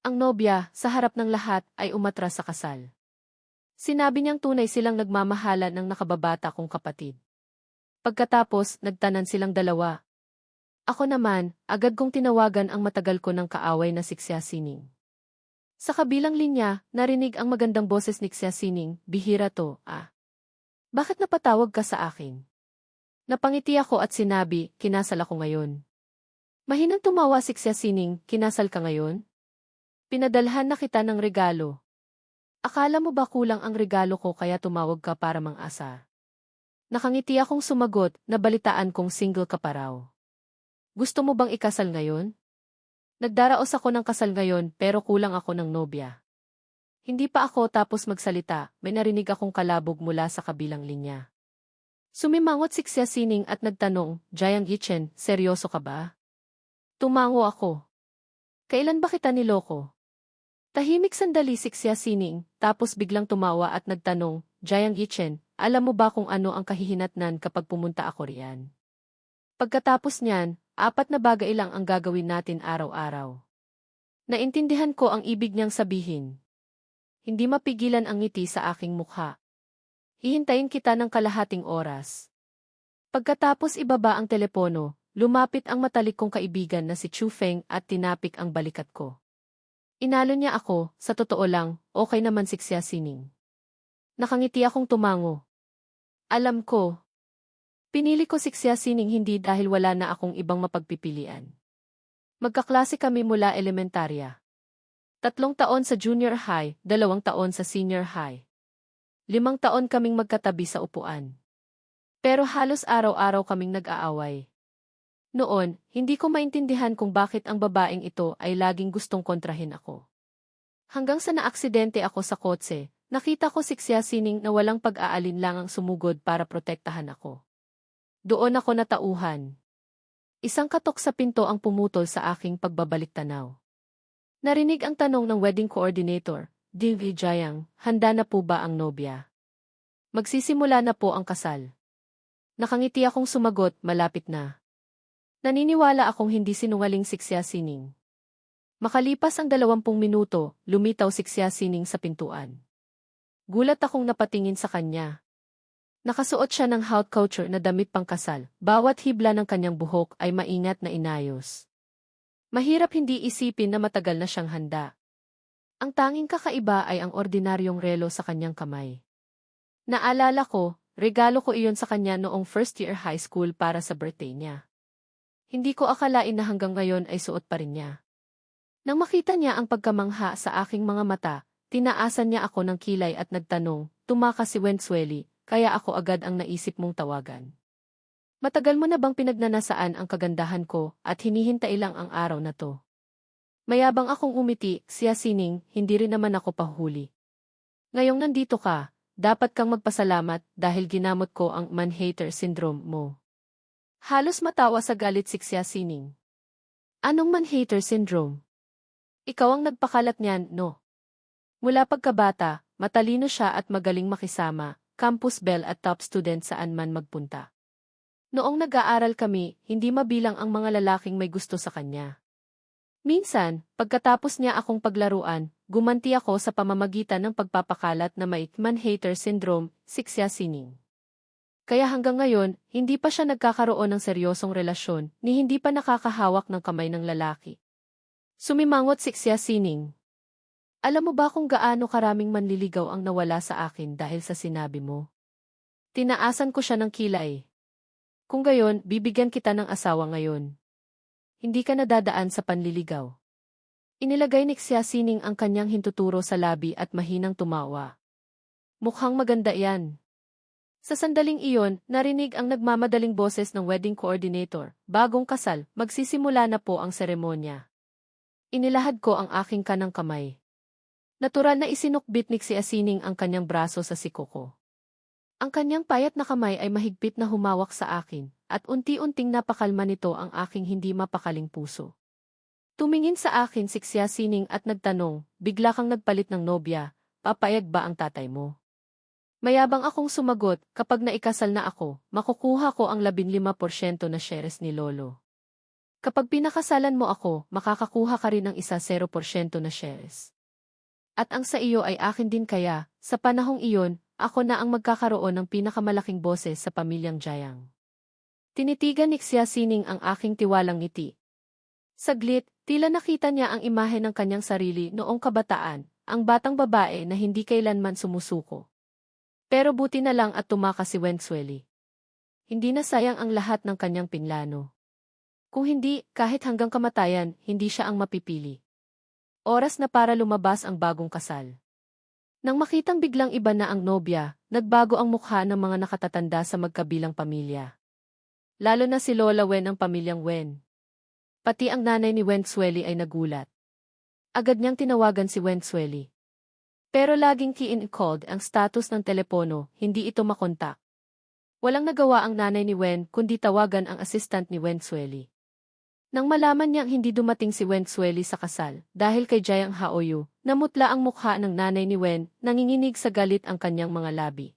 Ang nobya, sa harap ng lahat, ay umatras sa kasal. Sinabi niyang tunay silang nagmamahalan ng nakababata kong kapatid. Pagkatapos, nagtanan silang dalawa. Ako naman, agad kong tinawagan ang matagal ko ng kaaway na si Xia Sining. Sa kabilang linya, narinig ang magandang boses ni Xia Sining, bihira to, ah. Bakit napatawag ka sa akin? Napangiti ako at sinabi, kinasal ako ngayon. Mahinang tumawa si Xia Sining, kinasal ka ngayon? Pinadalhan na kita ng regalo. Akala mo ba kulang ang regalo ko kaya tumawag ka para mang-asa? Nakangiti akong sumagot, nabalitaan kong single ka pa raw. Gusto mo bang ikasal ngayon? Nagdaraos ako ng kasal ngayon pero kulang ako ng nobya. Hindi pa ako tapos magsalita, may narinig akong kalabog mula sa kabilang linya. Sumimangot si Xia Sining at nagtanong, Jiang Yichen, seryoso ka ba? Tumango ako. Kailan ba kita niloko? Tahimik sandali si Xia Sining, tapos biglang tumawa at nagtanong, Jiang Yichen, alam mo ba kung ano ang kahihinatnan kapag pumunta ako riyan? Pagkatapos niyan, 4 na bagay lang ang gagawin natin araw-araw. Naintindihan ko ang ibig niyang sabihin. Hindi mapigilan ang ngiti sa aking mukha. Hihintayin kita ng kalahating oras. Pagkatapos ibaba ang telepono, lumapit ang matalik kong kaibigan na si Chu Feng at tinapik ang balikat ko. Inalo niya ako, sa totoo lang, okay naman si Xia Sining. Nakangiti akong tumango. Alam ko. Pinili ko si Xia Sining hindi dahil wala na akong ibang mapagpipilian. Magkaklase kami mula elementarya. 3 taon sa junior high, 2 taon sa senior high. 5 taon kaming magkatabi sa upuan. Pero halos araw-araw kaming nag-aaway. Noon, hindi ko maintindihan kung bakit ang babaeng ito ay laging gustong kontrahin ako. Hanggang sa naaksidente ako sa kotse, nakita ko si Xia Sining na walang pag-aalinlangang sumugod para protektahan ako. Doon ako natauhan. Isang katok sa pinto ang pumutol sa aking pagbabalik-tanaw. Narinig ang tanong ng wedding coordinator, Ding Jiang, handa na po ba ang nobya? Magsisimula na po ang kasal. Nakangiti akong sumagot, malapit na. Naniniwala akong hindi sinungaling si Xia Sining. Makalipas ang 20 minuto, lumitaw si Xia Sining sa pintuan. Gulat akong napatingin sa kanya. Nakasuot siya ng haute couture na damit pangkasal, bawat hibla ng kanyang buhok ay maingat na inayos. Mahirap hindi isipin na matagal na siyang handa. Ang tanging kakaiba ay ang ordinaryong relo sa kanyang kamay. Naalala ko, regalo ko iyon sa kanya noong first year high school para sa birthday niya. Hindi ko akalain na hanggang ngayon ay suot pa rin niya. Nang makita niya ang pagkamangha sa aking mga mata, tinaasan niya ako ng kilay at nagtanong, tumakas si Wensueli, kaya ako agad ang naisip mong tawagan. Matagal mo na bang pinagnanasaan ang kagandahan ko at hinihintay lang ang araw na to? Mayabang akong umiti, Xia Sining, hindi rin naman ako pahuli. Ngayong nandito ka, dapat kang magpasalamat dahil ginamot ko ang man-hater syndrome mo. Halos matawa sa galit si Xia Sining. Anong man-hater syndrome? Ikaw ang nagpakalat niyan, no? Mula pagkabata, matalino siya at magaling makisama, campus belle at top student saan man magpunta. Noong nag-aaral kami, hindi mabilang ang mga lalaking may gusto sa kanya. Minsan, pagkatapos niya akong paglaruan, gumanti ako sa pamamagitan ng pagpapakalat na may man-hater syndrome, si Xia Sining. Kaya hanggang ngayon, hindi pa siya nagkakaroon ng seryosong relasyon, ni hindi pa nakakahawak ng kamay ng lalaki. Sumimangot si Xia Sining. Alam mo ba kung gaano karaming manliligaw ang nawala sa akin dahil sa sinabi mo? Tinaasan ko siya ng kilay. Kung gayon, bibigyan kita ng asawa ngayon. Hindi ka nadadaan sa panliligaw. Inilagay ni Xia Sining ang kanyang hintuturo sa labi at mahinang tumawa. Mukhang maganda yan. Sa sandaling iyon, narinig ang nagmamadaling boses ng wedding coordinator, bagong kasal, magsisimula na po ang seremonya. Inilahad ko ang aking kanang kamay. Natural na isinukbit ni Xia Sining ang kanyang braso sa siko ko. Ang kanyang payat na kamay ay mahigpit na humawak sa akin, at unti-unting napakalma nito ang aking hindi mapakaling puso. Tumingin sa akin si Xia Sining at nagtanong, bigla kang nagpalit ng nobya, papayag ba ang tatay mo? Mayabang akong sumagot, kapag naikasal na ako, makukuha ko ang 15% na shares ni Lolo. Kapag pinakasalan mo ako, makakakuha ka rin ng 1% na shares. At ang sa iyo ay akin din kaya, sa panahong iyon, ako na ang magkakaroon ng pinakamalaking boses sa pamilyang Jiang. Tinitigan ni Xia Sining ang aking tiwalang ngiti. Saglit, tila nakita niya ang imahe ng kanyang sarili noong kabataan, ang batang babae na hindi kailanman sumusuko. Pero buti na lang at tumakas si Wen Xueli. Hindi na sayang ang lahat ng kanyang pinlano. Kung hindi, kahit hanggang kamatayan, hindi siya ang mapipili. Oras na para lumabas ang bagong kasal. Nang makitang biglang iba na ang nobya, nagbago ang mukha ng mga nakatatanda sa magkabilang pamilya. Lalo na si Lola Wen ng pamilyang Wen. Pati ang nanay ni Wen Xueli ay nagulat. Agad niyang tinawagan si Wen Xueli. Pero laging key-in-called ang status ng telepono, hindi ito makontak. Walang nagawa ang nanay ni Wen kundi tawagan ang assistant ni Wen Xueli. Nang malaman niyang hindi dumating si Wen Xueli sa kasal, dahil kay Jiang Haoyu, namutla ang mukha ng nanay ni Wen, nanginginig sa galit ang kanyang mga labi.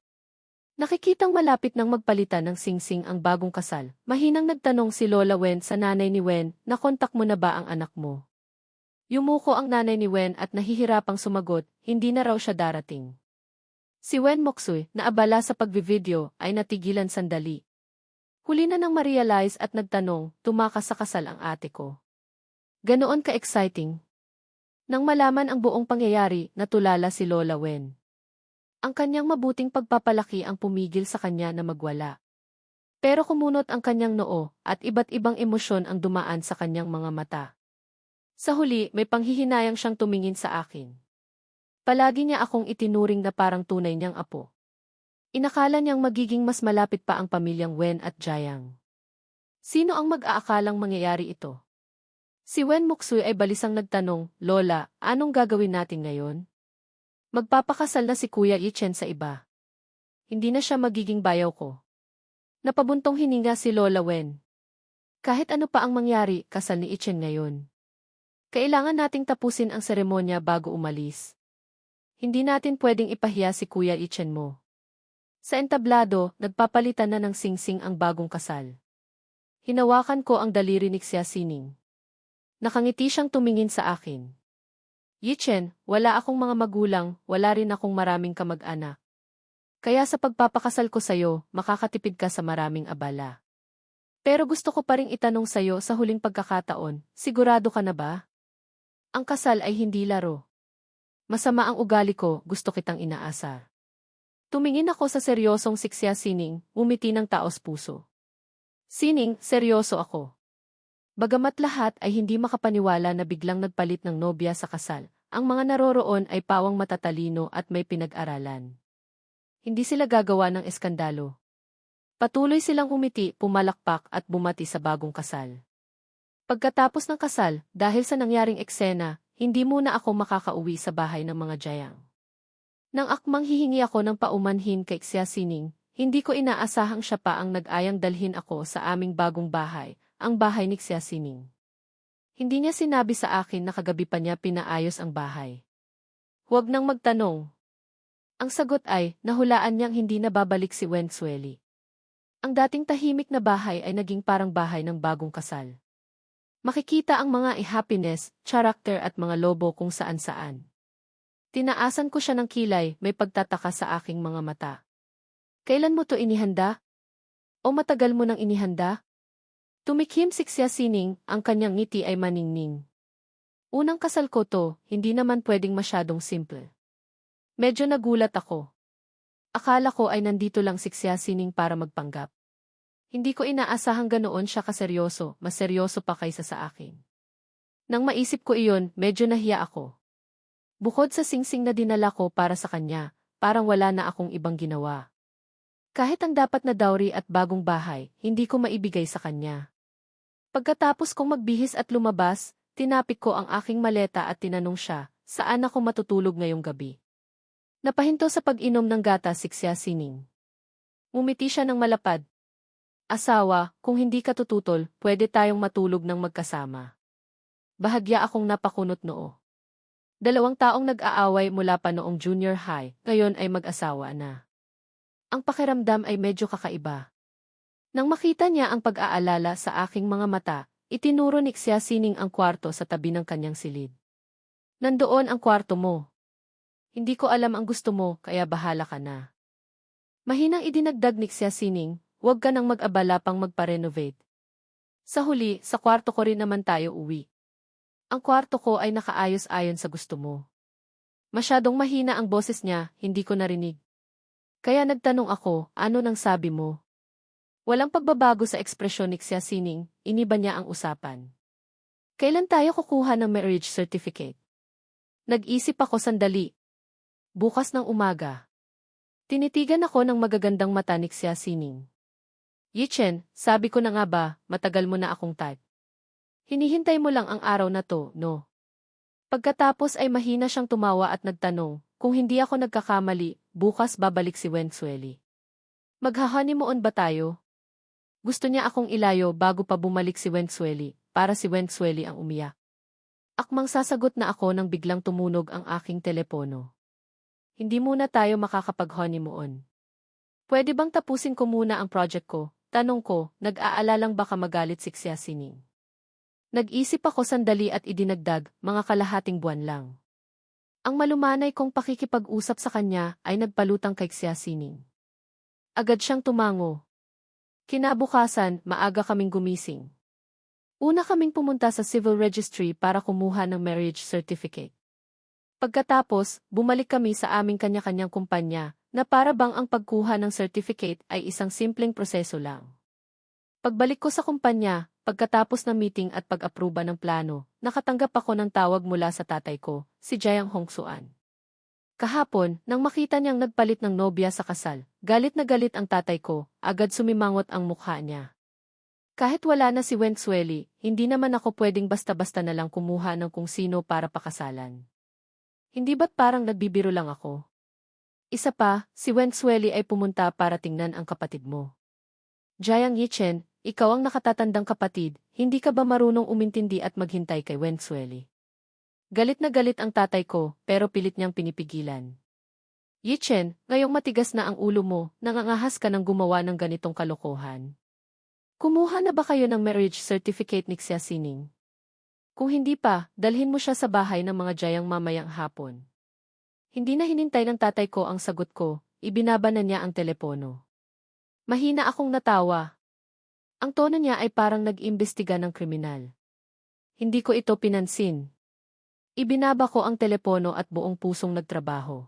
Nakikitang malapit nang magpalitan ng singsing ang bagong kasal, mahinang nagtanong si Lola Wen sa nanay ni Wen, nakontak mo na ba ang anak mo? Yumuko ang nanay ni Wen at nahihirapang sumagot, hindi na raw siya darating. Si Wen Moxuy, na abala sa pagbivideo, ay natigilan sandali. Huli na nang ma-realize at nagtanong, tumakas sa kasal ang ate ko. Ganoon ka-exciting. Nang malaman ang buong pangyayari, natulala si Lola Wen. Ang kanyang mabuting pagpapalaki ang pumigil sa kanya na magwala. Pero kumunot ang kanyang noo, at iba't ibang emosyon ang dumaan sa kanyang mga mata. Sa huli, may panghihinayang siyang tumingin sa akin. Palagi niya akong itinuring na parang tunay niyang apo. Inakala niyang magiging mas malapit pa ang pamilyang Wen at Jiang. Sino ang mag-aakalang mangyayari ito? Si Wen Moxuy ay balisang nagtanong, Lola, anong gagawin natin ngayon? Magpapakasal na si Kuya Yichen sa iba. Hindi na siya magiging bayaw ko. Napabuntong hininga si Lola Wen. Kahit ano pa ang mangyari, kasal ni Yichen ngayon. Kailangan nating tapusin ang seremonya bago umalis. Hindi natin pwedeng ipahiya si Kuya Yichen mo. Sa entablado, nagpapalitan na ng singsing ang bagong kasal. Hinawakan ko ang daliri ni Xia Sining. Nakangiti siyang tumingin sa akin. Yichen, wala akong mga magulang, wala rin akong maraming kamag-anak. Kaya sa pagpapakasal ko sa'yo, makakatipid ka sa maraming abala. Pero gusto ko pa ring itanong sa'yo sa huling pagkakataon, sigurado ka na ba? Ang kasal ay hindi laro. Masama ang ugali ko, gusto kitang inaasar. Tumingin ako sa seryosong si Xia Sining, umiti ng taos puso. Sining, seryoso ako. Bagamat lahat ay hindi makapaniwala na biglang nagpalit ng nobya sa kasal, ang mga naroroon ay pawang matatalino at may pinag-aralan. Hindi sila gagawa ng eskandalo. Patuloy silang umiti, pumalakpak at bumati sa bagong kasal. Pagkatapos ng kasal, dahil sa nangyaring eksena, hindi muna ako makakauwi sa bahay ng mga Jiang. Nang akmang hihingi ako ng paumanhin kay Xia Sining, hindi ko inaasahang siya pa ang nag-ayang dalhin ako sa aming bagong bahay, ang bahay ni Xia Sining. Hindi niya sinabi sa akin na kagabi pa niya pinaayos ang bahay. Huwag nang magtanong. Ang sagot ay, nahulaan niyang hindi na babalik si Wen Xueli. Ang dating tahimik na bahay ay naging parang bahay ng bagong kasal. Makikita ang mga happiness, character at mga lobo kung saan-saan. Tinaasan ko siya ng kilay, may pagtataka sa aking mga mata. Kailan mo to inihanda? O matagal mo nang inihanda? Tumikhim si Xia Sining, ang kanyang ngiti ay maningning. Unang kasal ko to, hindi naman pwedeng masyadong simple. Medyo nagulat ako. Akala ko ay nandito lang si Xia Sining para magpanggap. Hindi ko inaasahang ganoon siya kaseryoso, mas seryoso pa kaysa sa akin. Nang maisip ko iyon, medyo nahiya ako. Bukod sa singsing na dinala ko para sa kanya, parang wala na akong ibang ginawa. Kahit ang dapat na dowry at bagong bahay, hindi ko maibigay sa kanya. Pagkatapos kong magbihis at lumabas, tinapik ko ang aking maleta at tinanong siya, saan ako matutulog ngayong gabi? Napahinto sa pag-inom ng gata si Xia Sining. Ngumiti siya ng malapad. Asawa, kung hindi ka tututol, pwede tayong matulog ng magkasama. Bahagya akong napakunot noo. 2 taong nag-aaway mula pa noong junior high, ngayon ay mag-asawa na. Ang pakiramdam ay medyo kakaiba. Nang makita niya ang pag-aalala sa aking mga mata, Itinuro ni Xia Sining ang kwarto sa tabi ng kanyang silid. Nandoon ang kwarto mo. Hindi ko alam ang gusto mo, kaya bahala ka na. Mahinang idinagdag ni Xia Sining, huwag ka nang mag-abala pang magpa-renovate. Sa huli, sa kwarto ko rin naman tayo uwi. Ang kwarto ko ay nakaayos ayon sa gusto mo. Masyadong mahina ang boses niya, hindi ko narinig. Kaya nagtanong ako, ano nang sabi mo? Walang pagbabago sa ekspresyon ni Xia Sining, iniba niya ang usapan. Kailan tayo kukuha ng marriage certificate? Nag-isip ako sandali. Bukas ng umaga. Tinitigan ako ng magagandang mata ni Xia Sining. Yichen, sabi ko na nga ba, matagal mo na akong type. Hinihintay mo lang ang araw na to, no? Pagkatapos ay mahina siyang tumawa at nagtanong, kung hindi ako nagkakamali, bukas babalik si Wen Xueli. Magha-honeymoon ba tayo? Gusto niya akong ilayo bago pa bumalik si Wen Xueli, para si Wen Xueli ang umiyak. Akmang sasagot na ako nang biglang tumunog ang aking telepono. Hindi muna tayo makakapag-honeymoon. Pwede bang tapusin ko muna ang project ko? Tanong ko, nag-aalalang baka magalit si Xia Sining. Nag-isip ako sandali at idinagdag, mga kalahating buwan lang. Ang malumanay kong pakikipag-usap sa kanya ay nagpalutang kay Xia Sining. Agad siyang tumango. Kinabukasan, maaga kaming gumising. Una kaming pumunta sa civil registry para kumuha ng marriage certificate. Pagkatapos, bumalik kami sa aming kanya-kanyang kumpanya, na para bang ang pagkuha ng certificate ay isang simpleng proseso lang. Pagbalik ko sa kumpanya, pagkatapos ng meeting at pag-aproba ng plano, nakatanggap ako ng tawag mula sa tatay ko, si Jiang Hongsuan. Kahapon, nang makita niyang nagpalit ng nobya sa kasal, galit na galit ang tatay ko, agad sumimangot ang mukha niya. Kahit wala na si Wen Xueli, hindi naman ako pwedeng basta-basta na lang kumuha ng kung sino para pakasalan. Hindi ba't parang nagbibiro lang ako? Isa pa, si Wen Xueli ay pumunta para tingnan ang kapatid mo. Jiang Yichen, ikaw ang nakatatandang kapatid, hindi ka ba marunong umintindi at maghintay kay Wen Xueli? Galit na galit ang tatay ko, pero pilit niyang pinipigilan. Yichen, ngayong matigas na ang ulo mo, nangangahas ka ng gumawa ng ganitong kalokohan. Kumuha na ba kayo ng marriage certificate ni Xia Sining? Kung hindi pa, dalhin mo siya sa bahay ng mga Jiang mamayang hapon. Hindi na hinintay ng tatay ko ang sagot ko, ibinaba na niya ang telepono. Mahina akong natawa. Ang tono niya ay parang nag-imbestiga ng kriminal. Hindi ko ito pinansin. Ibinaba ko ang telepono at buong pusong nagtrabaho.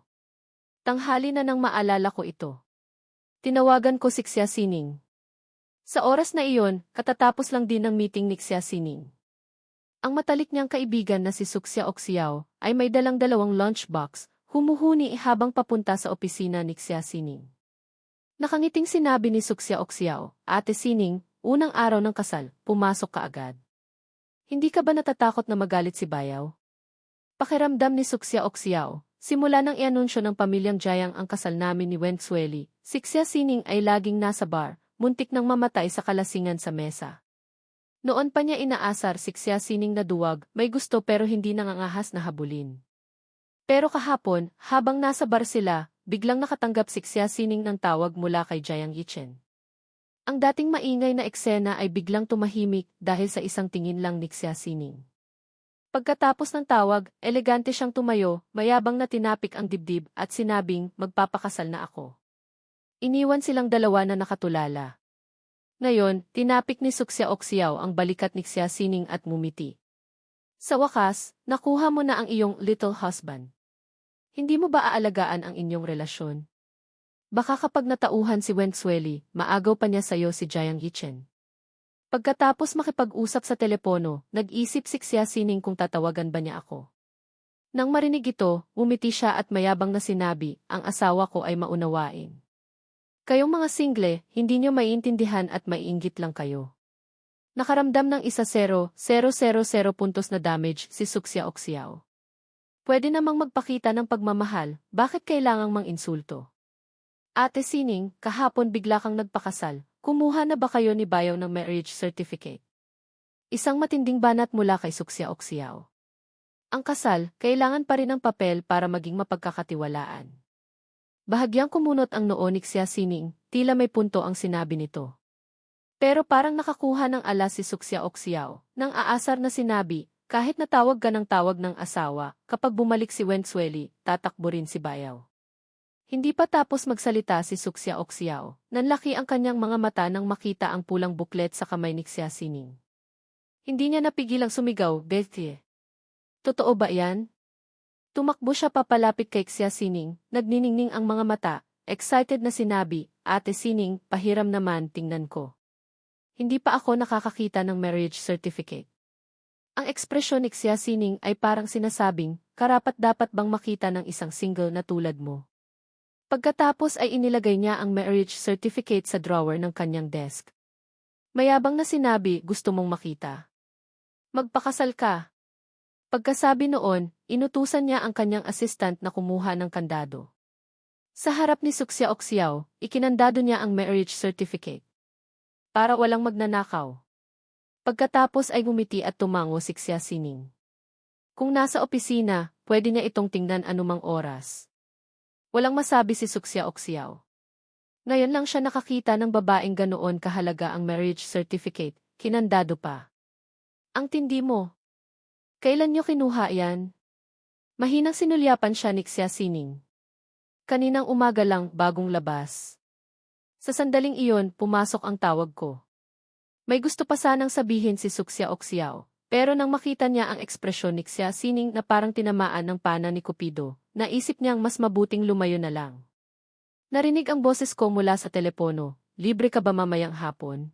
Tanghali na nang maalala ko ito. Tinawagan ko si Xia Sining. Sa oras na iyon, katatapos lang din ng meeting ni Xia Sining. Ang matalik niyang kaibigan na si Suxia Oxiao ay may dalang dalawang lunchbox, humuhuni habang papunta sa opisina ni Xia Sining. Nakangiting sinabi ni Suxia Oxiao, Ate Sining, unang araw ng kasal, pumasok ka agad. Hindi ka ba natatakot na magalit si Bayaw? Pakiramdam ni Suxia Oxiao, simula nang ianunsyo ng pamilyang Jiang ang kasal namin ni Wen Xueli, si Xia Sining ay laging nasa bar, muntik nang mamatay sa kalasingan sa mesa. Noon pa niya inaasar si Xia Sining na duwag, may gusto pero hindi nangangahas na habulin. Pero kahapon, habang nasa bar sila, biglang nakatanggap si Xia Sining ng tawag mula kay Jiang Yichen. Ang dating maingay na eksena ay biglang tumahimik dahil sa isang tingin lang ni Xia Sining. Pagkatapos ng tawag, elegante siyang tumayo, mayabang na tinapik ang dibdib at sinabing, magpapakasal na ako. Iniwan silang dalawa na nakatulala. Ngayon, tinapik ni Suxia Oxiao ang balikat ni Xia Sining at mumiti. Sa wakas, nakuha mo na ang iyong little husband. Hindi mo ba aalagaan ang inyong relasyon? Baka kapag natauhan si Wen Xueli, maagaw pa niya sa'yo si Jiang Yichen. Pagkatapos makipag-usap sa telepono, nag-isip si Xia Sining kung tatawagan ba niya ako. Nang marinig ito, umiti siya at mayabang na sinabi, ang asawa ko ay maunawain. Kayong mga single, hindi nyo maiintindihan at maiinggit lang kayo. Nakaramdam ng 1,0,0,000 puntos na damage si Suxia Oxiao. Pwede namang magpakita ng pagmamahal, bakit kailangang mang-insulto? Ate Sining, kahapon bigla kang nagpakasal, kumuha na ba kayo ni Bayaw ng marriage certificate? Isang matinding banat mula kay Suxia Oxiao. Ang kasal, kailangan pa rin ng papel para maging mapagkakatiwalaan. Bahagyang kumunot ang noo ni Xia Sining, tila may punto ang sinabi nito. Pero parang nakakuha ng alas si Suksya-Oksiao, nang aasar na sinabi, kahit natawag ka ng tawag ng asawa, kapag bumalik si Wensueli, tatakbo rin si Bayaw. Hindi pa tapos magsalita si Suksya-Oksiao, nanlaki ang kanyang mga mata nang makita ang pulang buklet sa kamay ni Xia Sining. Hindi niya napigilang sumigaw, Betty. Totoo ba yan? Tumakbo siya papalapit kay Xia Sining, nagniningning ang mga mata, excited na sinabi, Ate Sining, pahiram naman, tingnan ko. Hindi pa ako nakakakita ng marriage certificate. Ang ekspresyon ni Xia Sining ay parang sinasabing, karapat-dapat bang makita ng isang single na tulad mo? Pagkatapos ay inilagay niya ang marriage certificate sa drawer ng kanyang desk. Mayabang na sinabi, gusto mong makita. Magpakasal ka. Pagkasabi noon, inutusan niya ang kanyang assistant na kumuha ng kandado. Sa harap ni Suksya-Oksiao, ikinandado niya ang marriage certificate. Para walang magnanakaw. Pagkatapos ay gumiti at tumango si Xia Sining. Kung nasa opisina, pwede niya itong tingnan anumang oras. Walang masabi si Suksya-Oksiao. Ngayon lang siya nakakita ng babaeng ganoon kahalaga ang marriage certificate, kinandado pa. Ang tindi mo. Kailan niyo kinuha yan? Mahinang sinulyapan siya ni Xia Sining. Kaninang umaga lang, bagong labas. Sa sandaling iyon, pumasok ang tawag ko. May gusto pa sanang sabihin si Suksya-Oksiao, pero nang makita niya ang ekspresyon ni Xia Sining na parang tinamaan ng pana ni Cupido, naisip niyang mas mabuting lumayo na lang. Narinig ang boses ko mula sa telepono, libre ka ba mamayang hapon?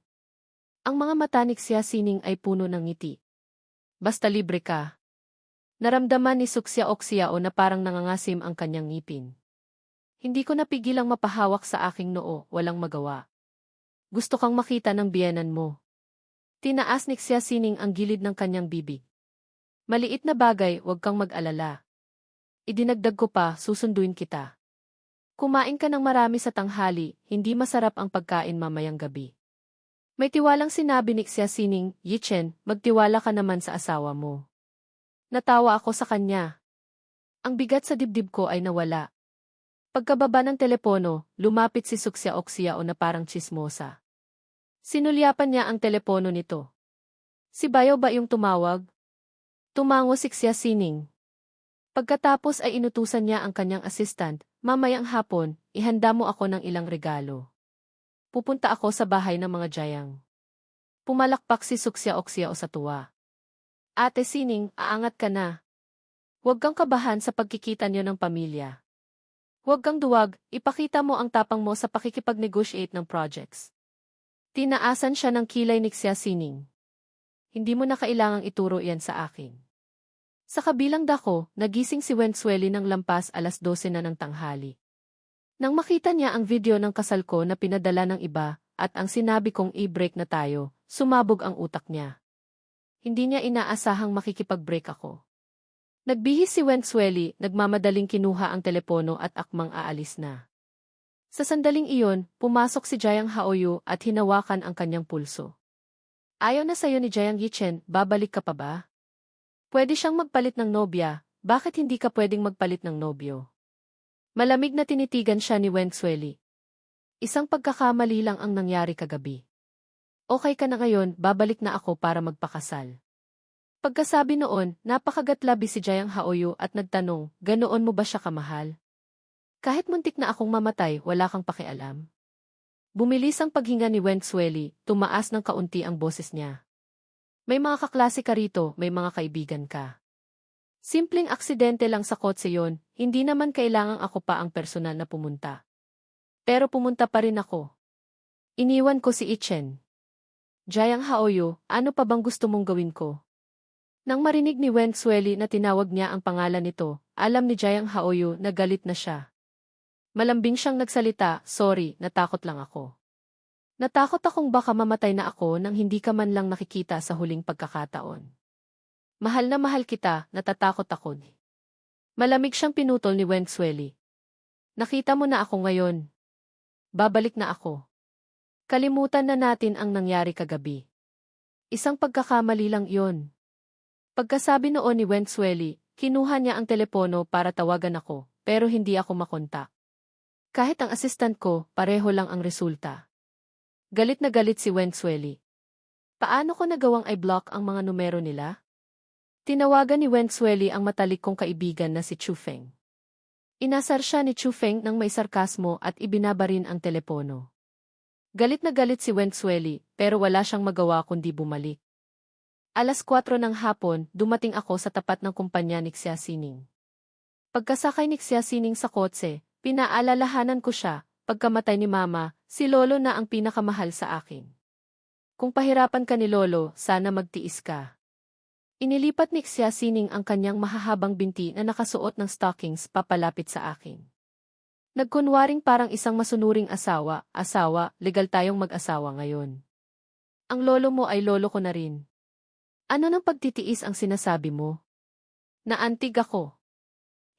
Ang mga mata ni Xia Sining ay puno ng ngiti. Basta libre ka. Naramdaman ni Suksya-Oksiao na parang nangangasim ang kanyang ngipin. Hindi ko napigilang mapahawak sa aking noo, walang magawa. Gusto kang makita ng biyenan mo. Tinaas ni Xia Sining ang gilid ng kanyang bibig. Maliit na bagay, huwag kang mag-alala. Idinagdag ko pa, susunduin kita. Kumain ka ng marami sa tanghali, hindi masarap ang pagkain mamayang gabi. May tiwalang sinabi ni Xia Sining, Yichen, magtiwala ka naman sa asawa mo. Natawa ako sa kanya. Ang bigat sa dibdib ko ay nawala. Pagkababa ng telepono, lumapit si Suksya-Oksiao na parang tsismosa. Sinulyapan niya ang telepono nito. Si Bayaw ba yung tumawag? Tumango si Xia Sining. Pagkatapos ay inutusan niya ang kanyang assistant, mamayang hapon, ihanda mo ako ng ilang regalo. Pupunta ako sa bahay ng mga Jayang. Pumalakpak si Suksya-Oksiao sa tuwa. Ate Sining, aangat ka na. Huwag kang kabahan sa pagkikita niyo ng pamilya. Huwag kang duwag, ipakita mo ang tapang mo sa pakikipag-negotiate ng projects. Tinaasan siya ng kilay ni Xia Sining. Hindi mo na kailangang ituro yan sa akin. Sa kabilang dako, nagising si Wensueli ng lampas 12:00 na ng tanghali. Nang makita niya ang video ng kasal ko na pinadala ng iba, at ang sinabi kong i-break na tayo, sumabog ang utak niya. Hindi niya inaasahang makikipag-break ako. Nagbihis si Wensueli, nagmamadaling kinuha ang telepono at akmang aalis na. Sa sandaling iyon, pumasok si Jayang Haoyu at hinawakan ang kanyang pulso. Ayaw na sayo ni Jayang Yichen, babalik ka pa ba? Pwede siyang magpalit ng nobya, bakit hindi ka pwedeng magpalit ng nobyo? Malamig na tinitigan siya ni Wensueli. Isang pagkakamali lang ang nangyari kagabi. Okay ka na ngayon, babalik na ako para magpakasal. Pagkasabi noon, napakagatlabi si Jayang Haoyu at nagtanong, ganoon mo ba siya kamahal? Kahit muntik na akong mamatay, wala kang pakialam. Bumilis ang paghinga ni Wensueli, tumaas ng kaunti ang boses niya. May mga kaklase ka rito, may mga kaibigan ka. Simpleng aksidente lang sa kotse yon, hindi naman kailangang ako pa ang personal na pumunta. Pero pumunta pa rin ako. Iniwan ko si Ichen. Jayang Haoyu, ano pa bang gusto mong gawin ko? Nang marinig ni Wensueli na tinawag niya ang pangalan nito, alam ni Jayang Haoyu na galit na siya. Malambing siyang nagsalita, sorry, natakot lang ako. Natakot akong baka mamatay na ako nang hindi ka man lang nakikita sa huling pagkakataon. Mahal na mahal kita, natatakot ako. Malamig siyang pinutol ni Wensueli. Nakita mo na ako ngayon. Babalik na ako. Kalimutan na natin ang nangyari kagabi. Isang pagkakamali lang iyon. Pagkasabi noon ni Wensueli, kinuha niya ang telepono para tawagan ako, pero hindi ako makontak. Kahit ang assistant ko, pareho lang ang resulta. Galit na galit si Wenxueli. Paano ko nagawang i-block ang mga numero nila? Tinawagan ni Wenxueli ang matalik kong kaibigan na si Chu Feng. Inasar siya ni Chu Feng ng may sarkasmo at ibinaba rin ang telepono. Galit na galit si Wenxueli pero wala siyang magawa kundi bumalik. 4:00 ng hapon, dumating ako sa tapat ng kumpanya ni Xia Sining. Pagkasakay ni Xia Sining sa kotse, pinaalalahanan ko siya, pagkamatay ni Mama, si Lolo na ang pinakamahal sa akin. Kung pahirapan ka ni Lolo, sana magtiis ka. Inilipat ni Xia Sining ang kanyang mahahabang binti na nakasuot ng stockings papalapit sa akin. Nagkunwaring parang isang masunuring asawa, legal tayong mag-asawa ngayon. Ang lolo mo ay lolo ko na rin. Ano ng pagtitiis ang sinasabi mo? Naantig ako.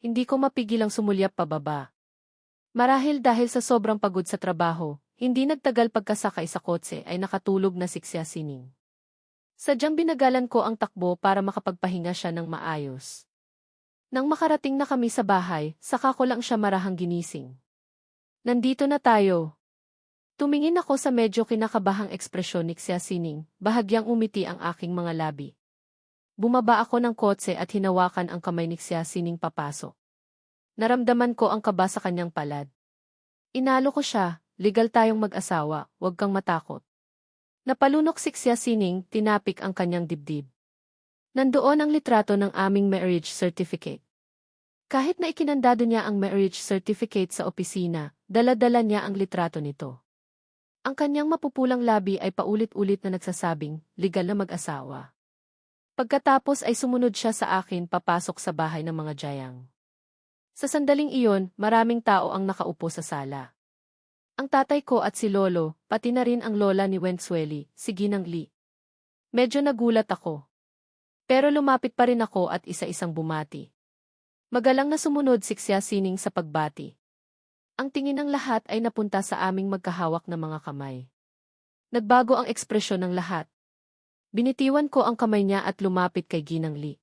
Hindi ko mapigilang sumulyap pababa. Marahil dahil sa sobrang pagod sa trabaho, hindi nagtagal pagkasakay sa kotse ay nakatulog na si Xia Sining. Sadyang binagalan ko ang takbo para makapagpahinga siya ng maayos. Nang makarating na kami sa bahay, saka ko lang siya marahang ginising. Nandito na tayo. Tumingin ako sa medyo kinakabahang ekspresyon ni Xia Sining, bahagyang umiti ang aking mga labi. Bumaba ako ng kotse at hinawakan ang kamay ni Xia Sining papasok. Naramdaman ko ang kaba sa kanyang palad. Inalo ko siya, legal tayong mag-asawa, huwag kang matakot. Napalunok si Xia Sining, tinapik ang kanyang dibdib. Nandoon ang litrato ng aming marriage certificate. Kahit na ikinandado niya ang marriage certificate sa opisina, dala-dala niya ang litrato nito. Ang kanyang mapupulang labi ay paulit-ulit na nagsasabing, legal na mag-asawa. Pagkatapos ay sumunod siya sa akin papasok sa bahay ng mga Jayang. Sa sandaling iyon, maraming tao ang nakaupo sa sala. Ang tatay ko at si Lolo, pati na rin ang lola ni Wenxueli, si Ginang Li. Medyo nagulat ako. Pero lumapit pa rin ako at isa-isang bumati. Magalang na sumunod si Xia Sining sa pagbati. Ang tingin ng lahat ay napunta sa aming magkahawak na mga kamay. Nagbago ang ekspresyon ng lahat. Binitiwan ko ang kamay niya at lumapit kay Ginang Li.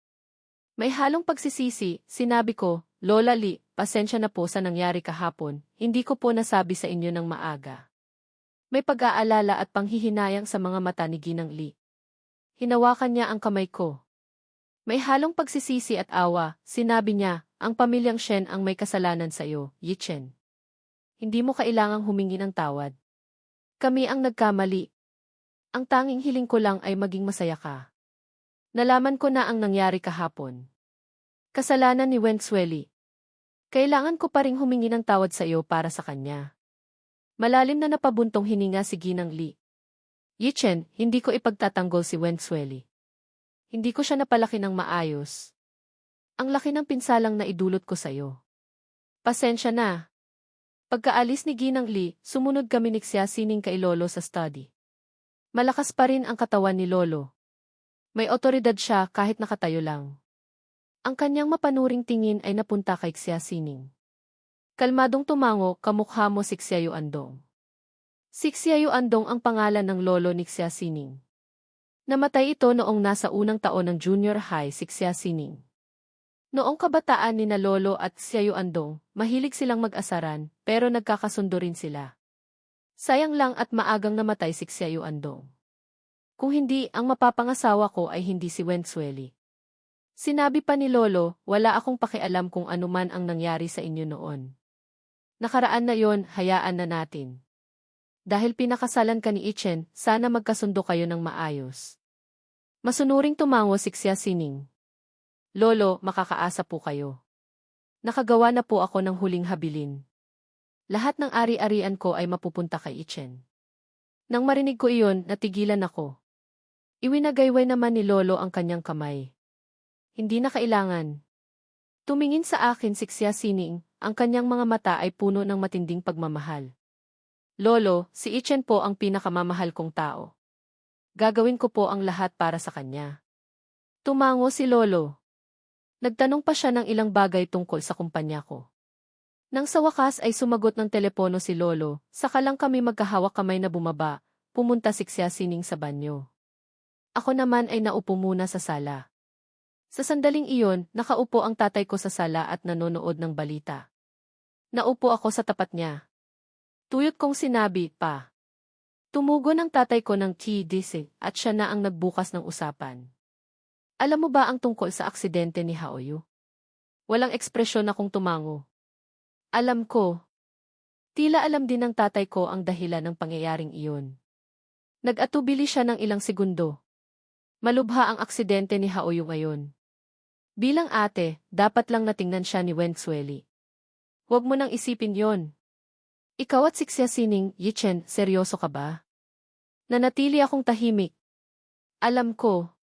May halong pagsisisi, sinabi ko, Lola Li, pasensya na po sa nangyari kahapon, hindi ko po nasabi sa inyo ng maaga. May pag-aalala at panghihinayang sa mga mata ni Ginang Li. Hinawakan niya ang kamay ko. May halong pagsisisi at awa, sinabi niya, ang pamilyang Shen ang may kasalanan sa iyo, Yi Chen. Hindi mo kailangang humingi ng tawad. Kami ang nagkamali. Ang tanging hiling ko lang ay maging masaya ka. Nalaman ko na ang nangyari kahapon. Kasalanan ni Wenxueli. Kailangan ko pa ring humingi ng tawad sa iyo para sa kanya. Malalim na napabuntong hininga si Ginang Li. Yi Chen, hindi ko ipagtatanggol si Wenxueli. Hindi ko siya napalaki ng maayos. Ang laki ng pinsalang na idulot ko sa iyo. Pasensya na. Pagkaalis ni Ginang Li, sumunod kami ni Xia Sining kay Lolo sa study. Malakas pa rin ang katawan ni Lolo. May otoridad siya kahit nakatayo lang. Ang kanyang mapanuring tingin ay napunta kay Xia Sining. Kalmadong tumango, kamukha mo si Xia Yuandong. Si Xia Yuandong ang pangalan ng lolo ni Xia Sining. Namatay ito noong nasa unang taon ng junior high si Xia Sining. Noong kabataan ni na Lolo at Xia Yuandong, mahilig silang mag-asaran, pero nagkakasundo rin sila. Sayang lang at maagang namatay si Xia Yuandong. Kung hindi, ang mapapangasawa ko ay hindi si Wenxueli. Sinabi pa ni Lolo, wala akong pakialam kung anuman ang nangyari sa inyo noon. Nakaraan na yon, hayaan na natin. Dahil pinakasalan ka ni Ichen, sana magkasundo kayo ng maayos. Masunuring tumango si Xia Sining. Lolo, makakaasa po kayo. Nakagawa na po ako ng huling habilin. Lahat ng ari-arian ko ay mapupunta kay Ichen. Nang marinig ko iyon, natigilan ako. Iwinagayway naman ni Lolo ang kanyang kamay. Hindi na kailangan. Tumingin sa akin si Xia Sining, ang kanyang mga mata ay puno ng matinding pagmamahal. Lolo, si Ichen po ang pinakamamahal kong tao. Gagawin ko po ang lahat para sa kanya. Tumango si Lolo. Nagtanong pa siya ng ilang bagay tungkol sa kumpanya ko. Nang sa wakas ay sumagot ng telepono si Lolo, saka lang kami magkahawak kamay na bumaba, pumunta si Xia Sining sa banyo. Ako naman ay naupo muna sa sala. Sa sandaling iyon, nakaupo ang tatay ko sa sala at nanonood ng balita. Naupo ako sa tapat niya. Tuyot kong sinabi, Pa. Tumugon ang tatay ko ng TDC at siya na ang nagbukas ng usapan. Alam mo ba ang tungkol sa aksidente ni Haoyu? Walang ekspresyon akong tumango. Alam ko. Tila alam din ng tatay ko ang dahilan ng pangyayaring iyon. Nag-atubili siya ng ilang segundo. Malubha ang aksidente ni Haoyu ngayon. Bilang ate, dapat lang natingnan siya ni Wenxueli. Huwag mo nang isipin yon. Ikaw at Sixia Sining, Yichen, seryoso ka ba? Nanatili akong tahimik. Alam ko.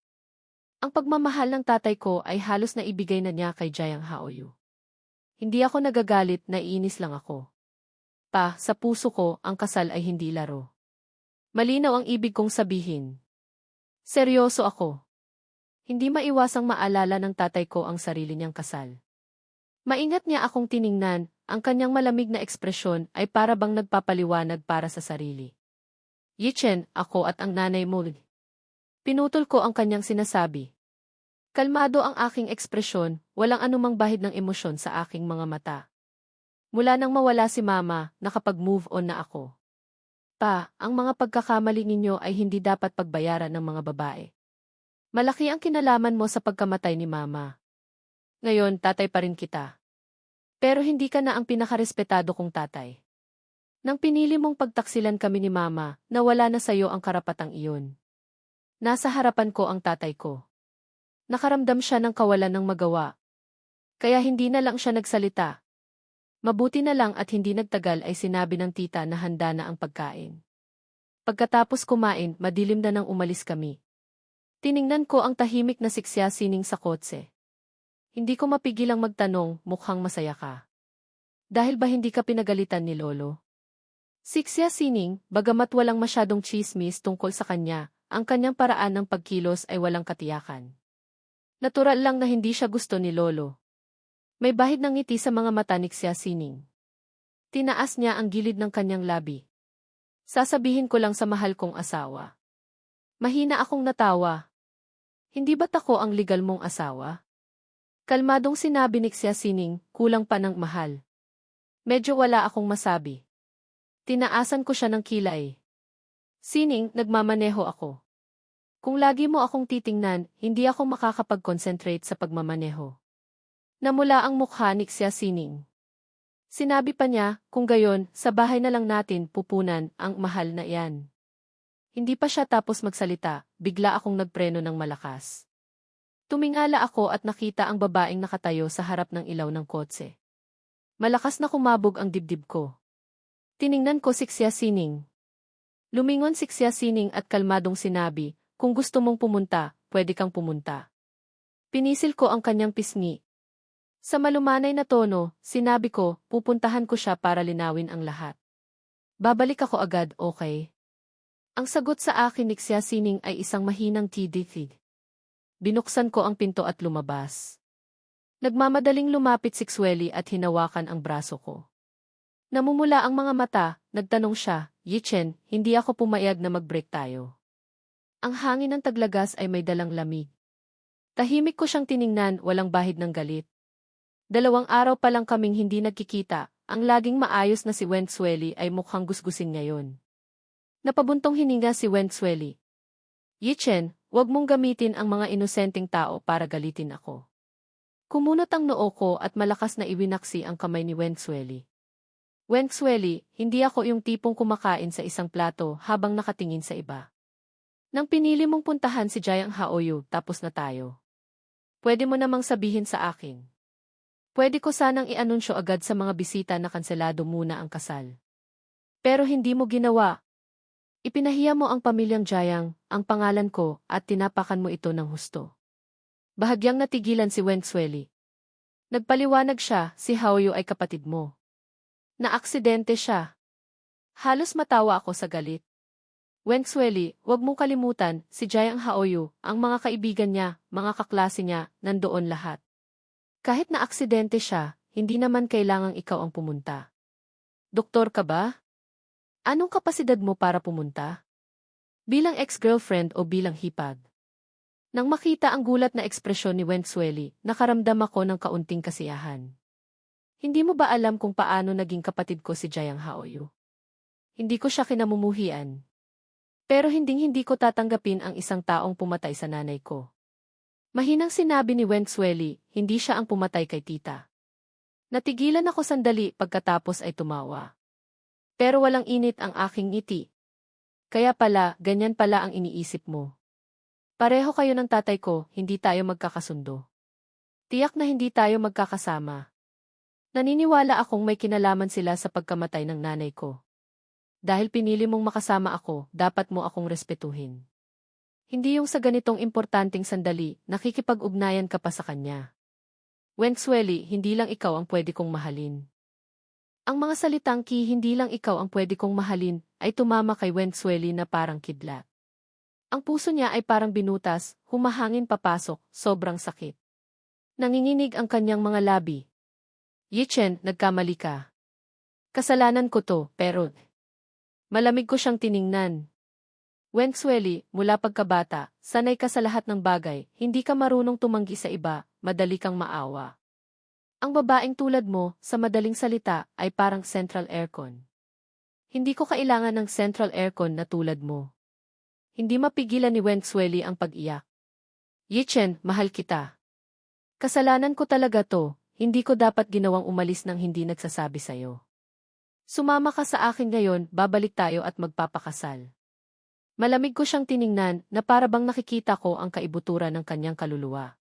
Ang pagmamahal ng tatay ko ay halos na ibigay na niya kay Jayang Haoyu. Hindi ako nagagalit, naiinis lang ako. Pa, sa puso ko, ang kasal ay hindi laro. Malinaw ang ibig kong sabihin. Seryoso ako. Hindi maiwasang maalala ng tatay ko ang sarili niyang kasal. Maingat niya akong tiningnan, ang kanyang malamig na ekspresyon ay para bang nagpapaliwanag para sa sarili. Yichen, ako at ang nanay mo. Pinutol ko ang kanyang sinasabi. Kalmado ang aking ekspresyon, walang anumang bahid ng emosyon sa aking mga mata. Mula nang mawala si mama, nakapag-move on na ako. Pa, ang mga pagkakamali ninyo ay hindi dapat pagbayaran ng mga babae. Malaki ang kinalaman mo sa pagkamatay ni mama. Ngayon, tatay pa rin kita. Pero hindi ka na ang pinakarespetado kong tatay. Nang pinili mong pagtaksilan kami ni mama, nawala na sayo ang karapatang iyon. Nasa harapan ko ang tatay ko. Nakaramdam siya ng kawalan ng magawa. Kaya hindi na lang siya nagsalita. Mabuti na lang at hindi nagtagal ay sinabi ng tita na handa na ang pagkain. Pagkatapos kumain, madilim na nang umalis kami. Tiningnan ko ang tahimik na Sixia Sining sa kotse. Hindi ko mapigilang magtanong, mukhang masaya ka. Dahil ba hindi ka pinagalitan ni Lolo? Sixia Sining, bagamat walang masyadong chismis tungkol sa kanya, ang kanyang paraan ng pagkilos ay walang katiyakan. Natural lang na hindi siya gusto ni Lolo. May bahid ng ngiti sa mga mata ni Sixia Sining. Tinaas niya ang gilid ng kanyang labi. Sasabihin ko lang sa mahal kong asawa. Mahina akong natawa. Hindi ba't ako ang legal mong asawa? Kalmadong sinabi ni Sixia Sining, kulang pa ng mahal. Medyo wala akong masabi. Tinaasan ko siya ng kilay. Sining, nagmamaneho ako. Kung lagi mo akong titingnan, hindi ako makakapag-concentrate sa pagmamaneho. Namula ang mukha ni Sixia Sining. Sinabi pa niya, kung gayon, sa bahay na lang natin pupunan ang mahal na iyan. Hindi pa siya tapos magsalita, bigla akong nagpreno ng malakas. Tumingala ako at nakita ang babaeng nakatayo sa harap ng ilaw ng kotse. Malakas na kumabog ang dibdib ko. Tiningnan ko si Sixia Sining. Lumingon si Sixia Sining at kalmadong sinabi, kung gusto mong pumunta, pwede kang pumunta. Pinisil ko ang kanyang pisngi. Sa malumanay na tono, sinabi ko, pupuntahan ko siya para linawin ang lahat. Babalik ako agad, okay? Ang sagot sa akin ni Sixia Sining ay isang mahinang tidithig. Binuksan ko ang pinto at lumabas. Nagmamadaling lumapit si Wenxueli at hinawakan ang braso ko. Namumula ang mga mata, nagtanong siya, Yichen, hindi ako pumayag na mag-break tayo. Ang hangin ng taglagas ay may dalang lamig. Tahimik ko siyang tiningnan, walang bahid ng galit. 2 araw pa lang kaming hindi nagkikita, ang laging maayos na si Wenxueli ay mukhang gusgusin ngayon. Napabuntong hininga si Wenxueli. Yichen, huwag mong gamitin ang mga inosenteng tao para galitin ako. Kumunot ang noo ko at malakas na iwinaksi ang kamay ni Wenxueli. Wenxueli, hindi ako yung tipong kumakain sa isang plato habang nakatingin sa iba. Nang pinili mong puntahan si Jayang Haoyu, tapos na tayo. Pwede mo namang sabihin sa akin. Pwede ko sanang i-anunsyo agad sa mga bisita na kanselado muna ang kasal. Pero hindi mo ginawa. Ipinahiya mo ang pamilyang Jayang, ang pangalan ko, at tinapakan mo ito ng husto. Bahagyang natigilan si Wenxueli. Nagpaliwanag siya, si Haoyu ay kapatid mo. Naaksidente siya. Halos matawa ako sa galit. Wenxueli, huwag mong kalimutan, si Jayang Haoyu, ang mga kaibigan niya, mga kaklase niya, nandoon lahat. Kahit na aksidente siya, hindi naman kailangang ikaw ang pumunta. Doktor ka ba? Anong kapasidad mo para pumunta? Bilang ex-girlfriend o bilang hipag? Nang makita ang gulat na ekspresyon ni Wenxueli, nakaramdam ako ng kaunting kasiyahan. Hindi mo ba alam kung paano naging kapatid ko si Jayang Haoyu? Hindi ko siya kinamumuhian. Pero hinding-hindi ko tatanggapin ang isang taong pumatay sa nanay ko. Mahinang sinabi ni Wenxueli, hindi siya ang pumatay kay tita. Natigilan ako sandali pagkatapos ay tumawa. Pero walang init ang aking ngiti. Kaya pala, ganyan pala ang iniisip mo. Pareho kayo ng tatay ko, hindi tayo magkakasundo. Tiyak na hindi tayo magkakasama. Naniniwala akong may kinalaman sila sa pagkamatay ng nanay ko. Dahil pinili mong makasama ako, dapat mo akong respetuhin. Hindi yung sa ganitong importanteng sandali, nakikipag-ugnayan ka pa sa kanya. Wenxueli, hindi lang ikaw ang pwede kong mahalin. Ang mga salitang hindi lang ikaw ang pwede kong mahalin, ay tumama kay Wenxueli na parang kidlat. Ang puso niya ay parang binutas, humahangin papasok, sobrang sakit. Nanginginig ang kanyang mga labi. Yichen, nagkamali ka. Kasalanan ko to, pero malamig ko siyang tiningnan. Wenxueli, mula pagkabata, sanay ka sa lahat ng bagay, hindi ka marunong tumanggi sa iba, madali kang maawa. Ang babaeng tulad mo, sa madaling salita, ay parang central aircon. Hindi ko kailangan ng central aircon na tulad mo. Hindi mapigilan ni Wenxueli ang pag-iyak. Yichen, mahal kita. Kasalanan ko talaga to, hindi ko dapat ginawang umalis nang hindi nagsasabi sa'yo. Sumama ka sa akin ngayon, babalik tayo at magpapakasal. Malamig ko siyang tiningnan na para bang nakikita ko ang kaibuturan ng kanyang kaluluwa.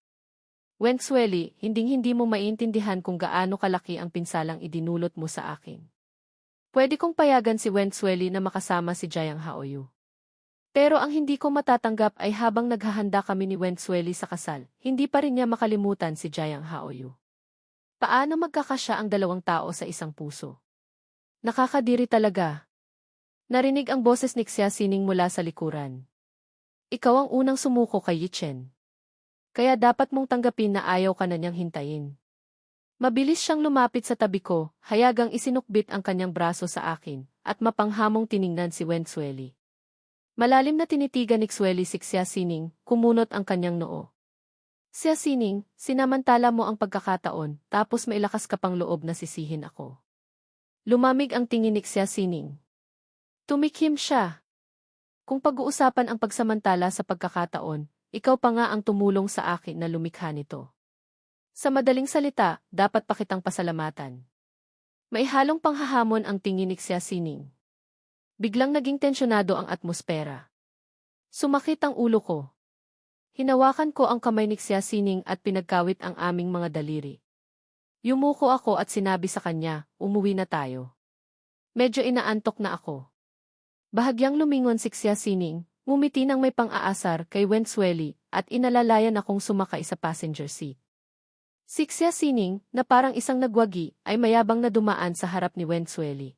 Wenxueli, hinding-hindi mo maiintindihan kung gaano kalaki ang pinsalang idinulot mo sa akin. Pwede kong payagan si Wenxueli na makasama si Jiang Haoyu. Pero ang hindi ko matatanggap ay habang naghahanda kami ni Wenxueli sa kasal, hindi pa rin niya makalimutan si Jiang Haoyu. Paano magkakasya ang dalawang tao sa isang puso? Nakakadiri talaga. Narinig ang boses ni Xia Sining mula sa likuran. Ikaw ang unang sumuko kay Yichen. Kaya dapat mong tanggapin na ayaw ka na niyang hintayin. Mabilis siyang lumapit sa tabi ko, hayagang isinukbit ang kanyang braso sa akin, at mapanghamong tiningnan si Wenxueli. Malalim na tinitigan ni Xueli si Xia Sining, kumunot ang kanyang noo. Xia Sining, sinamantala mo ang pagkakataon, tapos may lakas ka pang loob na sisihin ako. Lumamig ang tingin ni Xia Sining. Tumikim siya. Kung pag-uusapan ang pagsamantala sa pagkakataon, ikaw pa nga ang tumulong sa akin na lumikha nito. Sa madaling salita, dapat pa kitang pasalamatan. May halong panghahamon ang tingin ni Xia Sining. Biglang naging tensyonado ang atmosfera. Sumakit ang ulo ko. Hinawakan ko ang kamay ni Xia Sining at pinagkawit ang aming mga daliri. Yumuko ako at sinabi sa kanya, umuwi na tayo. Medyo inaantok na ako. Bahagyang lumingon si Xia Sining, ngumiti ng may pang-aasar kay Wenxueli at inalalayan akong sumakay sa passenger seat. Si Xia Sining, na parang isang nagwagi, ay mayabang na dumaan sa harap ni Wenxueli.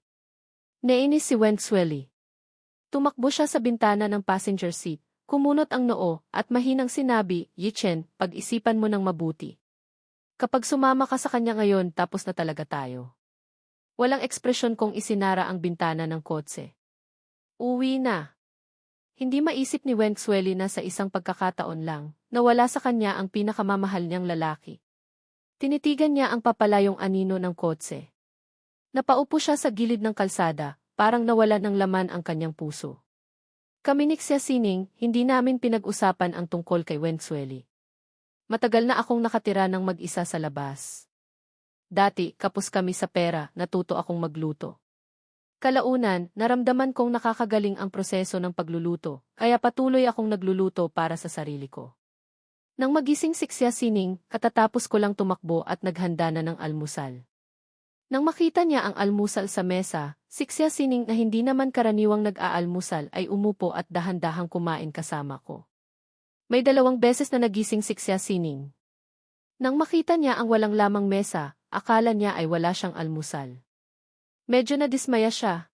Nainis si Wenxueli. Tumakbo siya sa bintana ng passenger seat, kumunot ang noo, at mahinang sinabi, Yichen, pag-isipan mo ng mabuti. Kapag sumama ka sa kanya ngayon, tapos na talaga tayo. Walang ekspresyon kung isinara ang bintana ng kotse. Uwi na. Hindi maisip ni Wenxueli na sa isang pagkakataon lang, nawala sa kanya ang pinakamamahal niyang lalaki. Tinitigan niya ang papalayong anino ng kotse. Napaupo siya sa gilid ng kalsada, parang nawala ng laman ang kanyang puso. Kami ni Xia Sining, hindi namin pinag-usapan ang tungkol kay Wenxueli. Matagal na akong nakatira ng mag-isa sa labas. Dati, kapos kami sa pera, natuto akong magluto. Kalaunan, naramdaman kong nakakagaling ang proseso ng pagluluto, kaya patuloy akong nagluluto para sa sarili ko. Nang magising si Xia Sining, katatapos ko lang tumakbo at naghanda na ng almusal. Nang makita niya ang almusal sa mesa, si Xia Sining na hindi naman karaniwang nag-aalmusal ay umupo at dahan-dahang kumain kasama ko. May 2 beses na nagising si Xia Sining. Nang makita niya ang walang lamang mesa, akala niya ay wala siyang almusal. Medyo nadismaya siya.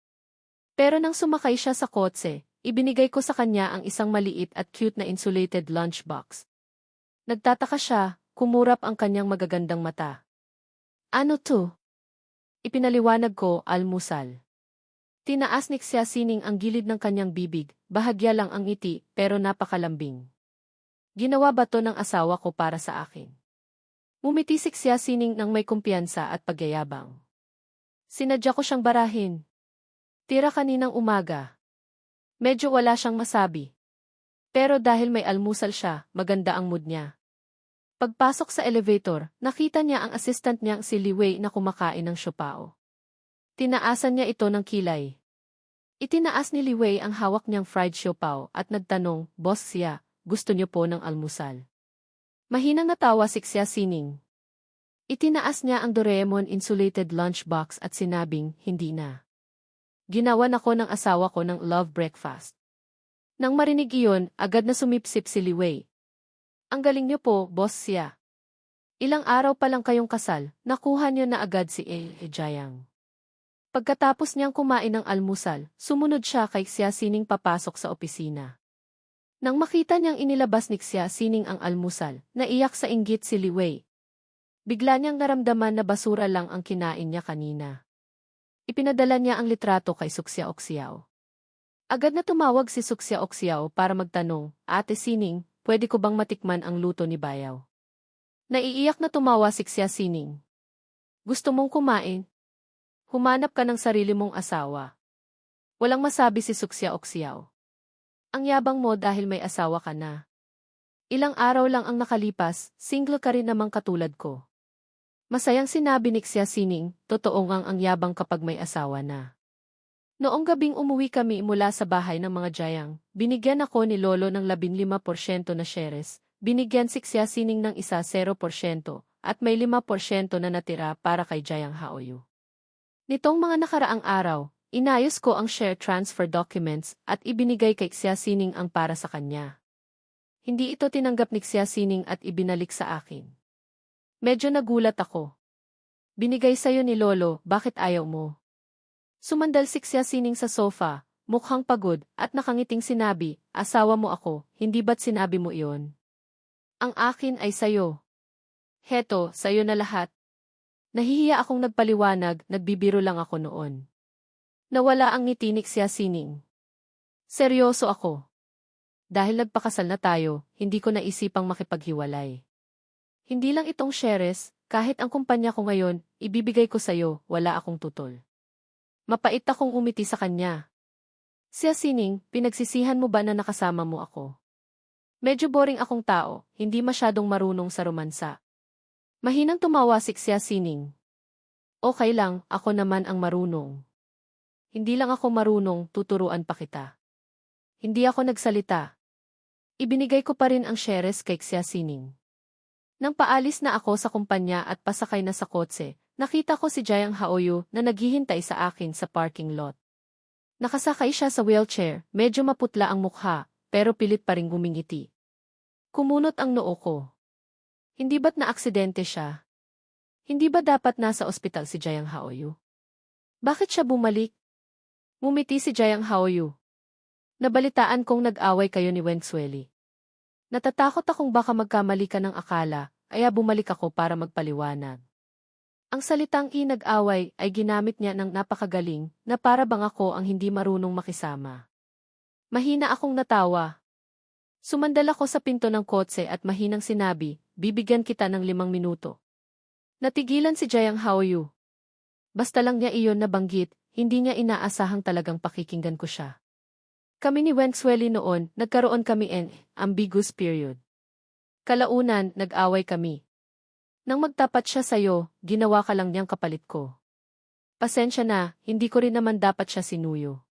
Pero nang sumakay siya sa kotse, ibinigay ko sa kanya ang isang maliit at cute na insulated lunchbox. Nagtataka siya, kumurap ang kanyang magagandang mata. Ano to? Ipinaliwanag ko, almusal. Tinaas ni Xia Sining ang gilid ng kanyang bibig, bahagya lang ang ngiti, pero napakalambing. Ginawa ba to ng asawa ko para sa akin? Ngumiti si Xia Sining ng may kumpiyansa at pagyayabang. Sinadya ko siyang barahin. Tira kaninang umaga. Medyo wala siyang masabi. Pero dahil may almusal siya, maganda ang mood niya. Pagpasok sa elevator, nakita niya ang assistant niyang si Li Wei na kumakain ng siopao. Tinaasan niya ito ng kilay. Itinaas ni Li Wei ang hawak niyang fried siopao at nagtanong, "Boss siya, gusto niyo po ng almusal?" Mahinang natawa si Xia Sining. Itinaas niya ang Doraemon insulated lunchbox at sinabing, "Hindi na. Ginawan ako ng asawa ko ng love breakfast." Nang marinig iyon, agad na sumipsip si Li Wei. "Ang galing niyo po, boss siya. Ilang araw pa lang kayong kasal, nakuha niyo na agad si Jiang." Pagkatapos niyang kumain ng almusal, sumunod siya kay Xia Sining papasok sa opisina. Nang makita niyang inilabas ni Xia Sining ang almusal, naiyak sa inggit si Li Wei. Bigla niyang naramdaman na basura lang ang kinain niya kanina. Ipinadala niya ang litrato kay Suxia Oxiao. Agad na tumawag si Suxia Oxiao para magtanong, "Ate Sining, pwede ko bang matikman ang luto ni Bayaw?" Naiiyak na tumawa si Xia Sining. "Gusto mong kumain? Humanap ka ng sarili mong asawa." Walang masabi si Suxia Oxiao. "Ang yabang mo dahil may asawa ka na. Ilang araw lang ang nakalipas, single ka rin namang katulad ko." Masayang sinabi ni Xia Sining, "Totoo ngang ang yabang kapag may asawa na." Noong gabing umuwi kami mula sa bahay ng mga Jiang, binigyan ako ni Lolo ng 15% na shares, binigyan si Xia Sining ng isa 0%, at may 5% na natira para kay Jiang Haoyu. Nitong mga nakaraang araw, inayos ko ang share transfer documents at ibinigay kay Xia Sining ang para sa kanya. Hindi ito tinanggap ni Xia Sining at ibinalik sa akin. Medyo nagulat ako. "Binigay sa'yo ni Lolo, bakit ayaw mo?" Sumandal si Xia Sining sa sofa, mukhang pagod, at nakangiting sinabi, "Asawa mo ako, hindi ba't sinabi mo iyon? Ang akin ay sayo. Heto, sayo na lahat." Nahihiya akong nagpaliwanag, nagbibiro lang ako noon. Nawala ang ngiti ni Xia Sining. "Seryoso ako. Dahil nagpakasal na tayo, hindi ko naisipang makipaghiwalay. Hindi lang itong shares, kahit ang kumpanya ko ngayon, ibibigay ko sayo, wala akong tutol." Mapait akong umiti sa kanya. "Xia Sining, pinagsisihan mo ba na nakasama mo ako? Medyo boring akong tao, hindi masyadong marunong sa romansa." Mahinang tumawa si Xia Sining. "Okay lang, ako naman ang marunong. Hindi lang ako marunong, tuturuan pa kita." Hindi ako nagsalita. Ibinigay ko pa rin ang shares kay Xia Sining. Nang paalis na ako sa kumpanya at pasakay na sa kotse, nakita ko si Jiang Haoyu na naghihintay sa akin sa parking lot. Nakasakay siya sa wheelchair, medyo maputla ang mukha, pero pilit pa ring gumingiti. Kumunot ang noo ko. Hindi ba't naaksidente siya? Hindi ba dapat nasa ospital si Jiang Haoyu? Bakit siya bumalik? Ngumiti si Jiang Haoyu. "Nabalitaan kong nag-away kayo ni Wen Xueli. Natatakot akong baka magkamali ka ng akala, kaya bumalik ako para magpaliwanag." Ang salitang nag-away ay ginamit niya ng napakagaling na para bang ako ang hindi marunong makisama. Mahina akong natawa. Sumandal ako sa pinto ng kotse at mahinang sinabi, "Bibigyan kita ng 5 minuto." Natigilan si Jiang Haoyu. Basta lang niya iyon nabanggit, hindi niya inaasahang talagang pakikinggan ko siya. Kami ni Wen Xueli noon, nagkaroon kami ambiguous period. Kalaunan, nag-away kami. Nang magtapat siya sa'yo, ginawa ka lang niyang kapalit ko. Pasensya na, hindi ko rin naman dapat siya sinuyo.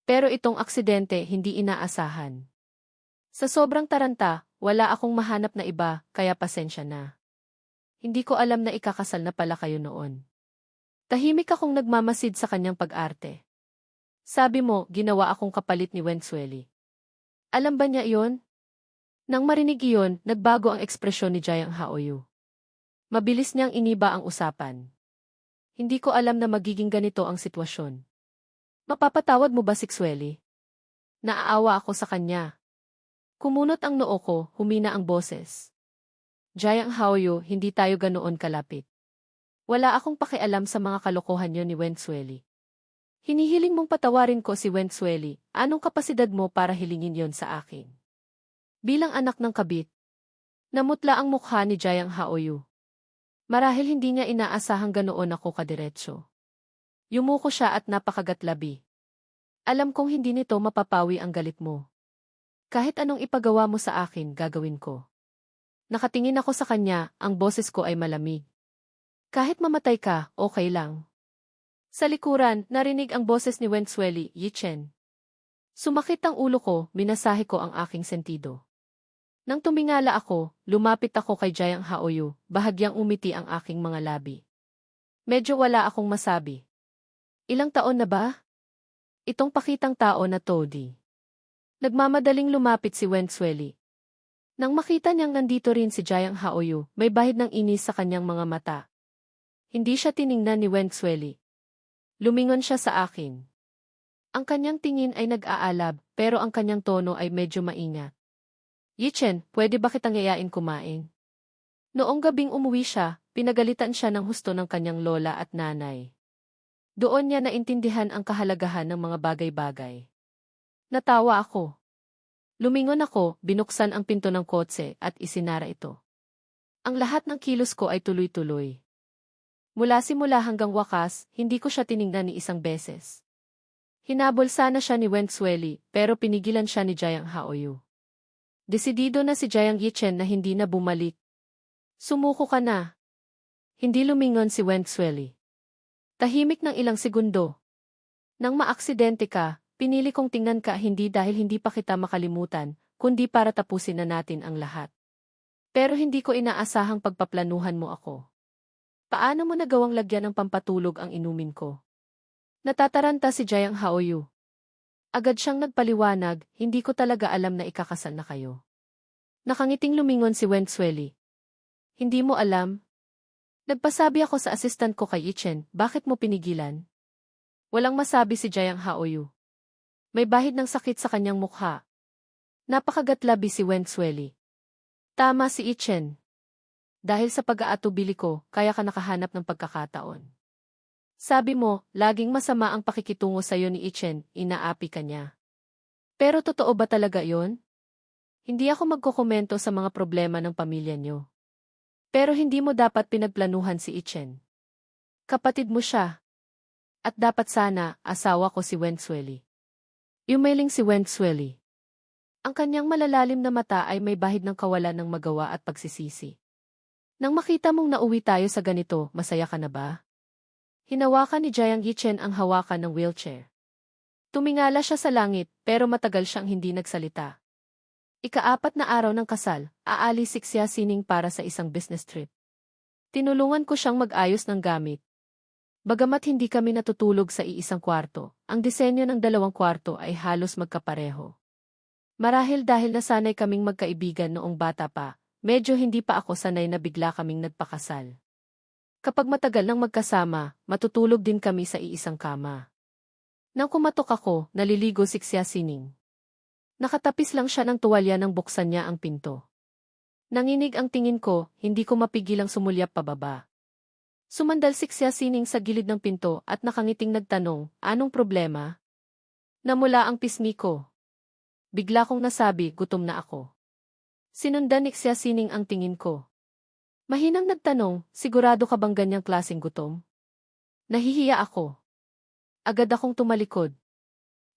Pero itong aksidente hindi inaasahan. Sa sobrang taranta, wala akong mahanap na iba, kaya pasensya na. Hindi ko alam na ikakasal na pala kayo noon. Tahimik akong nagmamasid sa kanyang pag-arte. Sabi mo, ginawa akong kapalit ni Wen Xueli. Alam ba niya iyon? Nang marinig iyon, nagbago ang ekspresyon ni Jiang Haoyu. Mabilis niyang iniba ang usapan. Hindi ko alam na magiging ganito ang sitwasyon. Mapapatawad mo ba si Xueli? Naaawa ako sa kanya. Kumunot ang noo ko, humina ang boses. Jiang Haoyu, hindi tayo ganoon kalapit. Wala akong pakialam sa mga kalokohan niyo ni Wen Xueli. Hinihiling mong patawarin ko si Wen Xueli, anong kapasidad mo para hilingin yon sa akin? Bilang anak ng kabit. Namutla ang mukha ni Jiang Haoyu. Marahil hindi niya inaasahang ganoon ako kadiretso. Yumuko siya at napakagatlabi. Alam kong hindi nito mapapawi ang galit mo. Kahit anong ipagawa mo sa akin, gagawin ko. Nakatingin ako sa kanya, ang boses ko ay malamig. Kahit mamatay ka, okay lang. Sa likuran, narinig ang boses ni Wenxueli, Yichen. Sumakit ang ulo ko, minasahe ko ang aking sentido. Nang tumingala ako, lumapit ako kay Jiang Haoyu, bahagyang umiti ang aking mga labi. Medyo wala akong masabi. Ilang taon na ba? Itong pakitang tao na Todi. Nagmamadaling lumapit si Wenxueli. Nang makita niyang nandito rin si Jiang Haoyu, may bahid ng inis sa kanyang mga mata. Hindi siya tiningnan ni Wenxueli. Lumingon siya sa akin. Ang kanyang tingin ay nag-aalab, pero ang kanyang tono ay medyo maingat. Yichen, pwede ba kitang yayain kumain? Noong gabing umuwi siya, pinagalitan siya ng husto ng kanyang lola at nanay. Doon niya naintindihan ang kahalagahan ng mga bagay-bagay. Natawa ako. Lumingon ako, binuksan ang pinto ng kotse at isinara ito. Ang lahat ng kilos ko ay tuloy-tuloy. Mula simula hanggang wakas, hindi ko siya tiningnan ni isang beses. Hinabol sana siya ni Wenxueli, pero pinigilan siya ni Jiang Haoyu. Desidido na si Jiang Yichen na hindi na bumalik. Sumuko ka na. Hindi lumingon si Wenxueli. Tahimik ng ilang segundo. Nang maaksidente ka, pinili kong tingnan ka hindi dahil hindi pa kita makalimutan, kundi para tapusin na natin ang lahat. Pero hindi ko inaasahang pagpaplanuhan mo ako. Paano mo nagawang lagyan ng pampatulog ang inumin ko? Natataranta si Jiang Haoyu. Agad siyang nagpaliwanag, hindi ko talaga alam na ikakasal na kayo. Nakangiting lumingon si Wenxueli. Hindi mo alam? Nagpasabi ako sa assistant ko kay Yichen, bakit mo pinigilan? Walang masabi si Jiang Haoyu. May bahid ng sakit sa kanyang mukha. Napakagatlabi si Wenxueli. Tama si Yichen. Dahil sa pag-aatubili ko, kaya ka nakahanap ng pagkakataon. Sabi mo, laging masama ang pakikitungo sa'yo ni Yichen, inaapi ka niya. Pero totoo ba talaga yon? Hindi ako magkokomento sa mga problema ng pamilya niyo. Pero hindi mo dapat pinagplanuhan si Yichen. Kapatid mo siya. At dapat sana, asawa ko si Wenxueli. Yumeling si Wenxueli. Ang kanyang malalalim na mata ay may bahid ng kawalan ng magawa at pagsisisi. Nang makita mong nauwi tayo sa ganito, masaya ka na ba? Hinawakan ni Jiang Yichen ang hawakan ng wheelchair. Tumingala siya sa langit, pero matagal siyang hindi nagsalita. Ika-4 na araw ng kasal, aalis si Xia Sining para sa isang business trip. Tinulungan ko siyang mag-ayos ng gamit. Bagamat hindi kami natutulog sa iisang kwarto, ang disenyo ng 2 kwarto ay halos magkapareho. Marahil dahil nasanay kaming magkaibigan noong bata pa, medyo hindi pa ako sanay na bigla kaming nagpakasal. Kapag matagal nang magkasama, matutulog din kami sa iisang kama. Nang kumatok ako, naliligo si Xia Sining. Nakatapis lang siya ng tuwalya nang buksan niya ang pinto. Nanginig ang tingin ko, hindi ko mapigilang sumulyap pababa. Sumandal si Xia Sining sa gilid ng pinto at nakangiting nagtanong, anong problema? Namula ang pisngi ko. Bigla kong nasabi, gutom na ako. Sinundan ni Xia Sining ang tingin ko. Mahinang nagtanong, sigurado ka bang ganyang klaseng gutom? Nahihiya ako. Agad akong tumalikod.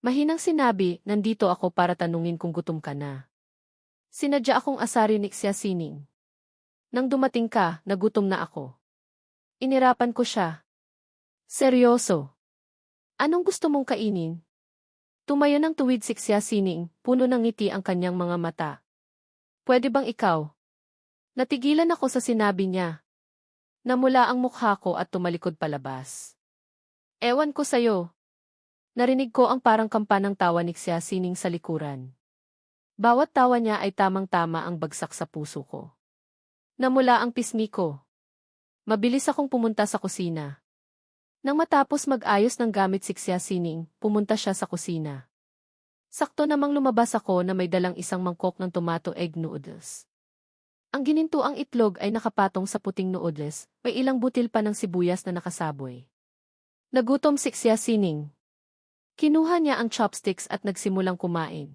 Mahinang sinabi, nandito ako para tanungin kung gutom ka na. Sinadya akong asarin ni Xia Sining. Nang dumating ka, nagutom na ako. Inirapan ko siya. Seryoso. Anong gusto mong kainin? Tumayo ng tuwid si Xia Sining, puno ng ngiti ang kanyang mga mata. Pwede bang ikaw? Natigilan ako sa sinabi niya. Namula ang mukha ko at tumalikod palabas. Ewan ko sa'yo. Narinig ko ang parang kampanang tawa ni Xia Sining sa likuran. Bawat tawa niya ay tamang-tama ang bagsak sa puso ko. Namula ang pisngi ko. Mabilis akong pumunta sa kusina. Nang matapos mag-ayos ng gamit si Xia Sining, pumunta siya sa kusina. Sakto namang lumabas ako na may dalang isang mangkok ng tomato egg noodles. Ang ginintuang itlog ay nakapatong sa puting noodles, may ilang butil pa ng sibuyas na nakasaboy. Nagutom si Xia Sining. Kinuha niya ang chopsticks at nagsimulang kumain.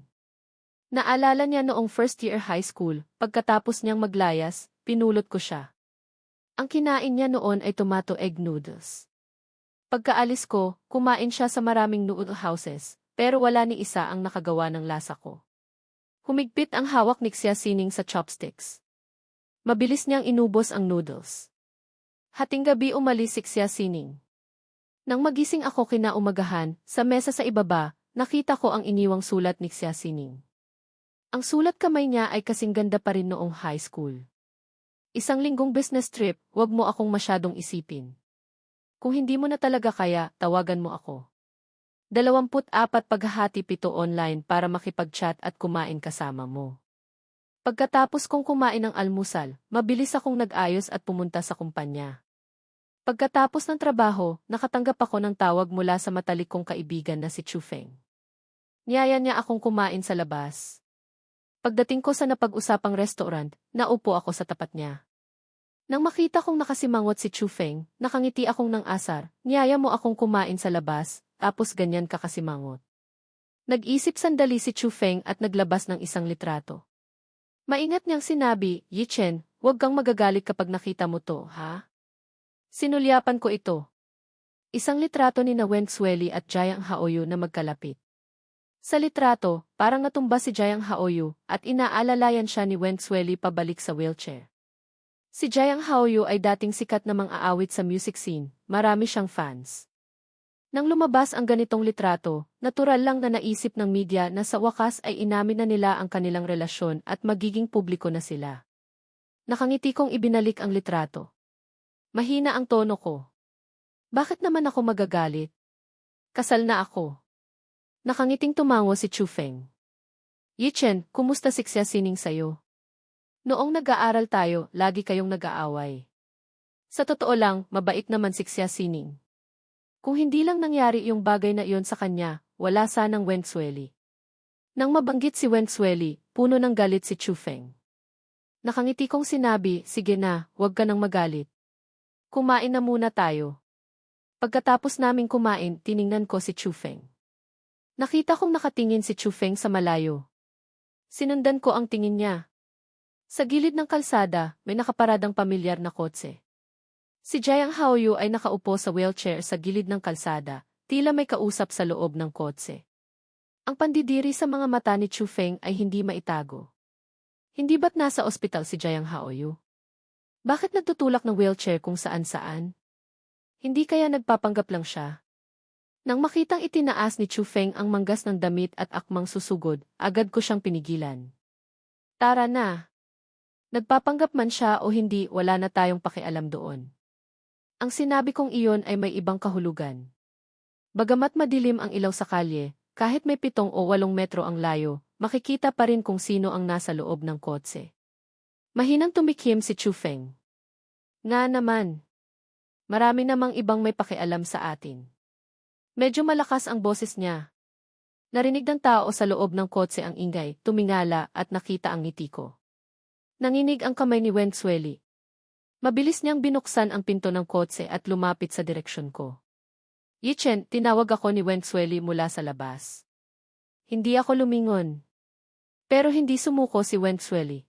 Naalala niya noong first year high school, pagkatapos niyang maglayas, pinulot ko siya. Ang kinain niya noon ay tomato egg noodles. Pagkaalis ko, kumain siya sa maraming noodle houses, pero wala ni isa ang nakagawa ng lasa ko. Humigpit ang hawak ni Xia Sining sa chopsticks. Mabilis niyang inubos ang noodles. Hating gabi umalis si Xia Sining. Nang magising ako kinaumagahan, sa mesa sa ibaba, nakita ko ang iniwang sulat ni Xia Sining. Ang sulat kamay niya ay kasing ganda pa rin noong high school. Isang linggong business trip, wag mo akong masyadong isipin. Kung hindi mo na talaga kaya, tawagan mo ako. 24 paghahati 7 online para makipag-chat at kumain kasama mo. Pagkatapos kong kumain ng almusal, mabilis akong nag-ayos at pumunta sa kumpanya. Pagkatapos ng trabaho, nakatanggap ako ng tawag mula sa matalik kong kaibigan na si Chu Feng. Niyaya niya akong kumain sa labas. Pagdating ko sa napag-usapang restaurant, naupo ako sa tapat niya. Nang makita kong nakasimangot si Chu Feng, nakangiti akong ng asar, niyaya mo akong kumain sa labas, tapos ganyan ka kasimangot. Nag-isip sandali si Chu Feng at naglabas ng isang litrato. Maingat niyang sinabi, Yichen, huwag kang magagalit kapag nakita mo to, ha? Sinulyapan ko ito. Isang litrato ni na Wen Xueli at Jiang Haoyu na magkalapit. Sa litrato, parang natumba si Jiang Haoyu at inaalalayan siya ni Wen Xueli pabalik sa wheelchair. Si Jiang Haoyu ay dating sikat na mang-aawit sa music scene, marami siyang fans. Nang lumabas ang ganitong litrato, natural lang na naisip ng media na sa wakas ay inamin na nila ang kanilang relasyon at magiging publiko na sila. Nakangiti kong ibinalik ang litrato. Mahina ang tono ko. Bakit naman ako magagalit? Kasal na ako. Nakangiting tumango si Chu Feng. Yichen, kumusta si Xia Sining sayo? Noong nag-aaral tayo, lagi kayong nag-aaway. Sa totoo lang, mabait naman si Xia Sining. Kung hindi lang nangyari yung bagay na iyon sa kanya, wala sanang Wen Xueli. Nang mabanggit si Wen Xueli, puno ng galit si Chu Feng. Nakangiti kong sinabi, sige na, huwag ka nang magalit. Kumain na muna tayo. Pagkatapos naming kumain, tiningnan ko si Chu Feng. Nakita kong nakatingin si Chu Feng sa malayo. Sinundan ko ang tingin niya. Sa gilid ng kalsada, may nakaparadang pamilyar na kotse. Si Jiang Haoyu ay nakaupo sa wheelchair sa gilid ng kalsada, tila may kausap sa loob ng kotse. Ang pandidiri sa mga mata ni Chu Feng ay hindi maitago. Hindi ba't nasa ospital si Jiang Haoyu? Bakit nagtutulak ng wheelchair kung saan-saan? Hindi kaya nagpapanggap lang siya? Nang makitang itinaas ni Chu Feng ang manggas ng damit at akmang susugod, agad ko siyang pinigilan. Tara na! Nagpapanggap man siya o hindi, wala na tayong pakialam doon. Ang sinabi kong iyon ay may ibang kahulugan. Bagamat madilim ang ilaw sa kalye, kahit may 7 o 8 metro ang layo, makikita pa rin kung sino ang nasa loob ng kotse. Mahinang tumikhim si Chu Feng. Nga naman. Marami namang ibang may pakialam sa atin. Medyo malakas ang boses niya. Narinig ng tao sa loob ng kotse ang ingay, tumingala at nakita ang ngiti ko. Nanginig ang kamay ni Wen Xueli. Mabilis niyang binuksan ang pinto ng kotse at lumapit sa direksyon ko. Yichen, tinawag ako ni Wen Xueli mula sa labas. Hindi ako lumingon. Pero hindi sumuko si Wen Xueli.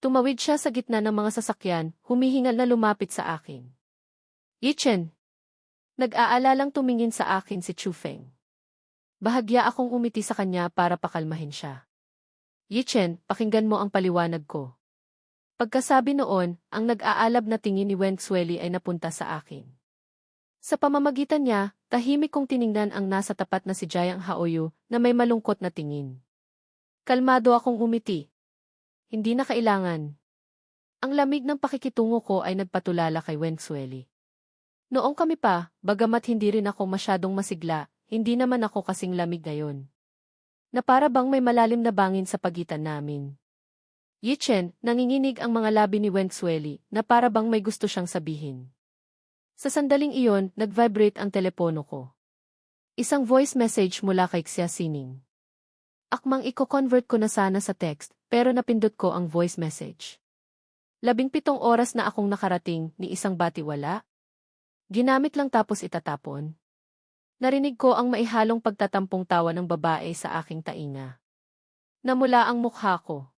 Tumawid siya sa gitna ng mga sasakyan, humihingal na lumapit sa akin. Yichen. Nag-aalalang tumingin sa akin si Chu Feng. Bahagya akong umiti sa kanya para pakalmahin siya. Yichen, pakinggan mo ang paliwanag ko. Pagkasabi noon, ang nag-aalab na tingin ni Wen Xueli ay napunta sa akin. Sa pamamagitan niya, tahimik kong tiningnan ang nasa tapat na si Jiang Haoyu na may malungkot na tingin. Kalmado akong umiti. Hindi na kailangan. Ang lamig ng pakikitungo ko ay nagpatulala kay Wen Xueli. Noong kami pa, bagamat hindi rin ako masyadong masigla, hindi naman ako kasing lamig ngayon. Na para bang may malalim na bangin sa pagitan namin. Yichen, nanginginig ang mga labi ni Wen Xueli na para bang may gusto siyang sabihin. Sa sandaling iyon, nag-vibrate ang telepono ko. Isang voice message mula kay Xia Sining. Akmang i-convert ko na sana sa text, pero napindot ko ang voice message. 17 oras na akong nakarating, ni isang batiwala. Ginamit lang tapos itatapon. Narinig ko ang maihalong pagtatampong tawa ng babae sa aking tainga. Namula ang mukha ko.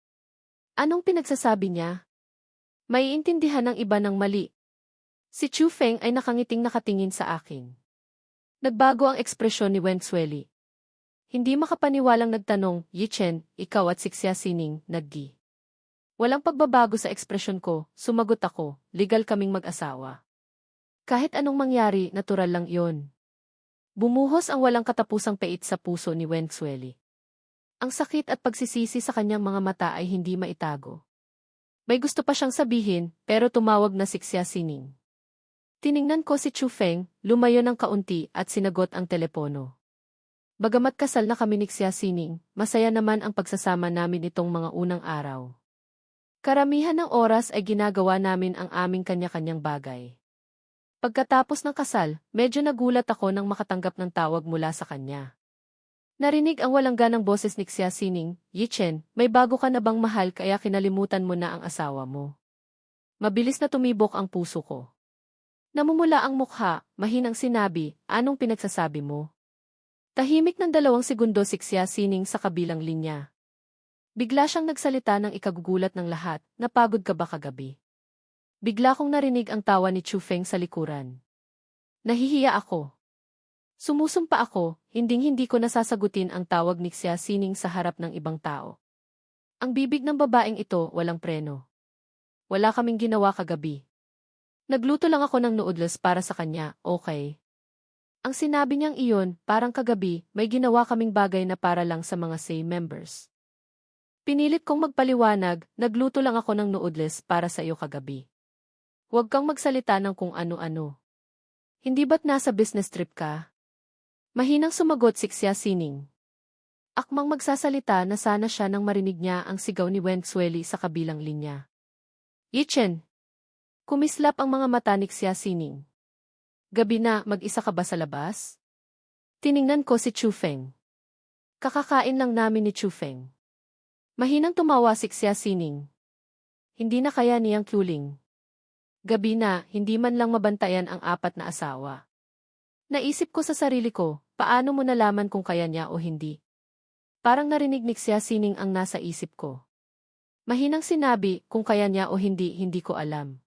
Anong pinagsasabi niya? Maiintindihan ng iba ng mali. Si Chu Feng ay nakangiting nakatingin sa akin. Nagbago ang ekspresyon ni Wen Xueli. Hindi makapaniwalang nagtanong, Yichen, ikaw at Sixia Sining, nagdi. Walang pagbabago sa ekspresyon ko, sumagot ako, legal kaming mag-asawa. Kahit anong mangyari, natural lang yon. Bumuhos ang walang katapusang pait sa puso ni Wen Xueli. Ang sakit at pagsisisi sa kanyang mga mata ay hindi maitago. May gusto pa siyang sabihin, pero tumawag na si Xia Sining. Tiningnan ko si Chu Feng, lumayo ng kaunti at sinagot ang telepono. Bagamat kasal na kami ni Xia Sining, masaya naman ang pagsasama namin itong mga unang araw. Karamihan ng oras ay ginagawa namin ang aming kanya-kanyang bagay. Pagkatapos ng kasal, medyo nagulat ako nang makatanggap ng tawag mula sa kanya. Narinig ang walang ganang boses ni Xia Sining, Yichen, may bago ka na bang mahal kaya kinalimutan mo na ang asawa mo? Mabilis na tumibok ang puso ko. Namumula ang mukha, mahinang sinabi, anong pinagsasabi mo? Tahimik ng 2 segundo si Xia Sining sa kabilang linya. Bigla siyang nagsalita ng ikagugulat ng lahat, napagod ka ba kagabi? Bigla kong narinig ang tawa ni Chu Feng sa likuran. Nahihiya ako. Sumusumpa ako, hinding-hindi ko nasasagutin ang tawag ni Xia Sining sa harap ng ibang tao. Ang bibig ng babaeng ito walang preno. Wala kaming ginawa kagabi. Nagluto lang ako ng noodles para sa kanya, okay. Ang sinabi niyang iyon, parang kagabi, may ginawa kaming bagay na para lang sa mga SAY members. Pinilit kong magpaliwanag, nagluto lang ako ng noodles para sa iyo kagabi. Huwag kang magsalita ng kung ano-ano. Hindi ba't nasa business trip ka? Mahinang sumagot si Xia Sining. Akmang magsasalita na sana siya nang marinig niya ang sigaw ni Wen Xueli sa kabilang linya. Yichen! Kumislap ang mga mata ni Xia Sining. Gabi na, mag-isa ka ba sa labas? Tiningnan ko si Chu Feng. Kakakain lang namin ni Chu Feng. Mahinang tumawa si Xia Sining. Hindi na kaya niyang kuling. Gabi na, hindi man lang mabantayan ang 4 na asawa. Naisip ko sa sarili ko, paano mo nalaman kung kaya niya o hindi? Parang narinig ni Xia Sining ang nasa isip ko. Mahinang sinabi, kung kaya niya o hindi, hindi ko alam.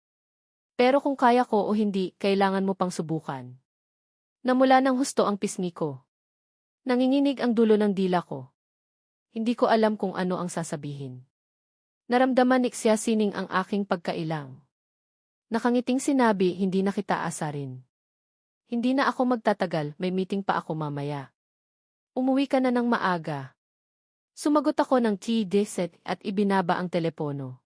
Pero kung kaya ko o hindi, kailangan mo pang subukan. Namula ng husto ang pisngi ko. Nanginginig ang dulo ng dila ko. Hindi ko alam kung ano ang sasabihin. Naramdaman ni Xia Sining ang aking pagkailang. Nakangiting sinabi, hindi na kita asarin. Hindi na ako magtatagal, may meeting pa ako mamaya. Umuwi ka na ng maaga. Sumagot ako ng T-Deset at ibinaba ang telepono.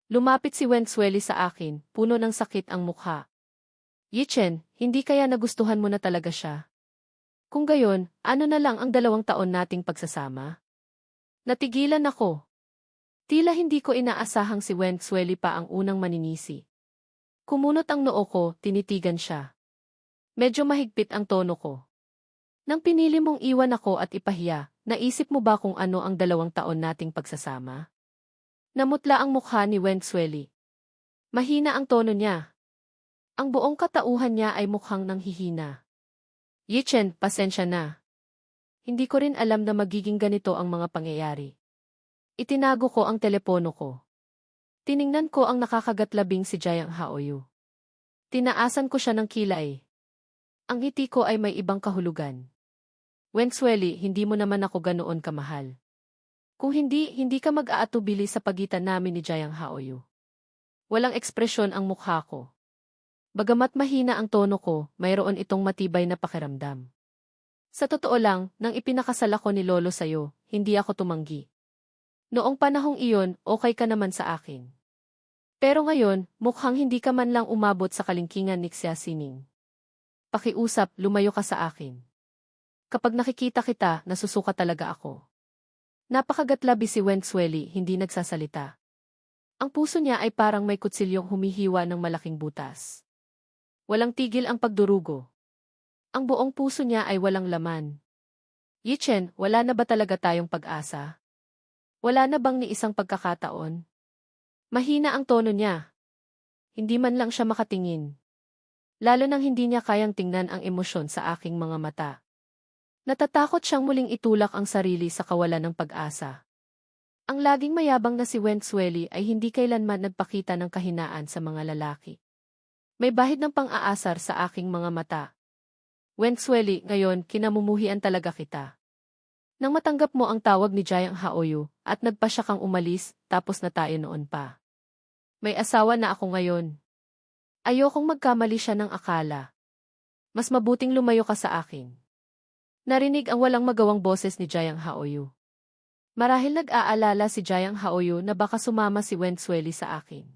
Lumapit si Wen Xueli sa akin, puno ng sakit ang mukha. Yichen, hindi kaya nagustuhan mo na talaga siya? Kung gayon, ano na lang ang 2 taon nating pagsasama? Natigilan ako. Tila hindi ko inaasahang si Wen Xueli pa ang unang maninisi. Kumunot ang noo ko, tinitigan siya. Medyo mahigpit ang tono ko. Nang pinili mong iwan ako at ipahiya, naisip mo ba kung ano ang 2 taon nating pagsasama? Namutla ang mukha ni Wen Xueli. Mahina ang tono niya. Ang buong katauhan niya ay mukhang nanghihina. Yichen, pasensya na. Hindi ko rin alam na magiging ganito ang mga pangyayari. Itinago ko ang telepono ko. Tiningnan ko ang nakakagatlabing si Jiang Haoyu. Tinaasan ko siya ng kilay. Ang ngiti ko ay may ibang kahulugan. Wen Xueli, hindi mo naman ako ganoon kamahal. Kung hindi, hindi ka mag-aatubili sa pagitan namin ni Jiang Haoyu. Walang ekspresyon ang mukha ko. Bagamat mahina ang tono ko, mayroon itong matibay na pakiramdam. Sa totoo lang, nang ipinakasal ako ni Lolo sayo, hindi ako tumanggi. Noong panahong iyon, okay ka naman sa akin. Pero ngayon, mukhang hindi ka man lang umabot sa kalingkingan ni Xia Sining. Pakiusap, lumayo ka sa akin. Kapag nakikita kita, nasusuka talaga ako. Napakagatlabi si Wen Xueli, hindi nagsasalita. Ang puso niya ay parang may kutsilyong humihiwa ng malaking butas. Walang tigil ang pagdurugo. Ang buong puso niya ay walang laman. Yichen, wala na ba talaga tayong pag-asa? Wala na bang ni isang pagkakataon? Mahina ang tono niya. Hindi man lang siya makatingin. Lalo nang hindi niya kayang tingnan ang emosyon sa aking mga mata. Natatakot siyang muling itulak ang sarili sa kawalan ng pag-asa. Ang laging mayabang na si Wen Xueli ay hindi kailanman nagpakita ng kahinaan sa mga lalaki. May bahid ng pang-aasar sa aking mga mata. Wen Xueli, ngayon kinamumuhian talaga kita. Nang matanggap mo ang tawag ni Jayang Haoyu at nagpa siya kang umalis, tapos na tayo noon pa. May asawa na ako ngayon. Ayokong magkamali siya ng akala. Mas mabuting lumayo ka sa akin. Narinig ang walang magawang boses ni Jayang Haoyu. Marahil nag-aalala si Jayang Haoyu na baka sumama si Wensueli sa akin.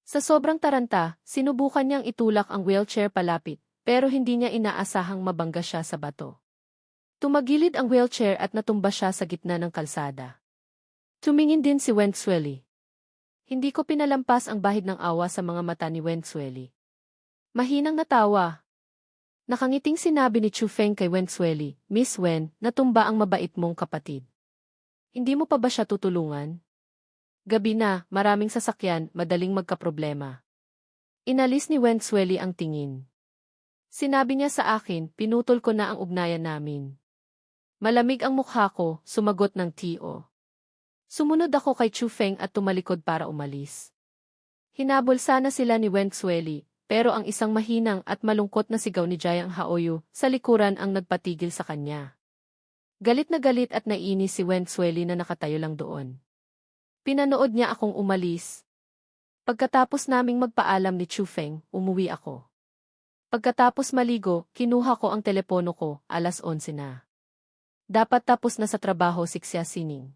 Sa sobrang taranta, sinubukan niyang itulak ang wheelchair palapit, pero hindi niya inaasahang mabangga siya sa bato. Tumagilid ang wheelchair at natumba siya sa gitna ng kalsada. Tumingin din si Wensueli. Hindi ko pinalampas ang bahid ng awa sa mga mata ni Wensueli. Mahinang natawa. Nakangiting sinabi ni Chu Feng kay Wensueli, "Miss Wen, natumba ang mabait mong kapatid. Hindi mo pa ba siya tutulungan? Gabi na, maraming sasakyan, madaling magkaproblema." Inalis ni Wensueli ang tingin. Sinabi niya sa akin, pinutol ko na ang ugnayan namin. Malamig ang mukha ko, sumagot ng T.O. Sumunod ako kay Chu Feng at tumalikod para umalis. Hinabol sana sila ni Wensueli, pero ang isang mahinang at malungkot na sigaw ni Jayang Haoyu sa likuran ang nagpatigil sa kanya. Galit na galit at nainis si Wensueli na nakatayo lang doon. Pinanood niya akong umalis. Pagkatapos naming magpaalam ni Chu Feng, umuwi ako. Pagkatapos maligo, kinuha ko ang telepono ko, 11:00 na. Dapat tapos na sa trabaho si Xia Sining.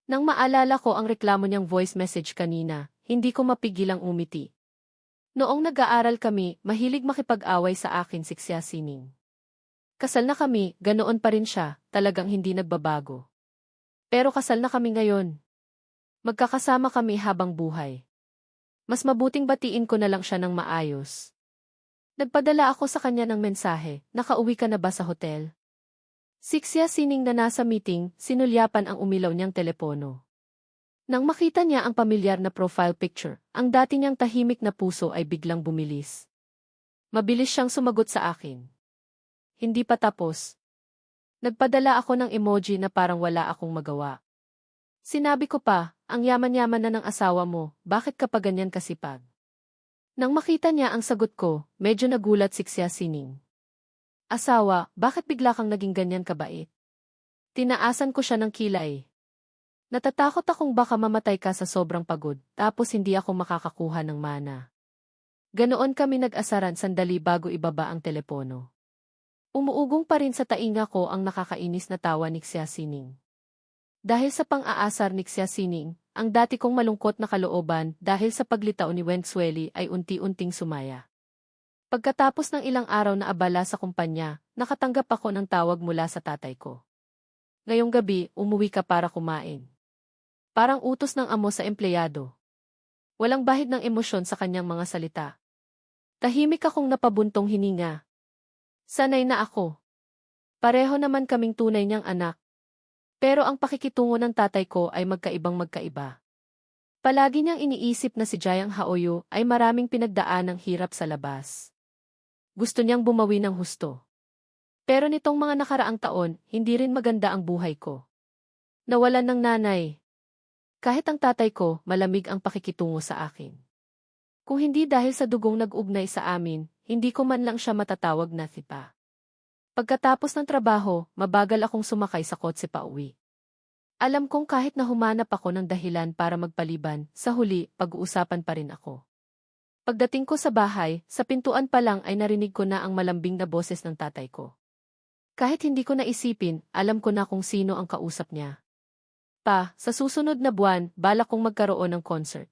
Nang maalala ko ang reklamo niyang voice message kanina, hindi ko mapigilang umiti. Noong nag-aaral kami, mahilig makipag-away sa akin si Xia Sining. Kasal na kami, ganoon pa rin siya, talagang hindi nagbabago. Pero kasal na kami ngayon. Magkakasama kami habang buhay. Mas mabuting batiin ko na lang siya ng maayos. Nagpadala ako sa kanya ng mensahe, "Nakauwi ka na ba sa hotel?" Si Xia Sining na nasa meeting, sinulyapan ang umilaw niyang telepono. Nang makita niya ang pamilyar na profile picture, ang dati niyang tahimik na puso ay biglang bumilis. Mabilis siyang sumagot sa akin. Hindi pa tapos. Nagpadala ako ng emoji na parang wala akong magawa. Sinabi ko pa, ang yaman-yaman na ng asawa mo, bakit ka pa ganyan kasipag? Nang makita niya ang sagot ko, medyo nagulat si Xia Sining. Asawa, bakit bigla kang naging ganyan kabait? Tinaasan ko siya ng kilay. Natatakot akong baka mamatay ka sa sobrang pagod, tapos hindi ako makakakuha ng mana. Ganoon kami nag-asaran sandali bago ibaba ang telepono. Umuugong pa rin sa tainga ko ang nakakainis na tawa ni Xia Sining. Dahil sa pang-aasar ni Xia Sining, ang dati kong malungkot na kalooban dahil sa paglitaw ni Wensueli ay unti-unting sumaya. Pagkatapos ng ilang araw na abala sa kumpanya, nakatanggap ako ng tawag mula sa tatay ko. Ngayong gabi, umuwi ka para kumain. Parang utos ng amo sa empleyado. Walang bahid ng emosyon sa kanyang mga salita. Tahimik akong napabuntong hininga. Sanay na ako. Pareho naman kaming tunay niyang anak. Pero ang pakikitungo ng tatay ko ay magkaibang-magkaiba. Palagi niyang iniisip na si Jayang Haoyu ay maraming pinagdaan ng hirap sa labas. Gusto niyang bumawi ng husto. Pero nitong mga nakaraang taon, hindi rin maganda ang buhay ko. Nawalan ng nanay. Kahit ang tatay ko, malamig ang pakikitungo sa akin. Kung hindi dahil sa dugong nag-ugnay sa amin, hindi ko man lang siya matatawag na tipa. Pagkatapos ng trabaho, mabagal akong sumakay sa kotse pauwi. Alam kong kahit na humanap ako ng dahilan para magpaliban, sa huli, pag-uusapan pa rin ako. Pagdating ko sa bahay, sa pintuan pa lang ay narinig ko na ang malambing na boses ng tatay ko. Kahit hindi ko naisipin, alam ko na kung sino ang kausap niya. Pa, sa susunod na buwan, balak kong magkaroon ng concert.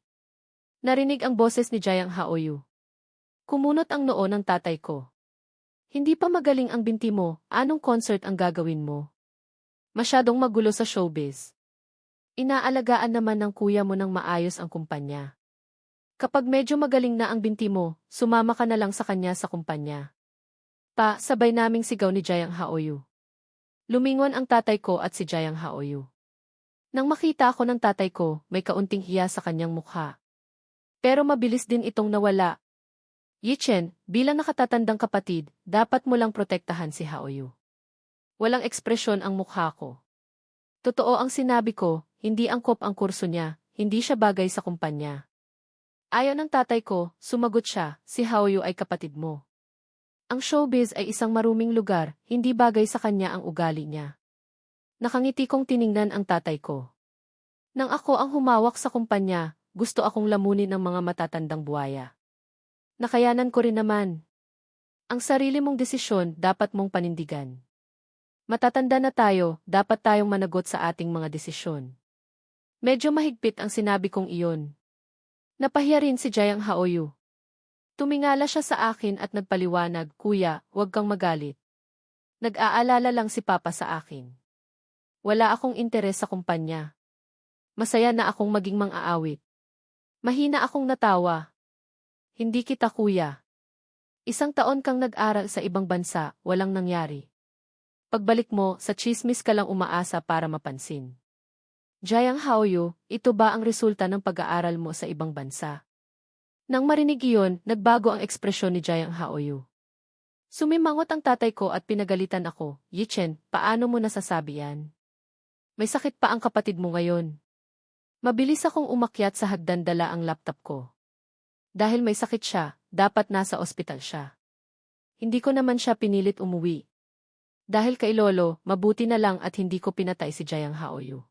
Narinig ang boses ni Jayang Haoyu. Kumunot ang noo ng tatay ko. Hindi pa magaling ang binti mo, anong concert ang gagawin mo? Masyadong magulo sa showbiz. Inaalagaan naman ng kuya mo ng maayos ang kumpanya. Kapag medyo magaling na ang binti mo, sumama ka na lang sa kanya sa kumpanya. Pa, sabay naming sigaw ni Jayang Haoyu. Lumingon ang tatay ko at si Jayang Haoyu. Nang makita ako ng tatay ko, may kaunting hiya sa kanyang mukha. Pero mabilis din itong nawala. Yichen, bilang nakatatandang kapatid, dapat mo lang protektahan si Haoyu. Walang ekspresyon ang mukha ko. Totoo ang sinabi ko, hindi angkop ang kurso niya, hindi siya bagay sa kumpanya. Ayaw ng tatay ko, sumagot siya, si Haoyu ay kapatid mo. Ang showbiz ay isang maruming lugar, hindi bagay sa kanya ang ugali niya. Nakangiti kong tiningnan ang tatay ko. Nang ako ang humawak sa kumpanya, gusto akong lamunin ng mga matatandang buhaya. Nakayanan ko rin naman. Ang sarili mong desisyon dapat mong panindigan. Matatanda na tayo, dapat tayong managot sa ating mga desisyon. Medyo mahigpit ang sinabi kong iyon. Napahiya rin si Jayang Haoyu. Tumingala siya sa akin at nagpaliwanag, "Kuya, huwag kang magalit. Nag-aalala lang si Papa sa akin. Wala akong interes sa kumpanya. Masaya na akong maging mang-aawit." Mahina akong natawa. "Hindi kita kuya. 1 taon kang nag-aral sa ibang bansa, walang nangyari. Pagbalik mo, sa tsismis ka lang umaasa para mapansin. Jayang Haoyu, ito ba ang resulta ng pag-aaral mo sa ibang bansa?" Nang marinig iyon, nagbago ang ekspresyon ni Jayang Haoyu. Sumimangot ang tatay ko at pinagalitan ako, "Yichen, paano mo nasasabi yan? May sakit pa ang kapatid mo ngayon." Mabilis akong umakyat sa hagdan, dala ang laptop ko. Dahil may sakit siya, dapat nasa ospital siya. Hindi ko naman siya pinilit umuwi. Dahil kay Lolo, mabuti na lang at hindi ko pinatay si Jayang Haoyu.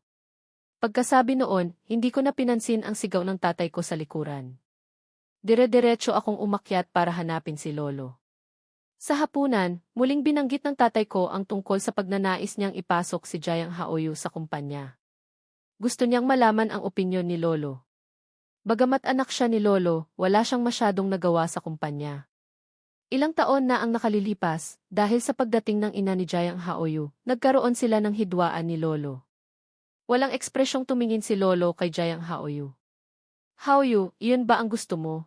Pagkasabi noon, hindi ko na pinansin ang sigaw ng tatay ko sa likuran. Dire-diretso akong umakyat para hanapin si Lolo. Sa hapunan, muling binanggit ng tatay ko ang tungkol sa pagnanais niyang ipasok si Jayang Haoyu sa kumpanya. Gusto niyang malaman ang opinyon ni Lolo. Bagamat anak siya ni Lolo, wala siyang masyadong nagawa sa kumpanya. Ilang taon na ang nakalilipas, dahil sa pagdating ng ina ni Jayang Haoyu, nagkaroon sila ng hidwaan ni Lolo. Walang ekspresyong tumingin si Lolo kay Jayang Haoyu. "Haoyu, iyon ba ang gusto mo?"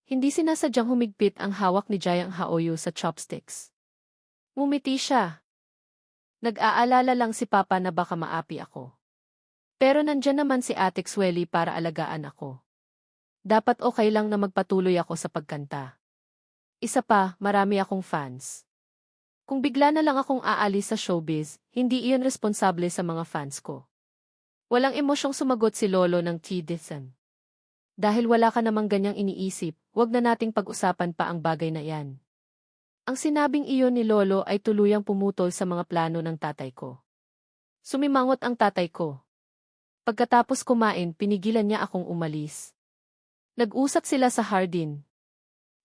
Hindi sinasadyang humigpit ang hawak ni Jayang Haoyu sa chopsticks. Ngumiti siya. Nag-aalala lang si Papa na baka maapi ako. Pero nandyan naman si Ate Xueli para alagaan ako. Dapat okay lang na magpatuloy ako sa pagkanta. Isa pa, marami akong fans. Kung bigla na lang akong aalis sa showbiz, hindi iyon responsable sa mga fans ko. Walang emosyong sumagot si Lolo ng T-Disen. Dahil wala ka namang ganyang iniisip, wag na nating pag-usapan pa ang bagay na yan. Ang sinabing iyon ni Lolo ay tuluyang pumutol sa mga plano ng tatay ko. Sumimangot ang tatay ko. Pagkatapos kumain, pinigilan niya akong umalis. Nag-usap sila sa hardin.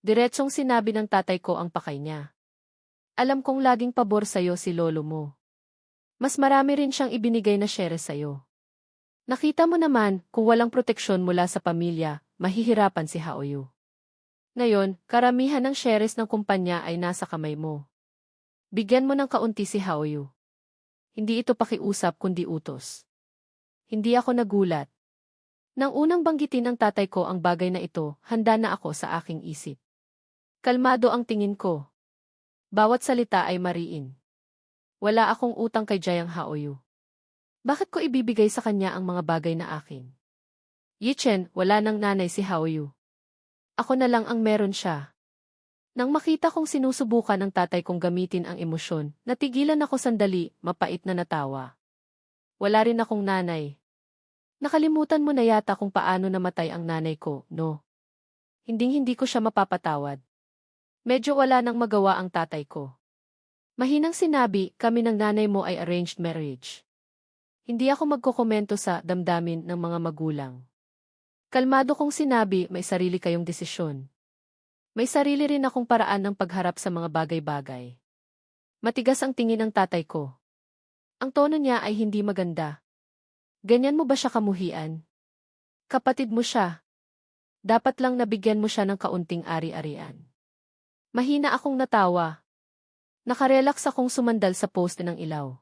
Diretsong sinabi ng tatay ko ang pakay niya. "Alam kong laging pabor sa'yo si Lolo mo. Mas marami rin siyang ibinigay na shares sa'yo. Nakita mo naman, kung walang proteksyon mula sa pamilya, mahihirapan si Haoyu. Ngayon, karamihan ng shares ng kumpanya ay nasa kamay mo. Bigyan mo ng kaunti si Haoyu. Hindi ito pakiusap kundi utos." Hindi ako nagulat. Nang unang banggitin ng tatay ko ang bagay na ito, handa na ako sa aking isip. Kalmado ang tingin ko. Bawat salita ay mariin. Wala akong utang kay Jayang Haoyu. Bakit ko ibibigay sa kanya ang mga bagay na akin? Yichen, wala nang nanay si Haoyu. Ako na lang ang meron siya. Nang makita kong sinusubukan ng tatay kong gamitin ang emosyon, natigilan ako sandali, mapait na natawa. Wala rin akong nanay. Nakalimutan mo na yata kung paano namatay ang nanay ko, no? Hinding-hindi ko siya mapapatawad. Medyo wala nang magawa ang tatay ko. Mahinang sinabi, kami ng nanay mo ay arranged marriage. Hindi ako magkokomento sa damdamin ng mga magulang. Kalmado kong sinabi, may sarili kayong desisyon. May sarili rin akong paraan ng pagharap sa mga bagay-bagay. Matigas ang tingin ng tatay ko. Ang tono niya ay hindi maganda. Ganyan mo ba siya kamuhian? Kapatid mo siya. Dapat lang nabigyan mo siya ng kaunting ari-arian. Mahina akong natawa. Nakarelax akong sumandal sa poste ng ilaw.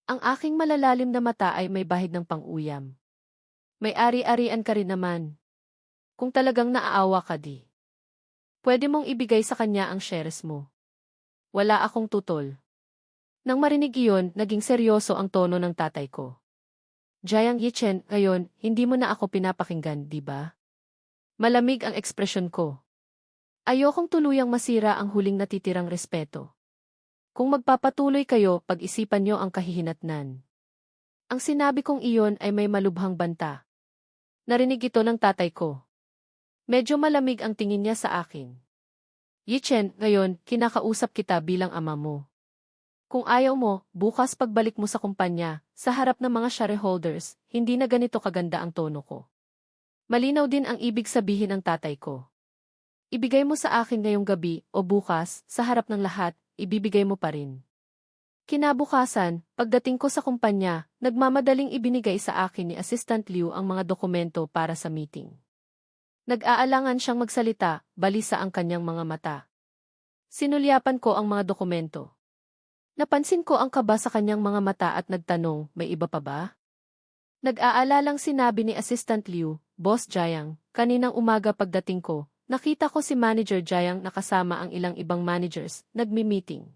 Ang aking malalalim na mata ay may bahid ng pang-uyam. May ari-arian ka rin naman. Kung talagang naaawa ka di. Pwede mong ibigay sa kanya ang shares mo. Wala akong tutol. Nang marinig iyon, naging seryoso ang tono ng tatay ko. Jayang Yichen, ngayon, hindi mo na ako pinapakinggan, di ba? Malamig ang ekspresyon ko. Ayokong tuluyang masira ang huling natitirang respeto. Kung magpapatuloy kayo, pag-isipan nyo ang kahihinatnan. Ang sinabi kong iyon ay may malubhang banta. Narinig ito ng tatay ko. Medyo malamig ang tingin niya sa akin. Yichen, ngayon, kinakausap kita bilang ama mo. Kung ayaw mo, bukas pagbalik mo sa kumpanya, sa harap ng mga shareholders, hindi na ganito kaganda ang tono ko. Malinaw din ang ibig sabihin ng tatay ko. Ibigay mo sa akin ngayong gabi o bukas, sa harap ng lahat, ibibigay mo pa rin. Kinabukasan, pagdating ko sa kumpanya, nagmamadaling ibinigay sa akin ni Assistant Liu ang mga dokumento para sa meeting. Nag-aalangan siyang magsalita, balisa ang kanyang mga mata. Sinulyapan ko ang mga dokumento. Napansin ko ang kaba sa kanyang mga mata at nagtanong, may iba pa ba? Nag-aalalang sinabi ni Assistant Liu, Boss Jiang, kaninang umaga pagdating ko, nakita ko si Manager Jiang nakasama ang ilang ibang managers, nagmi-meeting.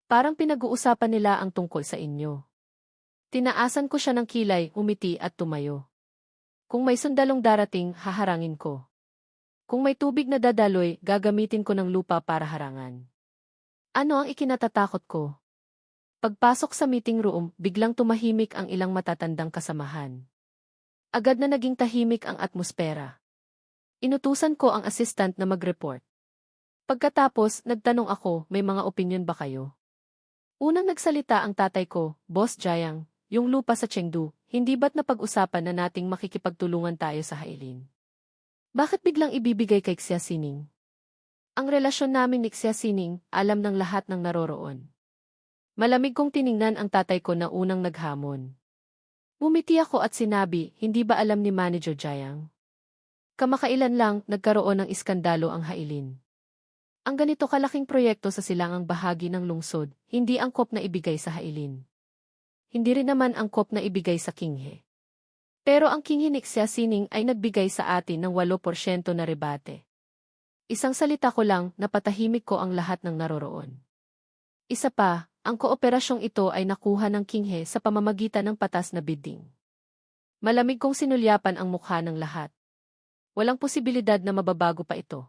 Parang pinag-uusapan nila ang tungkol sa inyo. Tinaasan ko siya ng kilay, umiti at tumayo. Kung may sundalong darating, haharangin ko. Kung may tubig na dadaloy, gagamitin ko ng lupa para harangan. Ano ang ikinatatakot ko? Pagpasok sa meeting room, biglang tumahimik ang ilang matatandang kasamahan. Agad na naging tahimik ang atmosfera. Inutusan ko ang assistant na mag-report. Pagkatapos, nagtanong ako, may mga opinion ba kayo? Unang nagsalita ang tatay ko, Boss Jiang, yung lupa sa Chengdu, hindi ba't napag-usapan na nating makikipagtulungan tayo sa Hailin? Bakit biglang ibibigay kay Xia Sining? Ang relasyon namin ni Xia Sining, alam ng lahat ng naroroon. Malamig kong tiningnan ang tatay ko na unang naghamon. Bumiti ako at sinabi, hindi ba alam ni Manager Jiang? Kamakailan lang, nagkaroon ng iskandalo ang Hailin. Ang ganito kalaking proyekto sa silangang bahagi ng lungsod, hindi angkop na ibigay sa Hailin. Hindi rin naman angkop na ibigay sa Qinghe. Pero ang Qinghe ni Xia Sining ay nagbigay sa atin ng 8% na rebate. Isang salita ko lang, napatahimik ko ang lahat ng naroroon. Isa pa, ang kooperasyong ito ay nakuha ng Qinghe sa pamamagitan ng patas na bidding. Malamig kong sinulyapan ang mukha ng lahat. Walang posibilidad na mababago pa ito.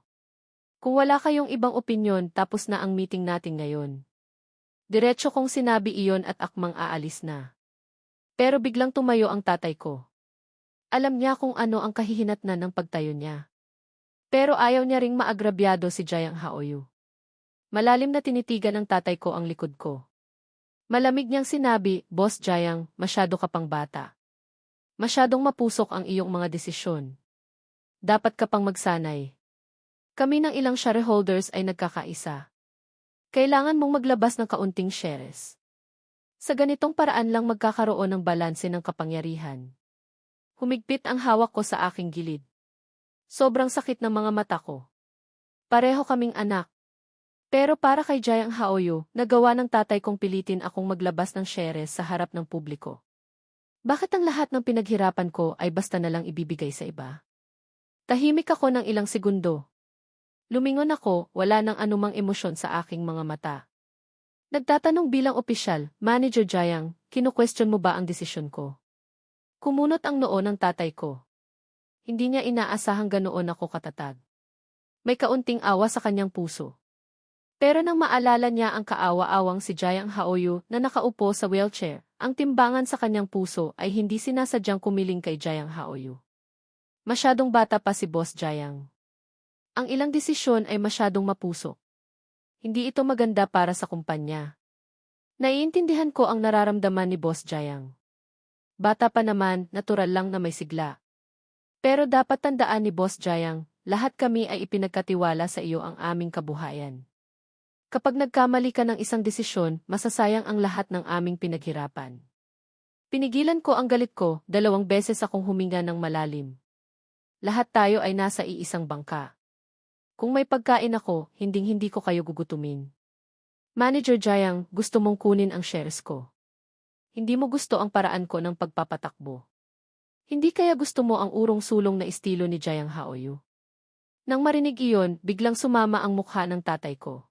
Kung wala kayong ibang opinyon, tapos na ang meeting natin ngayon. Diretso kong sinabi iyon at akmang aalis na. Pero biglang tumayo ang tatay ko. Alam niya kung ano ang kahihinatnan ng pagtayo niya. Pero ayaw niya ring maagrabyado si Jiang Haoyu. Malalim na tinitigan ng tatay ko ang likod ko. Malamig niyang sinabi, Boss Jiang, masyado ka pang bata. Masyadong mapusok ang iyong mga desisyon. Dapat ka pang magsanay. Kami ng ilang shareholders ay nagkakaisa. Kailangan mong maglabas ng kaunting shares. Sa ganitong paraan lang magkakaroon ng balanse ng kapangyarihan. Humigpit ang hawak ko sa aking gilid. Sobrang sakit ng mga mata ko. Pareho kaming anak. Pero para kay Jiang Haoyu, nagawa ng tatay kong pilitin akong maglabas ng shares sa harap ng publiko. Bakit ang lahat ng pinaghirapan ko ay basta na lang ibibigay sa iba? Tahimik ako ng ilang segundo. Lumingon ako, wala nang anumang emosyon sa aking mga mata. Nagtatanong bilang opisyal, Manager Jiang, kinu-question mo ba ang desisyon ko? Kumunot ang noo ng tatay ko. Hindi niya inaasahang ganoon ako katatag. May kaunting awa sa kanyang puso. Pero nang maalala niya ang kaawa-awang si Jiang Haoyu na nakaupo sa wheelchair, ang timbangan sa kanyang puso ay hindi sinasadyang kumiling kay Jiang Haoyu. Masyadong bata pa si Boss Jiang. Ang ilang desisyon ay masyadong mapusok. Hindi ito maganda para sa kumpanya. Naiintindihan ko ang nararamdaman ni Boss Jiang. Bata pa naman, natural lang na may sigla. Pero dapat tandaan ni Boss Jiang, lahat kami ay ipinagkatiwala sa iyo ang aming kabuhayan. Kapag nagkamali ka ng isang desisyon, masasayang ang lahat ng aming pinaghirapan. Pinigilan ko ang galit ko, 2 beses akong huminga ng malalim. Lahat tayo ay nasa iisang bangka. Kung may pagkain ako, hinding-hindi ko kayo gugutumin. Manager Jiang, gusto mong kunin ang shares ko. Hindi mo gusto ang paraan ko ng pagpapatakbo. Hindi kaya gusto mo ang urong-sulong na estilo ni Jiang Haoyu? Nang marinig iyon, biglang sumama ang mukha ng tatay ko.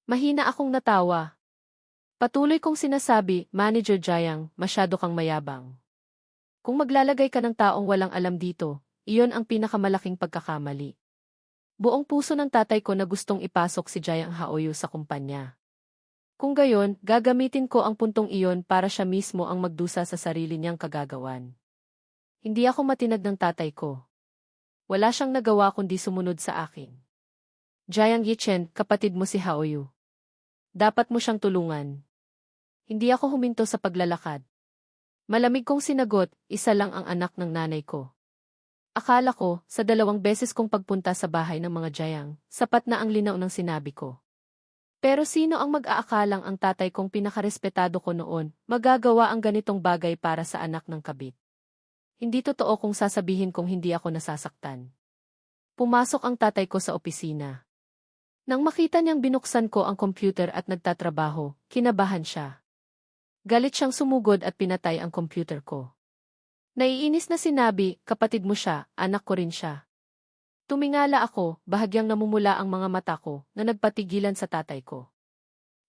Mahina akong natawa. Patuloy kong sinasabi, Manager Jiang, masyado kang mayabang. Kung maglalagay ka ng taong walang alam dito, iyon ang pinakamalaking pagkakamali. Buong puso ng tatay ko na gustong ipasok si Jiang Haoyu sa kumpanya. Kung gayon, gagamitin ko ang puntong iyon para siya mismo ang magdusa sa sarili niyang kagagawan. Hindi ako matinag ng tatay ko. Wala siyang nagawa kundi sumunod sa akin. Jiang Yichen, kapatid mo si Haoyu. Dapat mo siyang tulungan. Hindi ako huminto sa paglalakad. Malamig kong sinagot, isa lang ang anak ng nanay ko. Akala ko, sa 2 beses kong pagpunta sa bahay ng mga Jayang, sapat na ang linaw ng sinabi ko. Pero sino ang mag-aakalang ang tatay kong pinakarespetado ko noon, magagawa ang ganitong bagay para sa anak ng kabit? Hindi totoo kung sasabihin kong hindi ako nasasaktan. Pumasok ang tatay ko sa opisina. Nang makita niyang binuksan ko ang computer at nagtatrabaho, kinabahan siya. Galit siyang sumugod at pinatay ang computer ko. Naiinis na sinabi, kapatid mo siya, anak ko rin siya. Tumingala ako, bahagyang namumula ang mga mata ko na nagpatigilan sa tatay ko.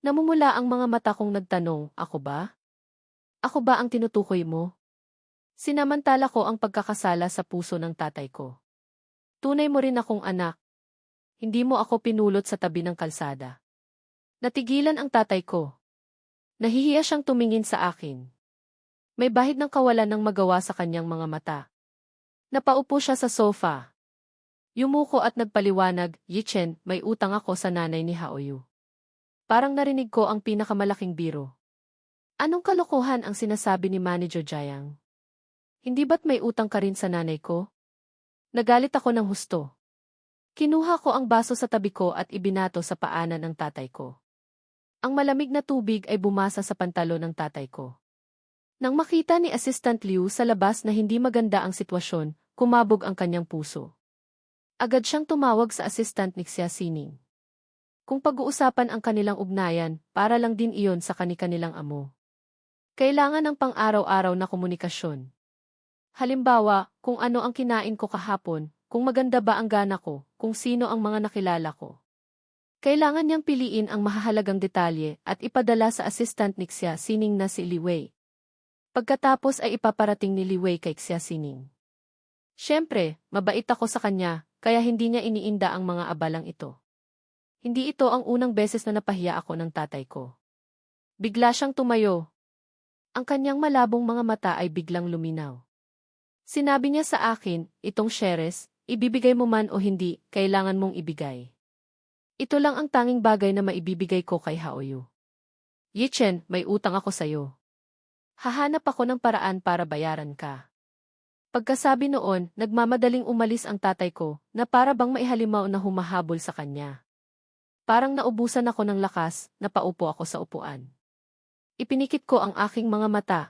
Namumula ang mga mata kong nagtanong, ako ba? Ako ba ang tinutukoy mo? Sinamantala ko ang pagkakasala sa puso ng tatay ko. Tunay mo rin akong anak. Hindi mo ako pinulot sa tabi ng kalsada. Natigilan ang tatay ko. Nahihiya siyang tumingin sa akin. May bahid ng kawalan ng magawa sa kanyang mga mata. Napaupo siya sa sofa. Yumuko at nagpaliwanag, Yichen, may utang ako sa nanay ni Haoyu. Parang narinig ko ang pinakamalaking biro. Anong kalokohan ang sinasabi ni Manager Jayang? Hindi ba't may utang ka rin sa nanay ko? Nagalit ako ng husto. Kinuha ko ang baso sa tabi ko at ibinato sa paanan ng tatay ko. Ang malamig na tubig ay bumasa sa pantalo ng tatay ko. Nang makita ni Assistant Liu sa labas na hindi maganda ang sitwasyon, kumabog ang kanyang puso. Agad siyang tumawag sa Assistant ni Xia Sining. Kung pag-uusapan ang kanilang ugnayan, para lang din iyon sa kani-kanilang amo. Kailangan ng pang-araw-araw na komunikasyon. Halimbawa, kung ano ang kinain ko kahapon, kung maganda ba ang gana ko, kung sino ang mga nakilala ko. Kailangan niyang piliin ang mahahalagang detalye at ipadala sa Assistant ni Xia Sining na si Li Wei. Pagkatapos ay ipaparating ni Li Wei kay Xia Sining. Siyempre, mabait ako sa kanya, kaya hindi niya iniinda ang mga abalang ito. Hindi ito ang unang beses na napahiya ako ng tatay ko. Bigla siyang tumayo. Ang kanyang malabong mga mata ay biglang luminaw. Sinabi niya sa akin, itong shares, ibibigay mo man o hindi, kailangan mong ibigay. Ito lang ang tanging bagay na maibibigay ko kay Haoyu. Yichen, may utang ako sa'yo. Hahanap ako ng paraan para bayaran ka. Pagkasabi noon, nagmamadaling umalis ang tatay ko, na para bang maihalimaw na humahabol sa kanya. Parang naubusan ako ng lakas, napaupo ako sa upuan. Ipinikit ko ang aking mga mata.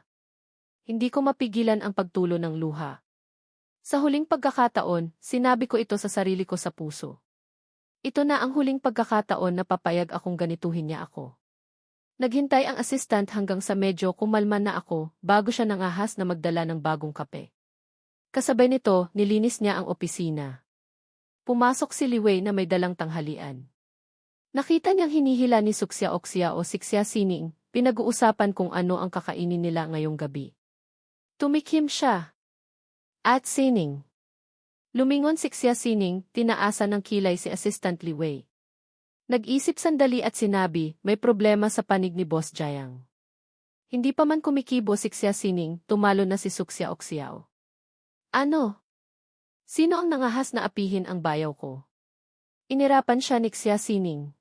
Hindi ko mapigilan ang pagtulo ng luha. Sa huling pagkakataon, sinabi ko ito sa sarili ko sa puso. Ito na ang huling pagkakataon na papayag akong ganituhin niya ako. Naghintay ang assistant hanggang sa medyo kumalma na ako bago siya nangahas na magdala ng bagong kape. Kasabay nito, nilinis niya ang opisina. Pumasok si Li Wei na may dalang tanghalian. Nakita niyang hinihila ni Suksya Oksya o Siksya Sining, pinag-uusapan kung ano ang kakainin nila ngayong gabi. Tumikhim siya. At Sining. Lumingon si Xia Sining, tinaasa ng kilay si Assistant Li Wei. Nag-isip sandali at sinabi, may problema sa panig ni Boss Jayang. Hindi pa man kumikibo si Xia Sining, tumalo na si Suksya Oksiao. Ano? Sino ang nangahas na apihin ang bayaw ko? Inirapan siya ni Xia Sining.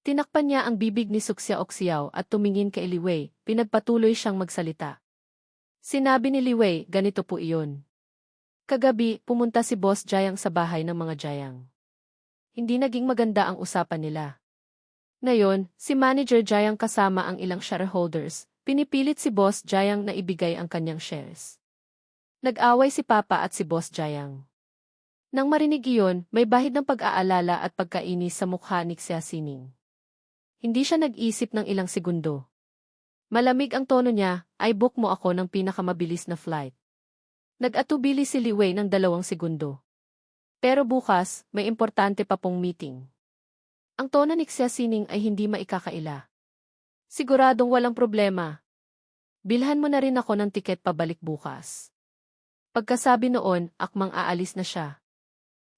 Tinakpan niya ang bibig ni Suksya Oksiao at tumingin kay Li Wei, pinagpatuloy siyang magsalita. Sinabi ni Li Wei, ganito po iyon. Kagabi, pumunta si Boss Jayang sa bahay ng mga Jayang. Hindi naging maganda ang usapan nila. Ngayon, si Manager Jayang kasama ang ilang shareholders, pinipilit si Boss Jayang na ibigay ang kanyang shares. Nag-away si Papa at si Boss Jayang. Nang marinig iyon, may bahid ng pag-aalala at pagkainis sa mukha ni Xia Sining. Hindi siya nag-isip ng ilang segundo. Malamig ang tono niya, ay book mo ako ng pinakamabilis na flight. Nag-atubili si Li Wei ng 2 segundo. Pero bukas, may importante pa pong meeting. Ang tono ni Xia Sining ay hindi maikakaila. Siguradong walang problema. Bilhan mo na rin ako ng tiket pabalik bukas. Pagkasabi noon, akmang aalis na siya.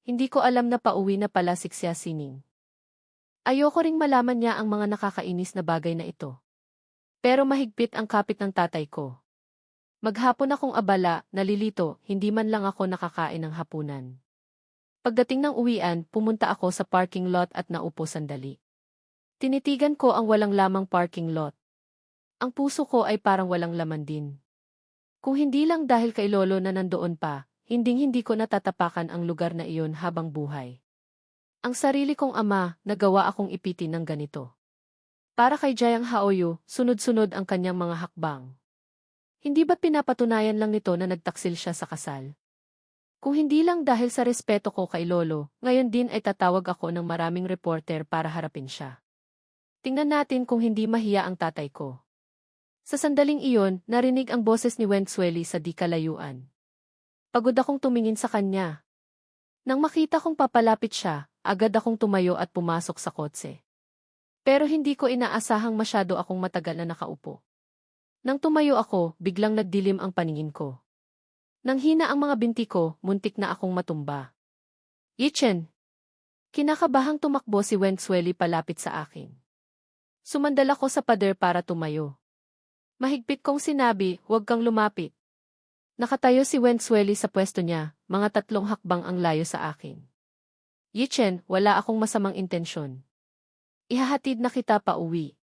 Hindi ko alam na pauwi na pala si Xia Sining. Ayoko ring malaman niya ang mga nakakainis na bagay na ito. Pero mahigpit ang kapit ng tatay ko. Maghapon akong abala, nalilito, hindi man lang ako nakakain ng hapunan. Pagdating ng uwian, pumunta ako sa parking lot at naupo sandali. Tinitigan ko ang walang lamang parking lot. Ang puso ko ay parang walang laman din. Kung hindi lang dahil kay Lolo na nandoon pa, hinding-hindi ko natatapakan ang lugar na iyon habang buhay. Ang sarili kong ama, nagawa akong ipitin ng ganito. Para kay Jayang Haoyu, sunod-sunod ang kanyang mga hakbang. Hindi ba't pinapatunayan lang nito na nagtaksil siya sa kasal? Kung hindi lang dahil sa respeto ko kay Lolo, ngayon din ay tatawag ako ng maraming reporter para harapin siya. Tingnan natin kung hindi mahiya ang tatay ko. Sa sandaling iyon, narinig ang boses ni Wenzueli sa di kalayuan. Pagod akong tumingin sa kanya. Nang makita kong papalapit siya, agad akong tumayo at pumasok sa kotse. Pero hindi ko inaasahang masyado akong matagal na nakaupo. Nang tumayo ako, biglang nagdilim ang paningin ko. Nang hina ang mga binti ko, muntik na akong matumba. Yichen! Kinakabahang tumakbo si Wenzueli palapit sa akin. Sumandal ako sa pader para tumayo. Mahigpit kong sinabi, huwag kang lumapit. Nakatayo si Wenzueli sa pwesto niya, mga 3 hakbang ang layo sa akin. Yichen, wala akong masamang intensyon. Ihahatid na kita pa uwi.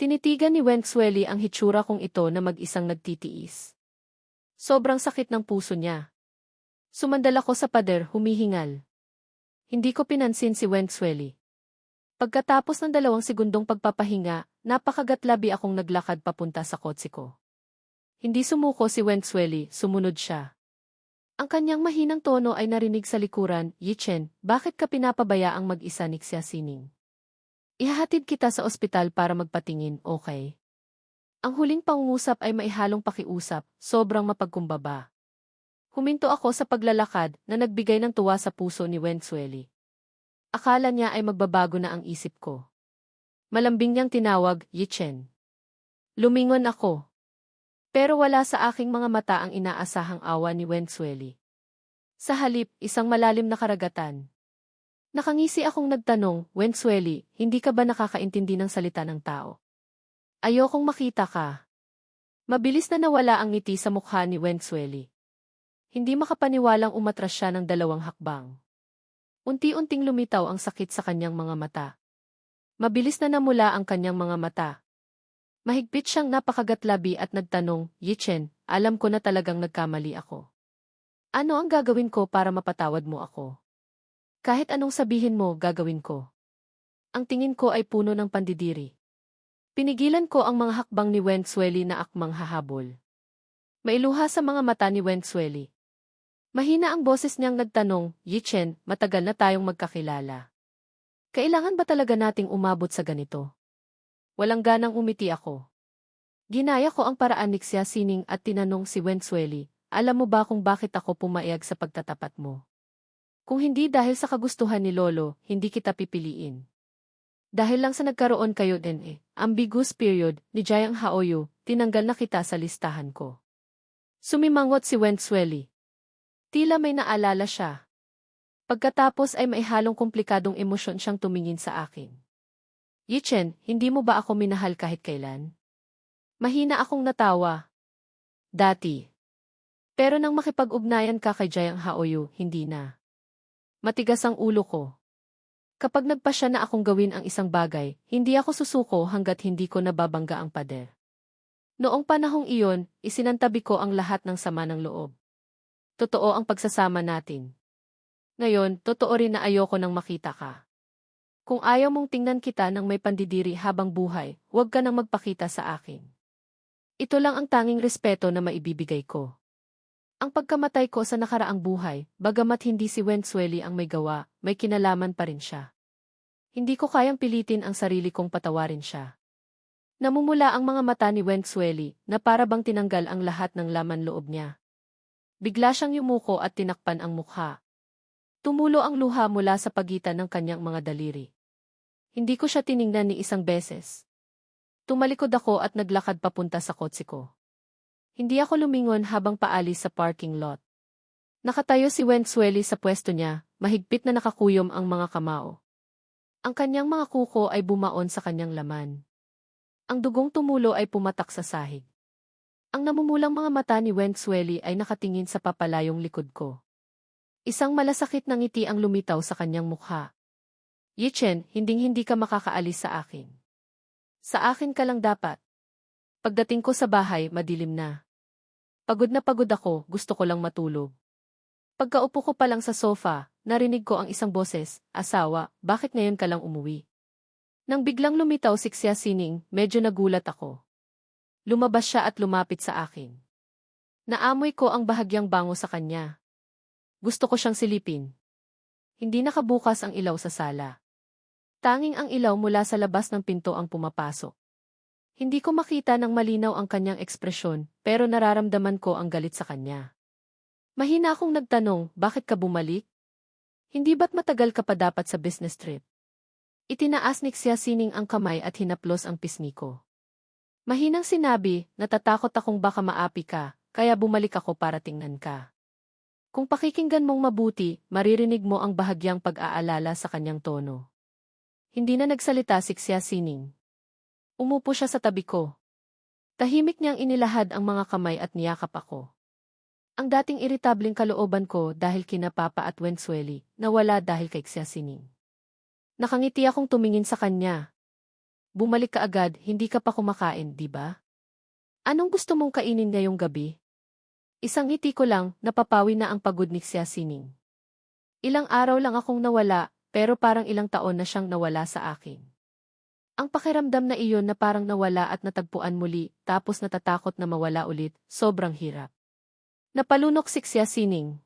Tinitigan ni Wenzueli ang hitsura kong ito na mag-isang nagtitiis. Sobrang sakit ng puso niya. Sumandal ako sa pader, humihingal. Hindi ko pinansin si Wenzueli. Pagkatapos ng 2 segundong pagpapahinga, napakagatlabi akong naglakad papunta sa kotse ko. Hindi sumuko si Wenzueli, sumunod siya. Ang kanyang mahinang tono ay narinig sa likuran, Yichen, bakit ka pinapabayaang mag-isa ni Xia Sining? Ihahatid kita sa ospital para magpatingin, okay? Ang huling pangungusap ay maihalong pakiusap, sobrang mapagkumbaba. Huminto ako sa paglalakad na nagbigay ng tuwa sa puso ni Wenzueli. Akala niya ay magbabago na ang isip ko. Malambing niyang tinawag, Yichen. Lumingon ako. Pero wala sa aking mga mata ang inaasahang awa ni Wenzueli. Sa halip, isang malalim na karagatan. Nakangisi akong nagtanong, Wenzueli, hindi ka ba nakakaintindi ng salita ng tao? Ayokong makita ka. Mabilis na nawala ang ngiti sa mukha ni Wenzueli. Hindi makapaniwalang umatras siya ng 2 hakbang. Unti-unting lumitaw ang sakit sa kanyang mga mata. Mabilis na namula ang kanyang mga mata. Mahigpit siyang napakagatlabi at nagtanong, Yichen, alam ko na talagang nagkamali ako. Ano ang gagawin ko para mapatawad mo ako? Kahit anong sabihin mo, gagawin ko. Ang tingin ko ay puno ng pandidiri. Pinigilan ko ang mga hakbang ni Wenzueli na akmang hahabol. Mailuha sa mga mata ni Wenzueli. Mahina ang boses niyang nagtanong, Yichen, matagal na tayong magkakilala. Kailangan ba talaga nating umabot sa ganito? Walang ganang umiti ako. Ginaya ko ang paraan ni Xia Sining at tinanong si Wenzueli, alam mo ba kung bakit ako pumayag sa pagtatapat mo? Kung hindi dahil sa kagustuhan ni Lolo, hindi kita pipiliin. Dahil lang sa nagkaroon kayo din ambiguous period, ni Jayang Haoyu, tinanggal na kita sa listahan ko. Sumimangot si Wenzueli. Tila may naalala siya. Pagkatapos ay maihalong komplikadong emosyon siyang tumingin sa akin. Yichen, hindi mo ba ako minahal kahit kailan? Mahina akong natawa. Dati. Pero nang makipag-ugnayan ka kay Jayang Haoyu, hindi na. Matigas ang ulo ko. Kapag nagpasya na akong gawin ang isang bagay, hindi ako susuko hanggat hindi ko nababangga ang pader. Noong panahong iyon, isinantabi ko ang lahat ng sama ng loob. Totoo ang pagsasama natin. Ngayon, totoo rin na ayoko nang makita ka. Kung ayaw mong tingnan kita ng may pandidiri habang buhay, huwag ka nang magpakita sa akin. Ito lang ang tanging respeto na maibibigay ko. Ang pagkamatay ko sa nakaraang buhay, bagamat hindi si Wenzueli ang may gawa, may kinalaman pa rin siya. Hindi ko kayang pilitin ang sarili kong patawarin siya. Namumula ang mga mata ni Wenzueli na para bang tinanggal ang lahat ng laman loob niya. Bigla siyang yumuko at tinakpan ang mukha. Tumulo ang luha mula sa pagitan ng kanyang mga daliri. Hindi ko siya tiningnan ni isang beses. Tumalikod ako at naglakad papunta sa kotse ko. Hindi ako lumingon habang paalis sa parking lot. Nakatayo si Wenzueli sa pwesto niya, mahigpit na nakakuyom ang mga kamao. Ang kanyang mga kuko ay bumaon sa kanyang laman. Ang dugong tumulo ay pumatak sa sahig. Ang namumulang mga mata ni Wenzueli ay nakatingin sa papalayong likod ko. Isang malasakit na ngiti ang lumitaw sa kanyang mukha. Yichen, hinding-hindi ka makakaalis sa akin. Sa akin ka lang dapat. Pagdating ko sa bahay, madilim na. Pagod na pagod ako, gusto ko lang matulog. Pagkaupo ko pa lang sa sofa, narinig ko ang isang boses, "Asawa, bakit ngayon ka lang umuwi?" Nang biglang lumitaw si Xia Sining, medyo nagulat ako. Lumabas siya at lumapit sa akin. Naamoy ko ang bahagyang bango sa kanya. Gusto ko siyang silipin. Hindi nakabukas ang ilaw sa sala. Tanging ang ilaw mula sa labas ng pinto ang pumapasok. Hindi ko makita ng malinaw ang kanyang ekspresyon, pero nararamdaman ko ang galit sa kanya. Mahina akong nagtanong, "Bakit ka bumalik? Hindi ba't matagal ka pa dapat sa business trip?" Itinaas ni Xia Sining ang kamay at hinaplos ang pisngi ko. Mahinang sinabi, "Natatakot akong baka maapi ka, kaya bumalik ako para tingnan ka." Kung pakikinggan mong mabuti, maririnig mo ang bahagyang pag-aalala sa kanyang tono. Hindi na nagsalita si Xia Sining. Umupo siya sa tabi ko. Tahimik niyang inilahad ang mga kamay at niyakap ako. Ang dating iritableng kalooban ko dahil kina Papa at Wensueli, nawala dahil kay Xia Sining. Nakangiti akong tumingin sa kanya. "Bumalik ka agad, hindi ka pa kumakain, di ba? Anong gusto mong kainin ngayong gabi?" Isang ngiti ko lang, napapawi na ang pagod ni Xia Sining. Ilang araw lang akong nawala, pero parang ilang taon na siyang nawala sa akin. Ang pakiramdam na iyon na parang nawala at natagpuan muli, tapos natatakot na mawala ulit, sobrang hirap. Napalunok si Xia Sining.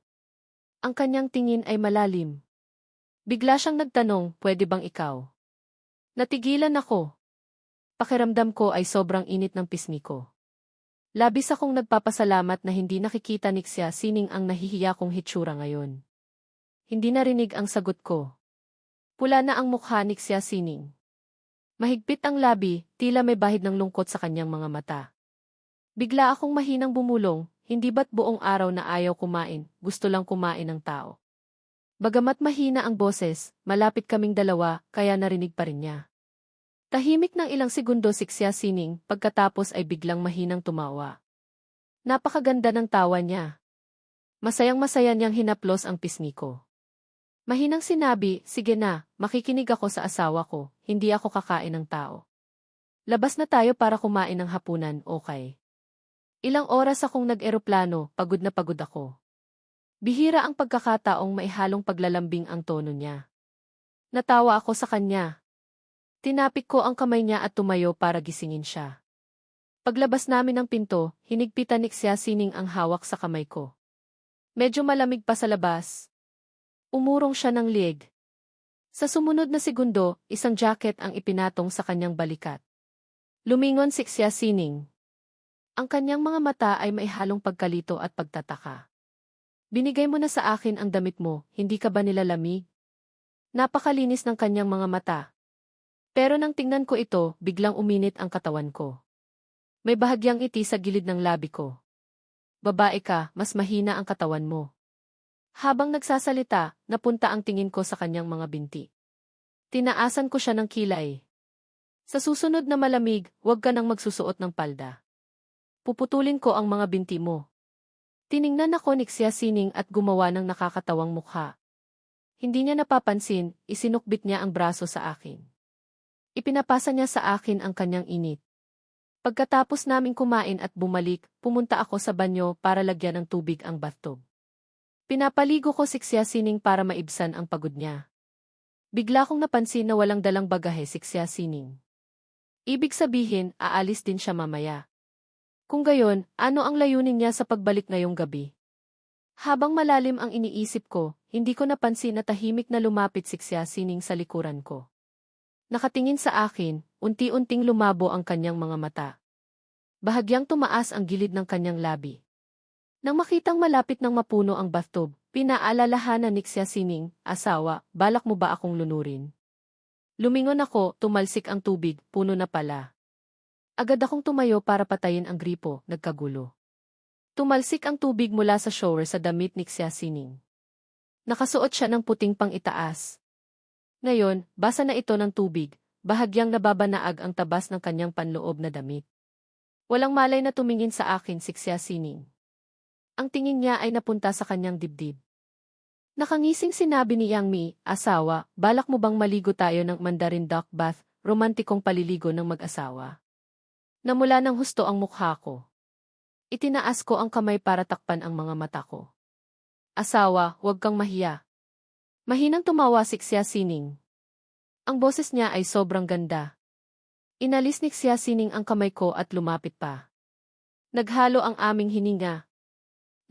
Ang kanyang tingin ay malalim. Bigla siyang nagtanong, "Pwede bang ikaw?" Natigilan ako. Pakiramdam ko ay sobrang init ng pisngi ko. Labis akong nagpapasalamat na hindi nakikita ni Xia Sining ang nahihiya kong hitsura ngayon. Hindi narinig ang sagot ko. Pula na ang mukha ni Xia Sining. Mahigpit ang labi, tila may bahid ng lungkot sa kanyang mga mata. Bigla akong mahinang bumulong, hindi ba't buong araw na ayaw kumain, gusto lang kumain ng tao. Bagamat mahina ang boses, malapit kaming dalawa, kaya narinig pa rin niya. Tahimik ng ilang segundo si Xia Sining, pagkatapos ay biglang mahinang tumawa. Napakaganda ng tawa niya. Masayang-masaya niyang hinaplos ang pisngi ko. Mahinang sinabi, "Sige na, makikinig ako sa asawa ko, hindi ako kakain ng tao. Labas na tayo para kumain ng hapunan, okay?" Ilang oras akong nag-eroplano, pagod na pagod ako. Bihira ang pagkakataong maihalong paglalambing ang tono niya. Natawa ako sa kanya. Tinapik ko ang kamay niya at tumayo para gisingin siya. Paglabas namin ng pinto, hinigpitan ni Xia Sining ang hawak sa kamay ko. Medyo malamig pa sa labas. Umurong siya ng lieg. Sa sumunod na segundo, isang jacket ang ipinatong sa kanyang balikat. Lumingon si Xia Sining. Ang kanyang mga mata ay maihalong pagkalito at pagtataka. "Binigay mo na sa akin ang damit mo, hindi ka ba nilalamig?" Napakalinis ng kanyang mga mata. Pero nang tingnan ko ito, biglang uminit ang katawan ko. May bahagyang ngiti sa gilid ng labi ko. "Babae ka, mas mahina ang katawan mo." Habang nagsasalita, napunta ang tingin ko sa kanyang mga binti. Tinaasan ko siya ng kilay. "Sa susunod na malamig, huwag ka nang magsusuot ng palda. Puputulin ko ang mga binti mo." Tiningnan ako ni Xia Sining at gumawa ng nakakatawang mukha. Hindi niya napapansin, isinukbit niya ang braso sa akin. Ipinapasa niya sa akin ang kanyang init. Pagkatapos naming kumain at bumalik, pumunta ako sa banyo para lagyan ng tubig ang bathtub. Pinapaligo ko si Xia Sining para maibsan ang pagod niya. Bigla kong napansin na walang dalang bagahe si Xia Sining. Ibig sabihin, aalis din siya mamaya. Kung gayon, ano ang layunin niya sa pagbalik ngayong gabi? Habang malalim ang iniisip ko, hindi ko napansin na tahimik na lumapit si Xia Sining sa likuran ko. Nakatingin sa akin, unti-unting lumabo ang kanyang mga mata. Bahagyang tumaas ang gilid ng kanyang labi. Nang makitang malapit ng mapuno ang bathtub, pinaalalahanan ni Xia Sining, "Asawa, balak mo ba akong lunurin?" Lumingon ako, tumalsik ang tubig, puno na pala. Agad akong tumayo para patayin ang gripo, nagkagulo. Tumalsik ang tubig mula sa shower sa damit ni Xia Sining. Nakasuot siya ng puting pang-itaas. Ngayon, basa na ito ng tubig, bahagyang nababanaag ang tabas ng kanyang panloob na damit. Walang malay na tumingin sa akin si Xia Sining. Ang tingin niya ay napunta sa kanyang dibdib. Nakangising sinabi ni Yang Mi, "Asawa, balak mo bang maligo tayo ng Mandarin Duck Bath, romantikong paliligo ng mag-asawa?" Namula ng husto ang mukha ko. Itinaas ko ang kamay para takpan ang mga mata ko. Asawa, huwag kang mahiya. Mahinang tumawa si Xia Sining. Ang boses niya ay sobrang ganda. Inalis ni Xia Sining ang kamay ko at lumapit pa. Naghalo ang aming hininga.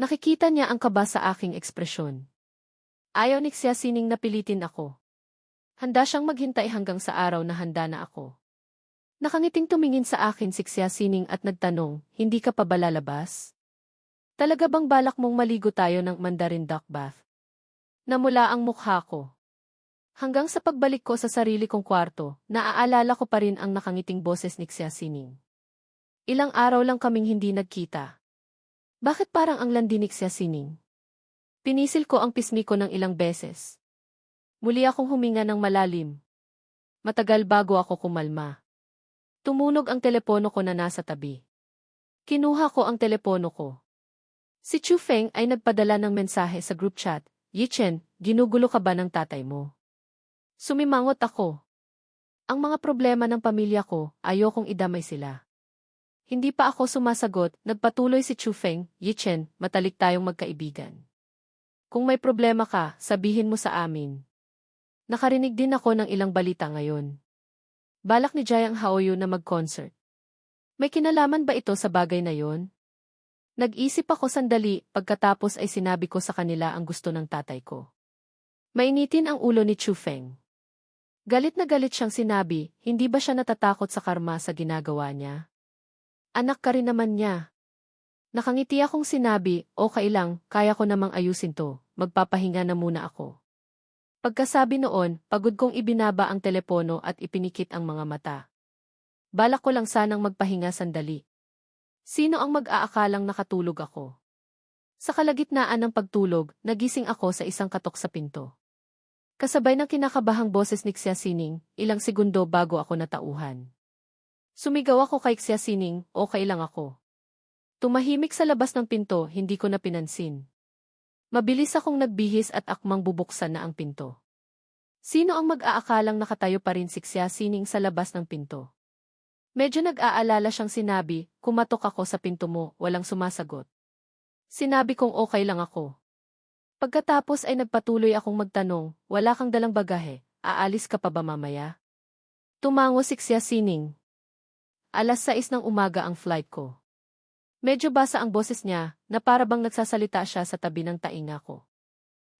Nakikita niya ang kaba sa aking ekspresyon. Ayaw ni Xia Sining na pilitin ako. Handa siyang maghintay hanggang sa araw na handa na ako. Nakangiting tumingin sa akin si Xia Sining at nagtanong, hindi ka pa ba lalabas? Talaga bang balak mong maligo tayo ng Mandarin Duck Bath? Namula ang mukha ko. Hanggang sa pagbalik ko sa sarili kong kwarto, naaalala ko pa rin ang nakangiting boses ni Xia Sining. Ilang araw lang kaming hindi nagkita. Bakit parang ang landi ni Xia Sining? Pinisil ko ang pisngi ko ng ilang beses. Muli akong huminga ng malalim. Matagal bago ako kumalma. Tumunog ang telepono ko na nasa tabi. Kinuha ko ang telepono ko. Si Chu Feng ay nagpadala ng mensahe sa group chat, Yichen, ginugulo ka ba ng tatay mo? Sumimangot ako. Ang mga problema ng pamilya ko, ayokong idamay sila. Hindi pa ako sumasagot, nagpatuloy si Chu Feng, Yichen, matalik tayong magkaibigan. Kung may problema ka, sabihin mo sa amin. Nakarinig din ako ng ilang balita ngayon. Balak ni Jiang Haoyu na mag-concert. May kinalaman ba ito sa bagay na yon? Nag-isip ako sandali, pagkatapos ay sinabi ko sa kanila ang gusto ng tatay ko. Mainitin ang ulo ni Chu Feng. Galit na galit siyang sinabi, hindi ba siya natatakot sa karma sa ginagawa niya? Anak ka rin naman niya. Nakangiti akong sinabi, okay lang, kaya ko namang ayusin to, magpapahinga na muna ako. Pagkasabi noon, pagod kong ibinaba ang telepono at ipinikit ang mga mata. Balak ko lang sanang magpahinga sandali. Sino ang mag-aakalang nakatulog ako? Sa kalagitnaan ng pagtulog, nagising ako sa isang katok sa pinto. Kasabay ng kinakabahang boses ni Xia Sining, ilang segundo bago ako natauhan. Sumigaw ako kay Xia Sining, okay lang ako. Tumahimik sa labas ng pinto, hindi ko na pinansin. Mabilis akong nagbihis at akmang bubuksan na ang pinto. Sino ang mag-aakalang nakatayo pa rin si Xia Sining sa labas ng pinto? Medyo nag-aalala siyang sinabi, kumatok ako sa pinto mo, walang sumasagot. Sinabi kong okay lang ako. Pagkatapos ay nagpatuloy akong magtanong, wala kang dalang bagahe, aalis ka pa ba mamaya? Tumango si Xia Sining. 6:00 ng umaga ang flight ko. Medyo basa ang boses niya, na para bang nagsasalita siya sa tabi ng tainga ko.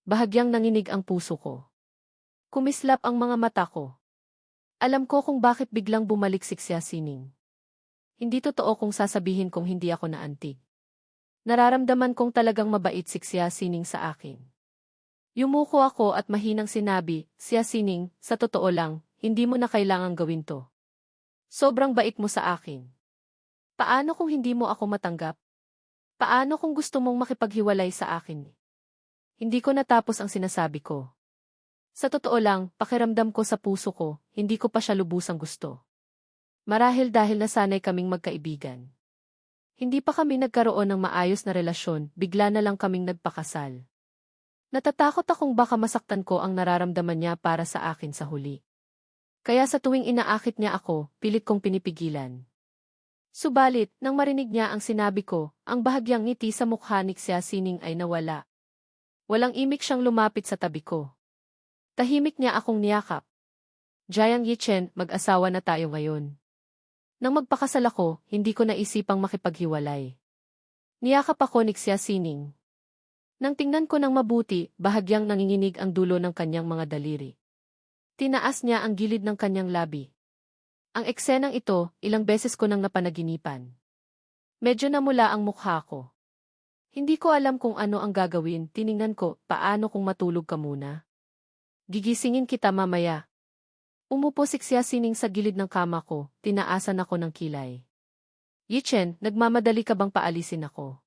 Bahagyang nanginig ang puso ko. Kumislap ang mga mata ko. Alam ko kung bakit biglang bumalik si Xia Sining. Hindi totoo kung sasabihin kong hindi ako naantig. Nararamdaman kong talagang mabait si Xia Sining sa akin. Yumuko ako at mahinang sinabi, Xia Sining, sa totoo lang, hindi mo na kailangang gawin to. Sobrang bait mo sa akin. Paano kung hindi mo ako matanggap? Paano kung gusto mong makipaghiwalay sa akin? Hindi ko natapos ang sinasabi ko. Sa totoo lang, pakiramdam ko sa puso ko, hindi ko pa siya lubusang gusto. Marahil dahil nasanay kaming magkaibigan. Hindi pa kami nagkaroon ng maayos na relasyon, bigla na lang kaming nagpakasal. Natatakot akong baka masaktan ko ang nararamdaman niya para sa akin sa huli. Kaya sa tuwing inaakit niya ako, pilit kong pinipigilan. Subalit, nang marinig niya ang sinabi ko, ang bahagyang ngiti sa mukha ni Xia Sining ay nawala. Walang imik siyang lumapit sa tabi ko. Tahimik niya akong niyakap. Jiang Yichen, mag-asawa na tayo ngayon. Nang magpakasal ako, hindi ko naisipang makipaghiwalay. Niyakap ako ni Xia Sining. Nang tingnan ko ng mabuti, bahagyang nanginginig ang dulo ng kanyang mga daliri. Tinaas niya ang gilid ng kanyang labi. Ang eksenang ito, ilang beses ko nang napanaginipan. Medyo namula ang mukha ko. Hindi ko alam kung ano ang gagawin, tiningnan ko, paano kung matulog ka muna? Gigisingin kita mamaya. Umupo si Xia Sining sa gilid ng kama ko, tinaasan ako ng kilay. Yichen, nagmamadali ka bang paalisin ako?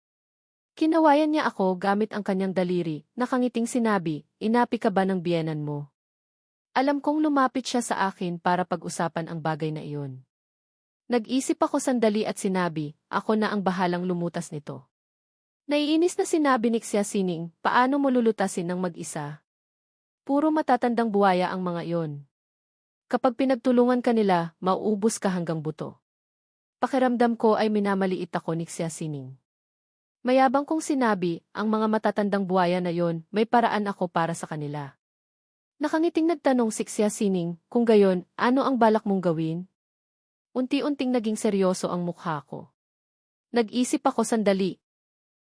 Kinawayan niya ako gamit ang kanyang daliri, nakangiting sinabi, inapi ka ba ng biyenan mo? Alam kong lumapit siya sa akin para pag-usapan ang bagay na iyon. Nag-isip ako sandali at sinabi, ako na ang bahalang lumutas nito. Naiinis na sinabi ni Xia Sining, paano mo lulutasin ng mag-isa? Puro matatandang buwaya ang mga iyon. Kapag pinagtulungan ka nila, mauubos ka hanggang buto. Pakiramdam ko ay minamaliit ako ni Xia Sining. Mayabang kong sinabi, ang mga matatandang buhaya na yon, may paraan ako para sa kanila. Nakangiting nagtanong si Xia Sining, kung gayon, ano ang balak mong gawin? Unti-unting naging seryoso ang mukha ko. Nag-isip ako sandali.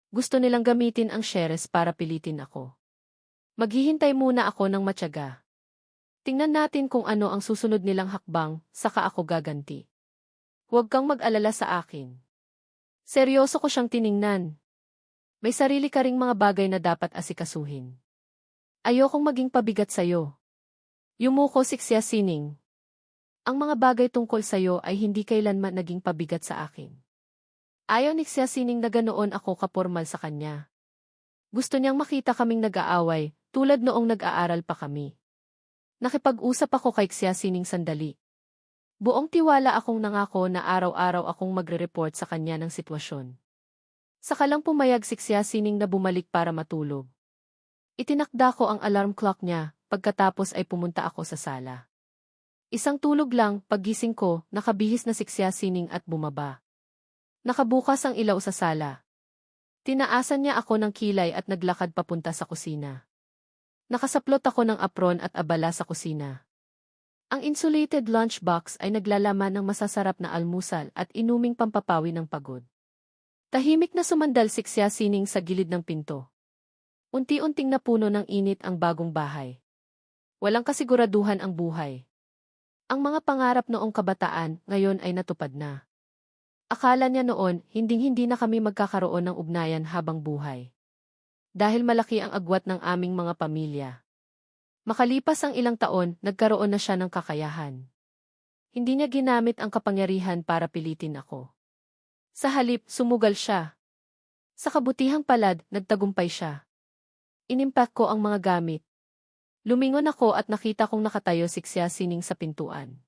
Gusto nilang gamitin ang shares para pilitin ako. Maghihintay muna ako ng matyaga. Tingnan natin kung ano ang susunod nilang hakbang, saka ako gaganti. Huwag kang mag-alala sa akin. Seryoso ko siyang tiningnan. May sarili ka ring mga bagay na dapat asikasuhin. Ayokong maging pabigat sa'yo. Yumuko si Xia Sining. Ang mga bagay tungkol sa'yo ay hindi kailanman naging pabigat sa akin. Ayaw ni Xia Sining na ganoon ako kapormal sa kanya. Gusto niyang makita kaming nag-aaway, tulad noong nag-aaral pa kami. Nakipag-usap ako kay Xia Sining sandali. Buong tiwala akong nangako na araw-araw akong magre-report sa kanya ng sitwasyon. Saka lang pumayag si Xia Sining na bumalik para matulog. Itinakda ko ang alarm clock niya, pagkatapos ay pumunta ako sa sala. Isang tulog lang, paggising ko, nakabihis na si Xia Sining at bumaba. Nakabukas ang ilaw sa sala. Tinaasan niya ako ng kilay at naglakad papunta sa kusina. Nakasaplot ako ng apron at abala sa kusina. Ang insulated lunchbox ay naglalaman ng masasarap na almusal at inuming pampapawi ng pagod. Tahimik na sumandal si Xia Sining sa gilid ng pinto. Unti-unting napuno ng init ang bagong bahay. Walang kasiguraduhan ang buhay. Ang mga pangarap noong kabataan ngayon ay natupad na. Akala niya noon, hinding-hindi na kami magkakaroon ng ugnayan habang buhay. Dahil malaki ang agwat ng aming mga pamilya. Makalipas ang ilang taon, nagkaroon na siya ng kakayahan. Hindi niya ginamit ang kapangyarihan para pilitin ako. Sa halip, sumugal siya. Sa kabutihang palad, nagtagumpay siya. Inimpak ko ang mga gamit. Lumingon ako at nakita kong nakatayo si Xia Sining sa pintuan.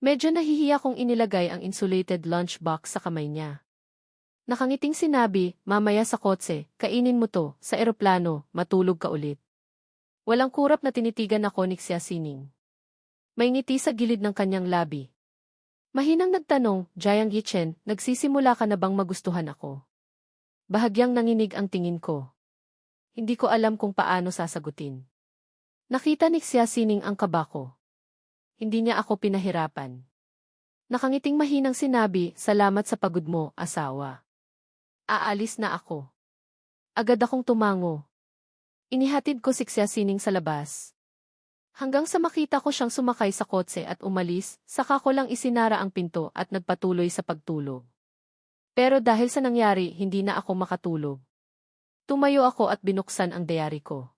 Medyo nahihiya kong inilagay ang insulated lunchbox sa kamay niya. Nakangiting sinabi, mamaya sa kotse, kainin mo to, sa eroplano, matulog ka ulit. Walang kurap na tinitigan ako ni Xia Sining. May ngiti sa gilid ng kanyang labi. Mahinang nagtanong, Jiang Yichen, nagsisimula ka na bang magustuhan ako? Bahagyang nanginig ang tingin ko. Hindi ko alam kung paano sasagutin. Nakita ni Xia Sining ang kaba ko. Hindi niya ako pinahirapan. Nakangiting mahinang sinabi, salamat sa pagod mo, asawa. Aalis na ako. Agad akong tumango. Inihatid ko si Xia Sining sa labas. Hanggang sa makita ko siyang sumakay sa kotse at umalis, saka ko lang isinara ang pinto at nagpatuloy sa pagtulog. Pero dahil sa nangyari, hindi na ako makatulog. Tumayo ako at binuksan ang diary ko.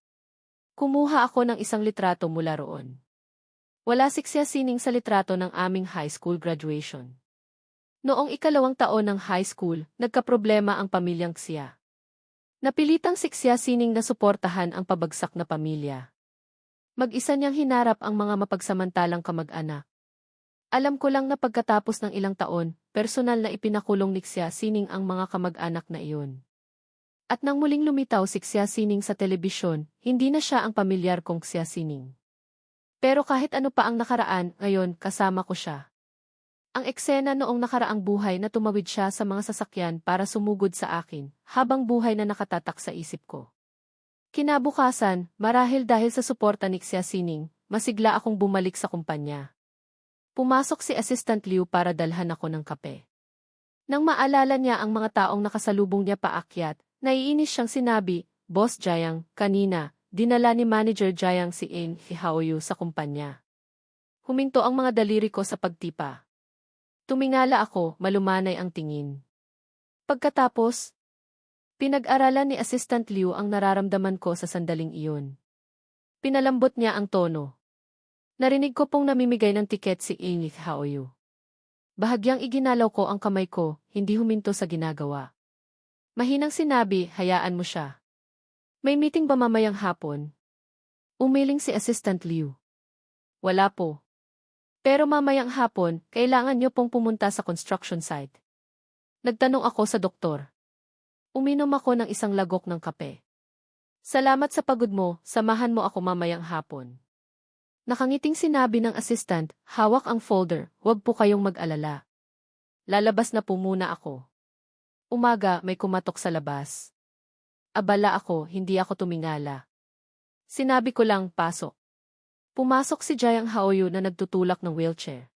Kumuha ako ng isang litrato mula roon. Wala si Xia Sining sa litrato ng aming high school graduation. Noong ikalawang taon ng high school, nagkaproblema ang pamilyang Xia. Napilitang si Xia Sining na suportahan ang pabagsak na pamilya. Mag-isa niyang hinarap ang mga mapagsamantalang kamag-anak. Alam ko lang na pagkatapos ng ilang taon, personal na ipinakulong ni Xia Sining ang mga kamag-anak na iyon. At nang muling lumitaw si Xia Sining sa telebisyon, hindi na siya ang pamilyar kong Xia Sining. Pero kahit ano pa ang nakaraan, ngayon kasama ko siya. Ang eksena noong nakaraang buhay na tumawid siya sa mga sasakyan para sumugod sa akin, habang buhay na nakatatak sa isip ko. Kinabukasan, marahil dahil sa suporta ni Xia Sining, masigla akong bumalik sa kumpanya. Pumasok si Assistant Liu para dalhan ako ng kape. Nang maalala niya ang mga taong nakasalubong niya paakyat, naiinis siyang sinabi, Boss Jiang, kanina, dinala ni Manager Jiang si Eng Haoyu sa kumpanya. Huminto ang mga daliri ko sa pagtipa. Tumingala ako, malumanay ang tingin. Pagkatapos, pinag-aralan ni Assistant Liu ang nararamdaman ko sa sandaling iyon. Pinalambot niya ang tono. Narinig ko pong namimigay ng tiket si Eng Haoyu. Bahagyang iginalaw ko ang kamay ko, hindi huminto sa ginagawa. Mahinang sinabi, hayaan mo siya. May meeting ba mamayang hapon? Umiling si Assistant Liu. Wala po. Pero mamayang hapon, kailangan niyo pong pumunta sa construction site. Nagtanong ako sa doktor. Uminom ako ng isang lagok ng kape. Salamat sa pagod mo, samahan mo ako mamayang hapon. Nakangiting sinabi ng assistant, hawak ang folder, huwag po kayong mag-alala. lalabas na po muna ako. Umaga, may kumatok sa labas. Abala ako, hindi ako tumingala. Sinabi ko lang, pasok. Pumasok si Jayang Haoyu na nagtutulak ng wheelchair.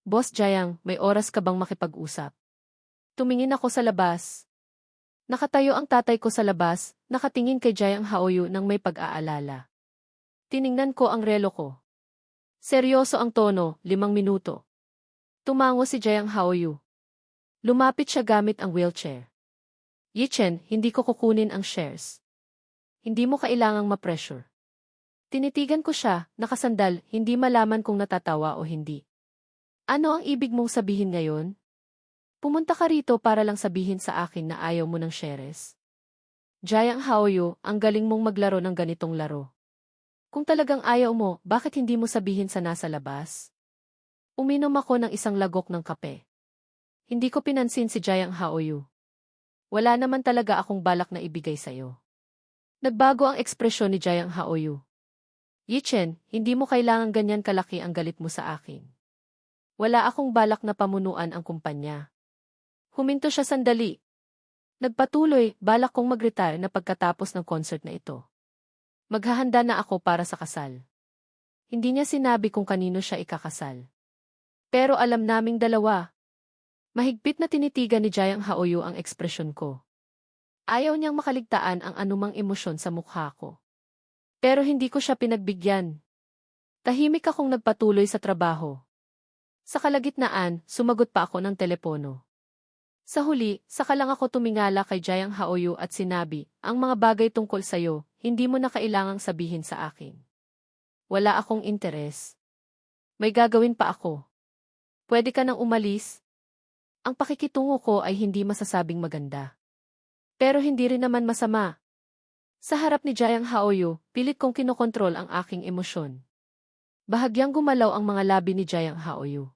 Boss Jayang, may oras ka bang makipag-usap? Tumingin ako sa labas. Nakatayo ang tatay ko sa labas, nakatingin kay Jayang Haoyu nang may pag-aalala. Tiningnan ko ang relo ko. Seryoso ang tono, 5 minuto. Tumango si Jayang Haoyu. Lumapit siya gamit ang wheelchair. Yichen, hindi ko kukunin ang shares. Hindi mo kailangang ma-pressure. Tinitigan ko siya, nakasandal, hindi malaman kung natatawa o hindi. Ano ang ibig mong sabihin ngayon? Pumunta ka rito para lang sabihin sa akin na ayaw mo ng shares. Jayang Haoyu, ang galing mong maglaro ng ganitong laro. Kung talagang ayaw mo, bakit hindi mo sabihin sa nasa labas? Uminom ako ng isang lagok ng kape. Hindi ko pinansin si Jayang Haoyu. Wala naman talaga akong balak na ibigay sa'yo. Nagbago ang ekspresyon ni Jayang Haoyu. Yichen, hindi mo kailangan ganyan kalaki ang galit mo sa akin. Wala akong balak na pamunuan ang kumpanya. Huminto siya sandali. Nagpatuloy, balak kong mag-retire na pagkatapos ng concert na ito. Maghahanda na ako para sa kasal. Hindi niya sinabi kung kanino siya ikakasal. Pero alam naming dalawa. Mahigpit na tinitigan ni Jayang Haoyu ang ekspresyon ko. Ayaw niyang makaligtaan ang anumang emosyon sa mukha ko. Pero hindi ko siya pinagbigyan. Tahimik akong nagpatuloy sa trabaho. Sa kalagitnaan, sumagot pa ako ng telepono. Sa huli, saka lang ako tumingala kay Jayang Haoyu at sinabi, ang mga bagay tungkol sa'yo, hindi mo na kailangang sabihin sa akin. Wala akong interes. May gagawin pa ako. Pwede ka nang umalis? Ang pakikitungo ko ay hindi masasabing maganda. Pero hindi rin naman masama. Sa harap ni Jayang Haoyu, pilit kong kinokontrol ang aking emosyon. Bahagyang gumalaw ang mga labi ni Jayang Haoyu.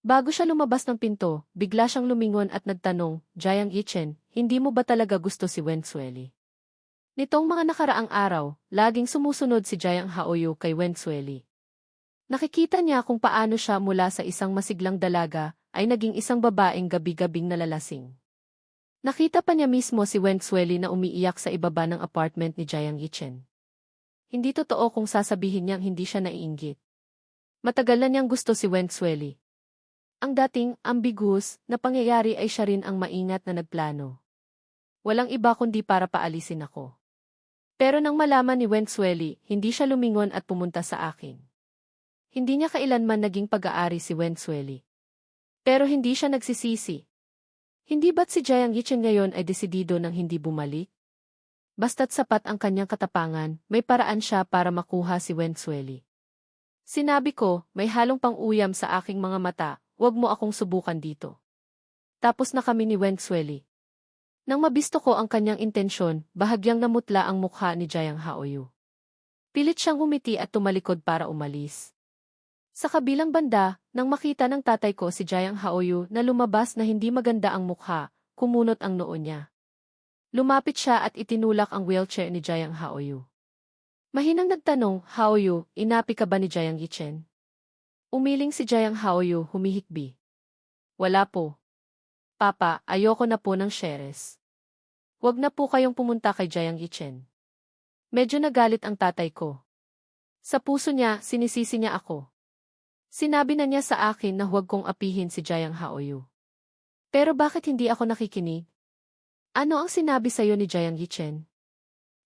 Bago siya lumabas ng pinto, bigla siyang lumingon at nagtanong, Jayang Yichen, hindi mo ba talaga gusto si Wen Xueli? Nitong mga nakaraang araw, laging sumusunod si Jayang Haoyu kay Wen Xueli. Nakikita niya kung paano siya mula sa isang masiglang dalaga ay naging isang babaeng gabi-gabing nalalasing. Nakita pa niya mismo si Wen Xueli na umiiyak sa ibaba ng apartment ni Jayang Yichen. Hindi totoo kung sasabihin niyang hindi siya naiinggit. Matagal na niyang gusto si Wen Xueli. Ang dating ambiguous na pangyayari ay siya rin ang maingat na nagplano. Walang iba kundi para paalisin ako. Pero nang malaman ni Wen Xueli, hindi siya lumingon at pumunta sa akin. Hindi niya kailanman naging pag-aari si Wen Xueli. Pero hindi siya nagsisisi. Hindi ba't si Jayang Yichen ngayon ay desidido nang hindi bumalik? Basta't sapat ang kanyang katapangan, may paraan siya para makuha si Wen Xueli. Sinabi ko, may halong pang-uyam sa aking mga mata, huwag mo akong subukan dito. Tapos na kami ni Wen Xueli. Nang mabisto ko ang kanyang intensyon, bahagyang namutla ang mukha ni Jayang Haoyu. Pilit siyang umiti at tumalikod para umalis. Sa kabilang banda, nang makita ng tatay ko si Jayang Haoyu na lumabas na hindi maganda ang mukha, kumunot ang noo niya. Lumapit siya at itinulak ang wheelchair ni Jayang Haoyu. Mahinang nagtanong, Haoyu, inapi ka ba ni Jayang Yichen? Umiling si Jayang Haoyu, humihikbi. Wala po. Papa, ayoko na po ng shares. Huwag na po kayong pumunta kay Jayang Yichen. Medyo nagalit ang tatay ko. Sa puso niya, sinisisi niya ako. Sinabi na niya sa akin na huwag kong apihin si Jayang Haoyu. Pero bakit hindi ako nakikinig? Ano ang sinabi sa'yo ni Jayang Yichen?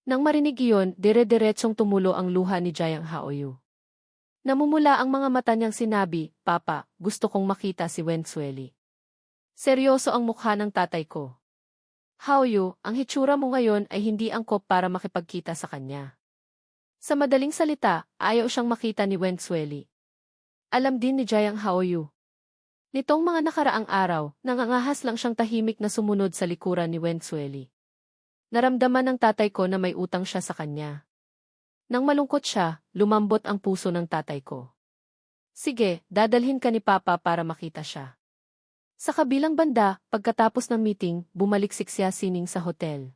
Nang marinig iyon, dire-diretsong tumulo ang luha ni Jayang Haoyu. Namumula ang mga mata niyang sinabi, Papa, gusto kong makita si Wen Xueli. Seryoso ang mukha ng tatay ko. Haoyu, ang hitsura mo ngayon ay hindi angkop para makipagkita sa kanya. Sa madaling salita, ayaw siyang makita ni Wen Xueli. Alam din ni Jayang Haoyu. Nitong mga nakaraang araw, nangangahas lang siyang tahimik na sumunod sa likuran ni Wen Xueli. Naramdaman ng tatay ko na may utang siya sa kanya. Nang malungkot siya, lumambot ang puso ng tatay ko. Sige, dadalhin ka ni Papa para makita siya. Sa kabilang banda, pagkatapos ng meeting, bumalik si Xia Sining sa hotel.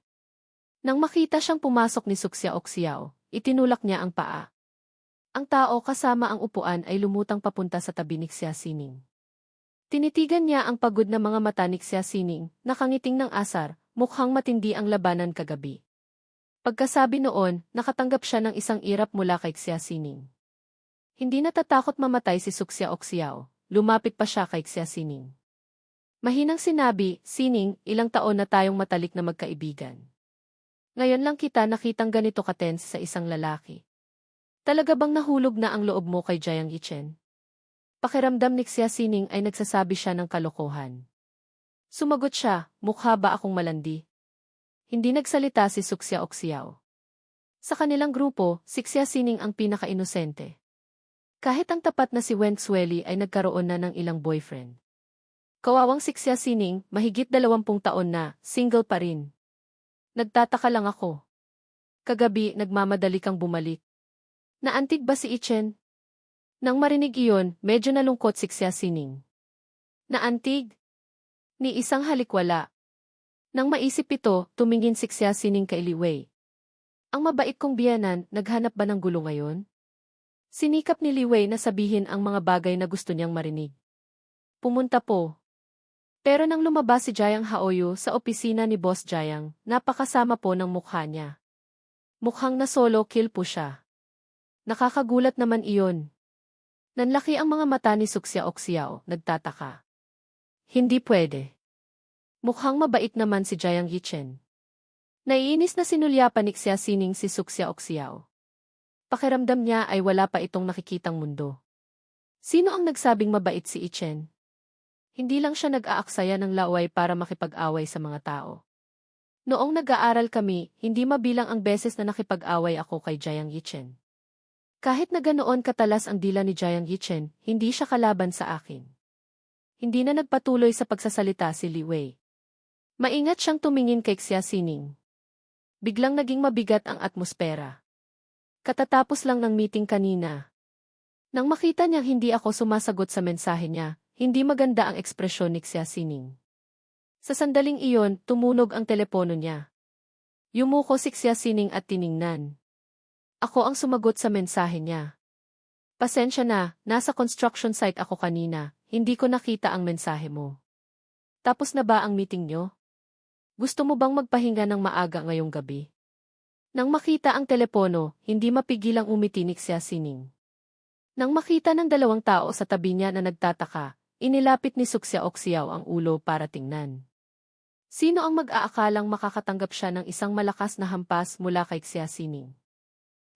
Nang makita siyang pumasok ni Suxia Oxiao, itinulak niya ang paa. Ang tao kasama ang upuan ay lumutang papunta sa tabi ni Xia Sining. Tinitigan niya ang pagod na mga mata ni Xia Sining, nakangiting ng asar, mukhang matindi ang labanan kagabi. Pagkasabi noon, nakatanggap siya ng isang irap mula kay Xia Sining. Hindi natatakot mamatay si Suksya Oxiao, lumapit pa siya kay Xia Sining. Mahinang sinabi, Sining, ilang taon na tayong matalik na magkaibigan. Ngayon lang kita nakitang ganito ka-tense sa isang lalaki. Talaga bang nahulog na ang loob mo kay Jiang Yichen? Pakiramdam ni Xia Sining ay nagsasabi siya ng kalokohan. Sumagot siya, mukha ba akong malandi? Hindi nagsalita si Suksya Oxiao. Sa kanilang grupo, si Xia Sining ang pinaka-inosente. Kahit ang tapat na si Wen Xueli ay nagkaroon na ng ilang boyfriend. Kawawang si Xia Sining, mahigit 20 taon na, single pa rin. Nagtataka lang ako. Kagabi, nagmamadali kang bumalik. Naantig ba si Ichen? Nang marinig iyon, medyo nalungkot si Xia Sining. Naantig? Ni isang halikwala. Nang maisip ito, tumingin si Xia Sining kay Li Wei. Ang mabait kong biyanan, naghanap ba ng gulo ngayon? Sinikap ni Li Wei na sabihin ang mga bagay na gusto niyang marinig. Pumunta po. Pero nang lumabas si Jiang Haoyu sa opisina ni Boss Jiang, napakasama po ng mukha niya. Mukhang na solo kill po siya. Nakakagulat naman iyon. Nanlaki ang mga mata ni Suksya Oxiao, nagtataka. Hindi pwede. Mukhang mabait naman si Jiang Yichen. Naiinis na sinulyapan ni Xia Sining si Suksya Oxiao. Pakiramdam niya ay wala pa itong nakikitang mundo. Sino ang nagsabing mabait si Ichen? Hindi lang siya nag-aaksaya ng laway para makipag-away sa mga tao. Noong nag-aaral kami, hindi mabilang ang beses na nakipag-away ako kay Jiang Yichen. Kahit na ganoon katalas ang dila ni Jiang Yichen, hindi siya kalaban sa akin. Hindi na nagpatuloy sa pagsasalita si Li Wei. Maingat siyang tumingin kay Xia Sining. Biglang naging mabigat ang atmosfera. Katatapos lang ng meeting kanina. Nang makita niyang hindi ako sumasagot sa mensahe niya, hindi maganda ang ekspresyon ni Xia Sining. Sa sandaling iyon, tumunog ang telepono niya. Yumuko si Xia Sining at tiningnan. Ako ang sumagot sa mensahe niya. Pasensya na, nasa construction site ako kanina, hindi ko nakita ang mensahe mo. Tapos na ba ang meeting niyo? Gusto mo bang magpahinga ng maaga ngayong gabi? Nang makita ang telepono, hindi mapigilang umiti ni Xia Sining. Nang makita ng dalawang tao sa tabi niya na nagtataka, inilapit ni Suksya Oxiao ang ulo para tingnan. Sino ang mag-aakalang makakatanggap siya ng isang malakas na hampas mula kay Xia Sining?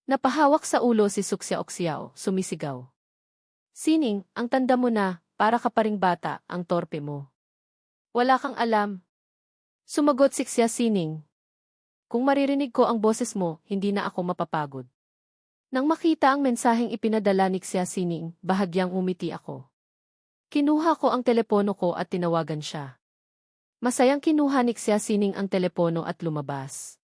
Napahawak sa ulo si Suksya Oxiao, sumisigaw. Sining, ang tanda mo na, para ka pa ring bata, ang torpe mo. Wala kang alam. Sumagot si Xia Sining. Kung maririnig ko ang boses mo, hindi na ako mapapagod. Nang makita ang mensaheng ipinadala ni Xia Sining, bahagyang umiti ako. Kinuha ko ang telepono ko at tinawagan siya. Masayang kinuha ni Xia Sining ang telepono at lumabas.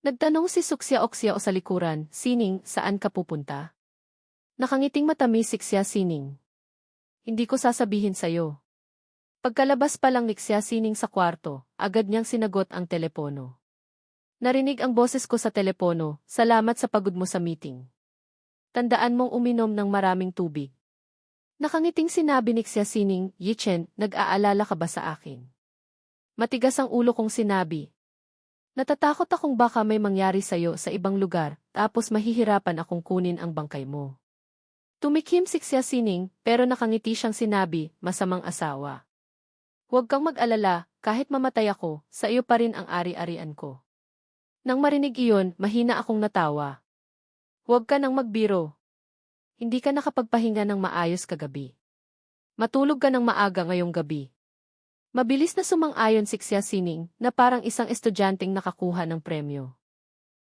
Nagtanong si Suksya Oxiao sa likuran, Sining, saan ka pupunta? Nakangiting matamis si Xia Sining. Hindi ko sasabihin sa'yo. Pagkalabas pa lang ni Xia Sining sa kwarto, agad niyang sinagot ang telepono. Narinig ang boses ko sa telepono, salamat sa pagod mo sa meeting. Tandaan mong uminom ng maraming tubig. Nakangiting sinabi ni Xia Sining, Yichen, nag-aalala ka ba sa akin? Matigas ang ulo kong sinabi. Natatakot akong baka may mangyari sa'yo sa ibang lugar, tapos mahihirapan akong kunin ang bangkay mo. Tumikim si Xia Sining, pero nakangiti siyang sinabi, masamang asawa. Huwag kang mag-alala, kahit mamatay ako, sa iyo pa rin ang ari-arian ko. Nang marinig iyon, mahina akong natawa. Huwag ka nang magbiro. Hindi ka nakapagpahinga ng maayos kagabi. Matulog ka ng maaga ngayong gabi. Mabilis na sumang-ayon si Xia Sining na parang isang estudyanteng nakakuha ng premyo.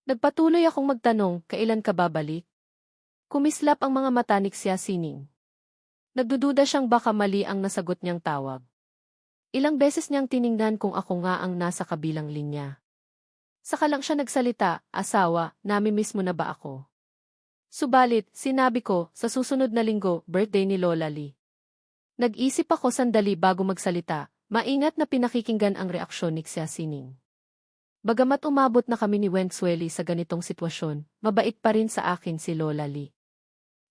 Nagpatuloy akong magtanong, kailan ka babalik? Kumislap ang mga mata ni Xia Sining. Nagdududa siyang baka mali ang nasagot niyang tawag. Ilang beses niyang tiningnan kung ako nga ang nasa kabilang linya. Saka lang siya nagsalita, asawa, namimiss mo na ba ako? Subalit, sinabi ko, sa susunod na linggo, birthday ni Lola Lee. Nag-isip ako sandali bago magsalita. Maingat na pinakikinggan ang reaksyon ni Xia Sining. Bagamat umabot na kami ni Wen Xueli sa ganitong sitwasyon, mabait pa rin sa akin si Lola Lee.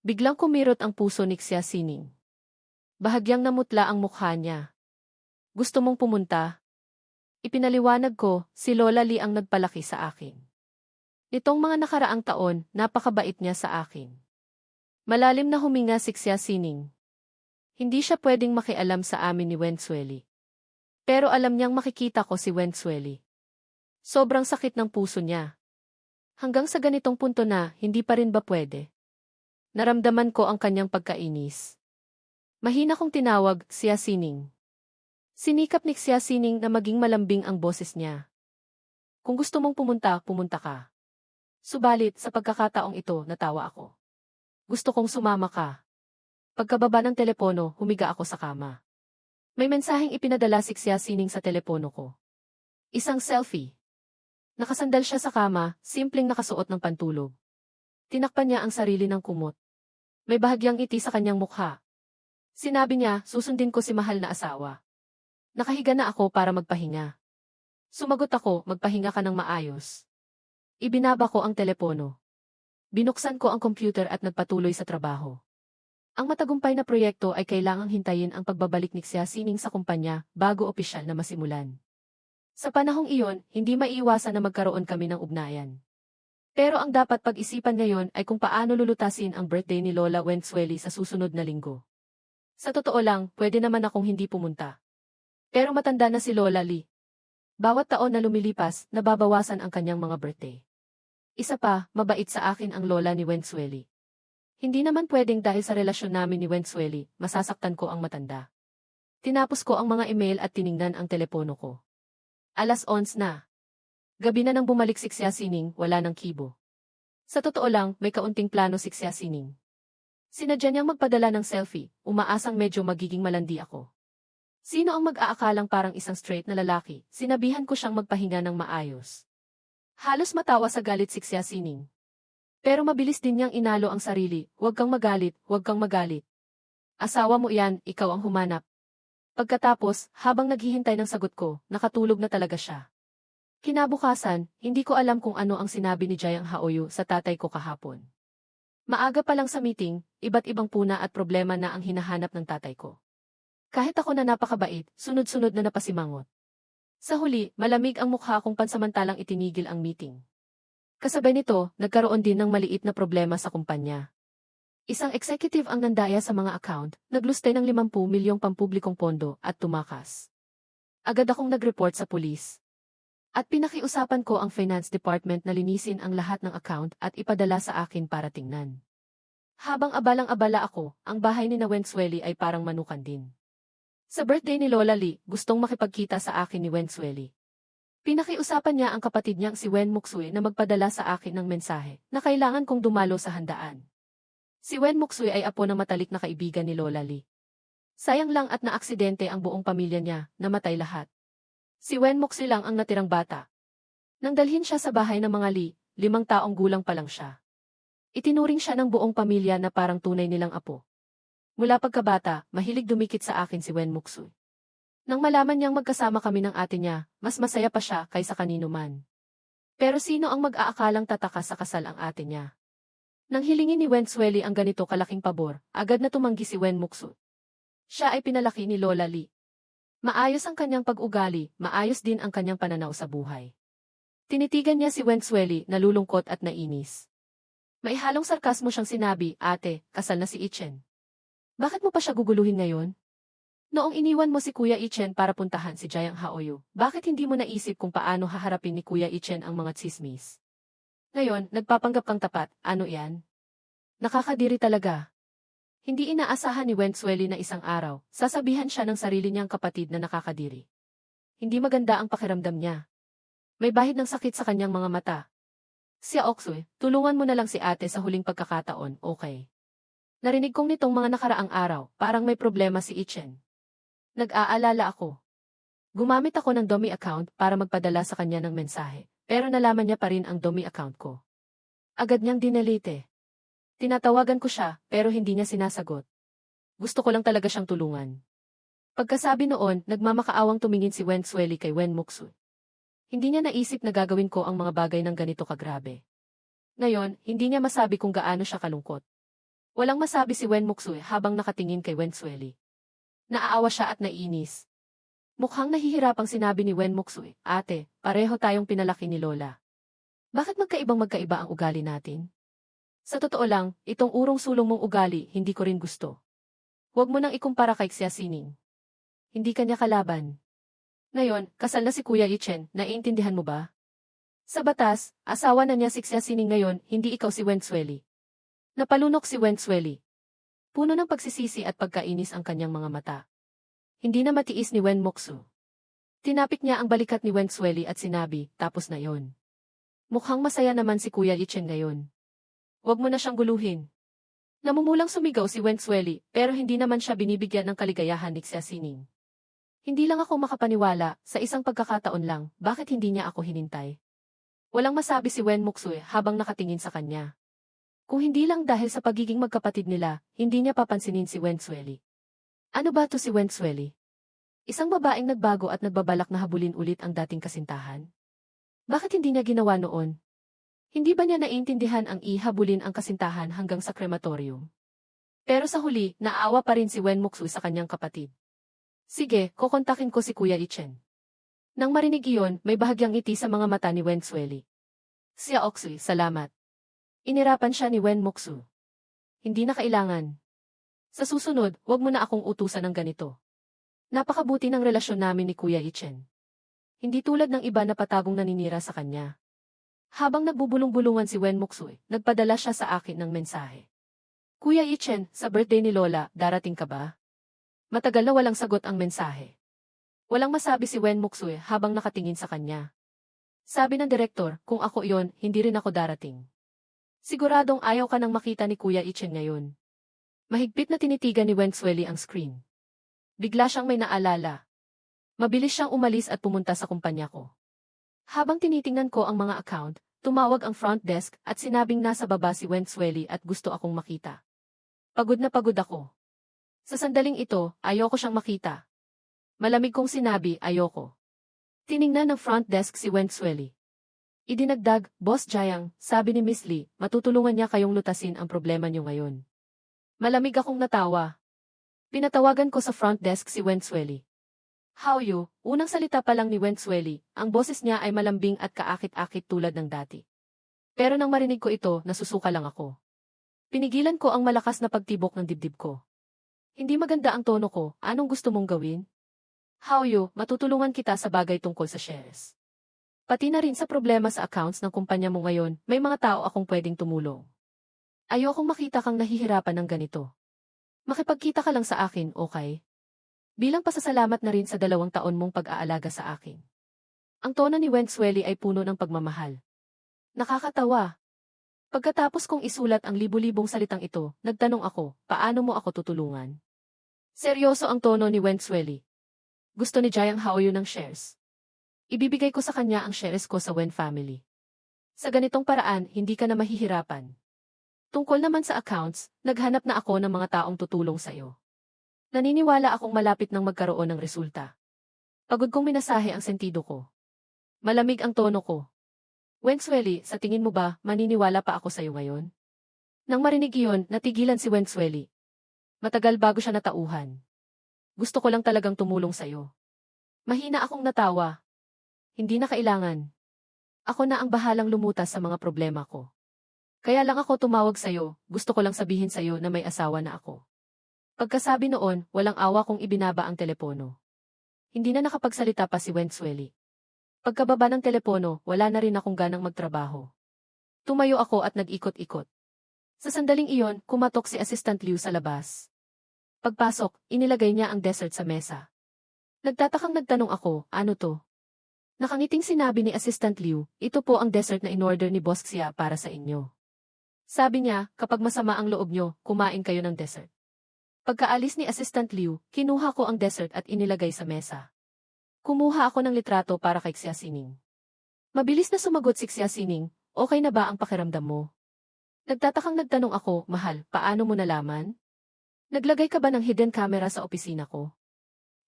Biglang kumirot ang puso ni Xia Sining. Bahagyang namutla ang mukha niya. Gusto mong pumunta? Ipinaliwanag ko, si Lola Lee ang nagpalaki sa akin. Nitong mga nakaraang taon, napakabait niya sa akin. Malalim na huminga si Xia Sining. Hindi siya pwedeng makialam sa amin ni Wenzueli. Pero alam niyang makikita ko si Wenzueli. Sobrang sakit ng puso niya. Hanggang sa ganitong punto na, hindi pa rin ba pwede? Naramdaman ko ang kanyang pagkainis. Mahina kong tinawag, Xia Sining. Sinikap ni Xia Sining na maging malambing ang boses niya. Kung gusto mong pumunta, pumunta ka. Subalit, sa pagkakataong ito, natawa ako. Gusto kong sumama ka. Pagkababa ng telepono, humiga ako sa kama. May mensaheng ipinadala si Xia Sining sa telepono ko. Isang selfie. Nakasandal siya sa kama, simpleng nakasuot ng pantulog. Tinakpan niya ang sarili ng kumot. May bahagyang ngiti sa kanyang mukha. Sinabi niya, susundin ko si mahal na asawa. Nakahiga na ako para magpahinga. Sumagot ako, magpahinga ka ng maayos. Ibinaba ko ang telepono. Binuksan ko ang computer at nagpatuloy sa trabaho. Ang matagumpay na proyekto ay kailangang hintayin ang pagbabalik ni Xia Sining sa kumpanya bago opisyal na masimulan. Sa panahong iyon, hindi maiiwasan na magkaroon kami ng ugnayan. Pero ang dapat pag-isipan ngayon ay kung paano lulutasin ang birthday ni Lola Wenzueli sa susunod na linggo. Sa totoo lang, pwede naman akong hindi pumunta. Pero matanda na si Lola Lee. Bawat taon na lumilipas, nababawasan ang kanyang mga birthday. Isa pa, mabait sa akin ang lola ni Wenzueli. Hindi naman pwedeng dahil sa relasyon namin ni Wenzueli, masasaktan ko ang matanda. Tinapos ko ang mga email at tiningnan ang telepono ko. 11:00 na. Gabi na nang bumalik si Xia Sining, wala ng kibo. Sa totoo lang, may kaunting plano si Xia Sining. Sinadya niyang magpadala ng selfie, umaasang medyo magiging malandi ako. Sino ang mag-aakalang parang isang straight na lalaki, sinabihan ko siyang magpahinga ng maayos. Halos matawa sa galit si Xia Sining. Pero mabilis din niyang inalo ang sarili, huwag kang magalit, huwag kang magalit. Asawa mo yan, ikaw ang humanap. Pagkatapos, habang naghihintay ng sagot ko, nakatulog na talaga siya. Kinabukasan, hindi ko alam kung ano ang sinabi ni Jayang Haoyu sa tatay ko kahapon. Maaga pa lang sa meeting, iba't ibang puna at problema na ang hinahanap ng tatay ko. Kahit ako na napakabait, sunod-sunod na napasimangot. Sa huli, malamig ang mukha kung pansamantalang itinigil ang meeting. Kasabay nito, nagkaroon din ng maliit na problema sa kumpanya. Isang executive ang nandaya sa mga account, naglustay ng 50 milyong pampublikong pondo at tumakas. Agad akong nag-report sa pulis. At pinakiusapan ko ang finance department na linisin ang lahat ng account at ipadala sa akin para tingnan. Habang abalang-abala ako, ang bahay ni Wenzueli ay parang manukan din. Sa birthday ni Lola Lee, gustong makipagkita sa akin ni Wenzueli. Pinakiusapan niya ang kapatid niyang si Wen Muxue na magpadala sa akin ng mensahe na kailangan kong dumalo sa handaan. Si Wen Muxue ay apo na matalik na kaibigan ni Lola Lee. Sayang lang at naaksidente ang buong pamilya niya, namatay lahat. Si Wen Muxue lang ang natirang bata. Nang dalhin siya sa bahay ng mga Lee, 5 taong gulang pa lang siya. Itinuring siya ng buong pamilya na parang tunay nilang apo. Mula pagkabata, mahilig dumikit sa akin si Wen Muxue. Nang malaman niyang magkasama kami ng ate niya, mas masaya pa siya kaysa kanino man. Pero sino ang mag-aakalang tataka sa kasal ang ate niya? Nang hilingin ni Wenzueli ang ganito kalaking pabor, agad na tumanggi si Wen Muxue. Siya ay pinalaki ni Lola Lee. Maayos ang kanyang pag-ugali, maayos din ang kanyang pananaw sa buhay. Tinitigan niya si Wenzueli, nalulungkot at nainis. May halong sarkasmo siyang sinabi, ate, kasal na si Ichen. Bakit mo pa siya guguluhin ngayon? Noong iniwan mo si Kuya Ichen para puntahan si Jayang Haoyu, bakit hindi mo naisip kung paano haharapin ni Kuya Ichen ang mga tsismis? Ngayon, nagpapanggap kang tapat, ano yan? Nakakadiri talaga. Hindi inaasahan ni Wenzueli na isang araw, sasabihan siya ng sarili niyang kapatid na nakakadiri. Hindi maganda ang pakiramdam niya. May bahid ng sakit sa kanyang mga mata. Xia Oxue, tulungan mo na lang si ate sa huling pagkakataon, okay? Narinig kong nitong mga nakaraang araw, parang may problema si Ichen. Nag-aalala ako. Gumamit ako ng dummy account para magpadala sa kanya ng mensahe, pero nalaman niya pa rin ang dummy account ko. Agad niyang dinelete. Tinatawagan ko siya, pero hindi niya sinasagot. Gusto ko lang talaga siyang tulungan. Pagkasabi noon, nagmamakaawang tumingin si Wenzueli kay Wen Muxue. Hindi niya naisip na gagawin ko ang mga bagay ng ganito kagrabe. Ngayon, hindi niya masabi kung gaano siya kalungkot. Walang masabi si Wen Muxue habang nakatingin kay Wenzueli. Naaawa siya at naiinis. Mukhang nahihirapang sinabi ni Wen Muksui, "Ate, pareho tayong pinalaki ni Lola. Bakit magkaiba ang ugali natin?" Sa totoo lang, itong urong-sulong mong ugali, hindi ko rin gusto. Huwag mo nang ikumpara kay Xia Sining. Hindi kanya kalaban. Ngayon, kasal na si Kuya Ichen, naiintindihan mo ba? Sa batas, asawa na niya si Xia Sining ngayon, hindi ikaw si Wen Xueli. Napalunok si Wen Xueli. Puno ng pagsisisi at pagkainis ang kanyang mga mata. Hindi na matiis ni Wen Moksu. Tinapik niya ang balikat ni Wen Xueli at sinabi, "Tapos na yon. Mukhang masaya naman si Kuya Ichen ngayon. Huwag mo na siyang guluhin." Namumulang sumigaw si Wen Xueli, pero hindi naman siya binibigyan ng kaligayahan ni Xia Sining. Hindi lang ako makapaniwala, sa isang pagkakataon lang, bakit hindi niya ako hinintay? Walang masabi si Wen Muksui habang nakatingin sa kanya. Kung hindi lang dahil sa pagiging magkapatid nila, hindi niya papansinin si Wen Xueli. Ano ba to si Wen Xueli? Isang babaeng nagbago at nagbabalak na habulin ulit ang dating kasintahan? Bakit hindi niya ginawa noon? Hindi ba niya naiintindihan ang ihabulin ang kasintahan hanggang sa krematorium? Pero sa huli, naawa pa rin si Wen Muksui sa kanyang kapatid. Sige, kukontakin ko si Kuya Ichen. Nang marinig iyon, may bahagyang ngiti sa mga mata ni Wen Xueli. Xia Oksui, salamat. Inirapan siya ni Wen Moksu. Hindi na kailangan. Sa susunod, huwag mo na akong utusan ng ganito. Napakabuti ng relasyon namin ni Kuya Ichen. Hindi tulad ng iba na patagong naninira sa kanya. Habang nagbubulong-bulungan si Wen Muksui, nagpadala siya sa akin ng mensahe. Kuya Ichen, sa birthday ni Lola, darating ka ba? Matagal na walang sagot ang mensahe. Walang masabi si Wen Muksui habang nakatingin sa kanya. Sabi ng direktor, kung ako iyon, hindi rin ako darating. Siguradong ayaw ka nang makita ni Kuya Ichen ngayon. Mahigpit na tinitigan ni Wen Xueli ang screen. Bigla siyang may naalala. Mabilis siyang umalis at pumunta sa kumpanya ko. Habang tinitingnan ko ang mga account, tumawag ang front desk at sinabing nasa baba si Wen Xueli at gusto akong makita. Pagod na pagod ako. Sa sandaling ito, ayoko siyang makita. Malamig kong sinabi, ayoko. Tiningnan ng front desk si Wen Xueli. Idinagdag, Boss Jiang, sabi ni Miss Lee, matutulungan niya kayong lutasin ang problema niyo ngayon. Malamig akong natawa. Pinatawagan ko sa front desk si Wen Xueli. How you? Unang salita pa lang ni Wen Xueli, ang boses niya ay malambing at kaakit-akit tulad ng dati. Pero nang marinig ko ito, nasusuka lang ako. Pinigilan ko ang malakas na pagtibok ng dibdib ko. Hindi maganda ang tono ko, anong gusto mong gawin? How you? Matutulungan kita sa bagay tungkol sa shares. Pati na rin sa problema sa accounts ng kumpanya mo ngayon, may mga tao akong pwedeng tumulong. Ayokong makita kang nahihirapan ng ganito. Makipagkita ka lang sa akin, okay? Bilang pasasalamat na rin sa 2 taon mong pag-aalaga sa akin. Ang tono ni Wen Xueli ay puno ng pagmamahal. Nakakatawa. Pagkatapos kong isulat ang libu-libong salitang ito, nagtanong ako, paano mo ako tutulungan? Seryoso ang tono ni Wen Xueli. Gusto ni Jiang Haoyu ng shares. Ibibigay ko sa kanya ang shares ko sa Wen family. Sa ganitong paraan, hindi ka na mahihirapan. Tungkol naman sa accounts, naghanap na ako ng mga taong tutulong sa'yo. Naniniwala akong malapit nang magkaroon ng resulta. Pagod kong minasahe ang sentido ko. Malamig ang tono ko. Wen Xueli, sa tingin mo ba, maniniwala pa ako sa'yo ngayon? Nang marinig iyon, natigilan si Wen Xueli. Matagal bago siya natauhan. Gusto ko lang talagang tumulong sa'yo. Mahina akong natawa. Hindi na kailangan. Ako na ang bahalang lumutas sa mga problema ko. Kaya lang ako tumawag sa'yo, gusto ko lang sabihin sa'yo na may asawa na ako. Pagkasabi noon, walang awa kong ibinaba ang telepono. Hindi na nakapagsalita pa si Wen Xueli. Pagkababa ng telepono, wala na rin akong ganang magtrabaho. Tumayo ako at nag-ikot-ikot. Sa sandaling iyon, kumatok si Assistant Liu sa labas. Pagpasok, inilagay niya ang dessert sa mesa. Nagtatakang nagtanong ako, ano to? Nakangiting sinabi ni Assistant Liu, ito po ang dessert na in-order ni Boss Xia para sa inyo. Sabi niya, kapag masama ang loob nyo, kumain kayo ng dessert. Pagkaalis ni Assistant Liu, kinuha ko ang dessert at inilagay sa mesa. Kumuha ako ng litrato para kay Xia Sining. Mabilis na sumagot si Xia Sining, okay na ba ang pakiramdam mo? Nagtatakang nagtanong ako, mahal, paano mo nalaman? Naglagay ka ba ng hidden camera sa opisina ko?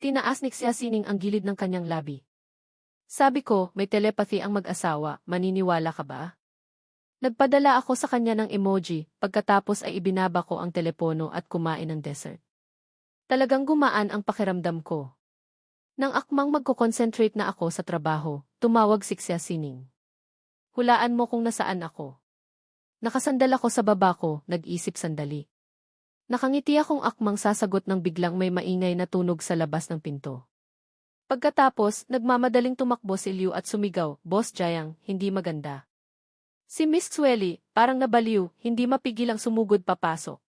Tinaas ni Xia Sining ang gilid ng kanyang labi. Sabi ko, may telepathy ang mag-asawa, maniniwala ka ba? Nagpadala ako sa kanya ng emoji, pagkatapos ay ibinaba ko ang telepono at kumain ng dessert. Talagang gumaan ang pakiramdam ko. Nang akmang magko-concentrate na ako sa trabaho, tumawag si Xia Sining. Hulaan mo kung nasaan ako. Nakasandal ako sa baba ko, nag-isip sandali. Nakangiti akong akmang sasagot nang biglang may maingay na tunog sa labas ng pinto. Pagkatapos, nagmamadaling tumakbo si Liu at sumigaw, "Boss Jiang, hindi maganda." Si Miss Sueli, parang nabaliw, hindi mapigilang sumugod papasok.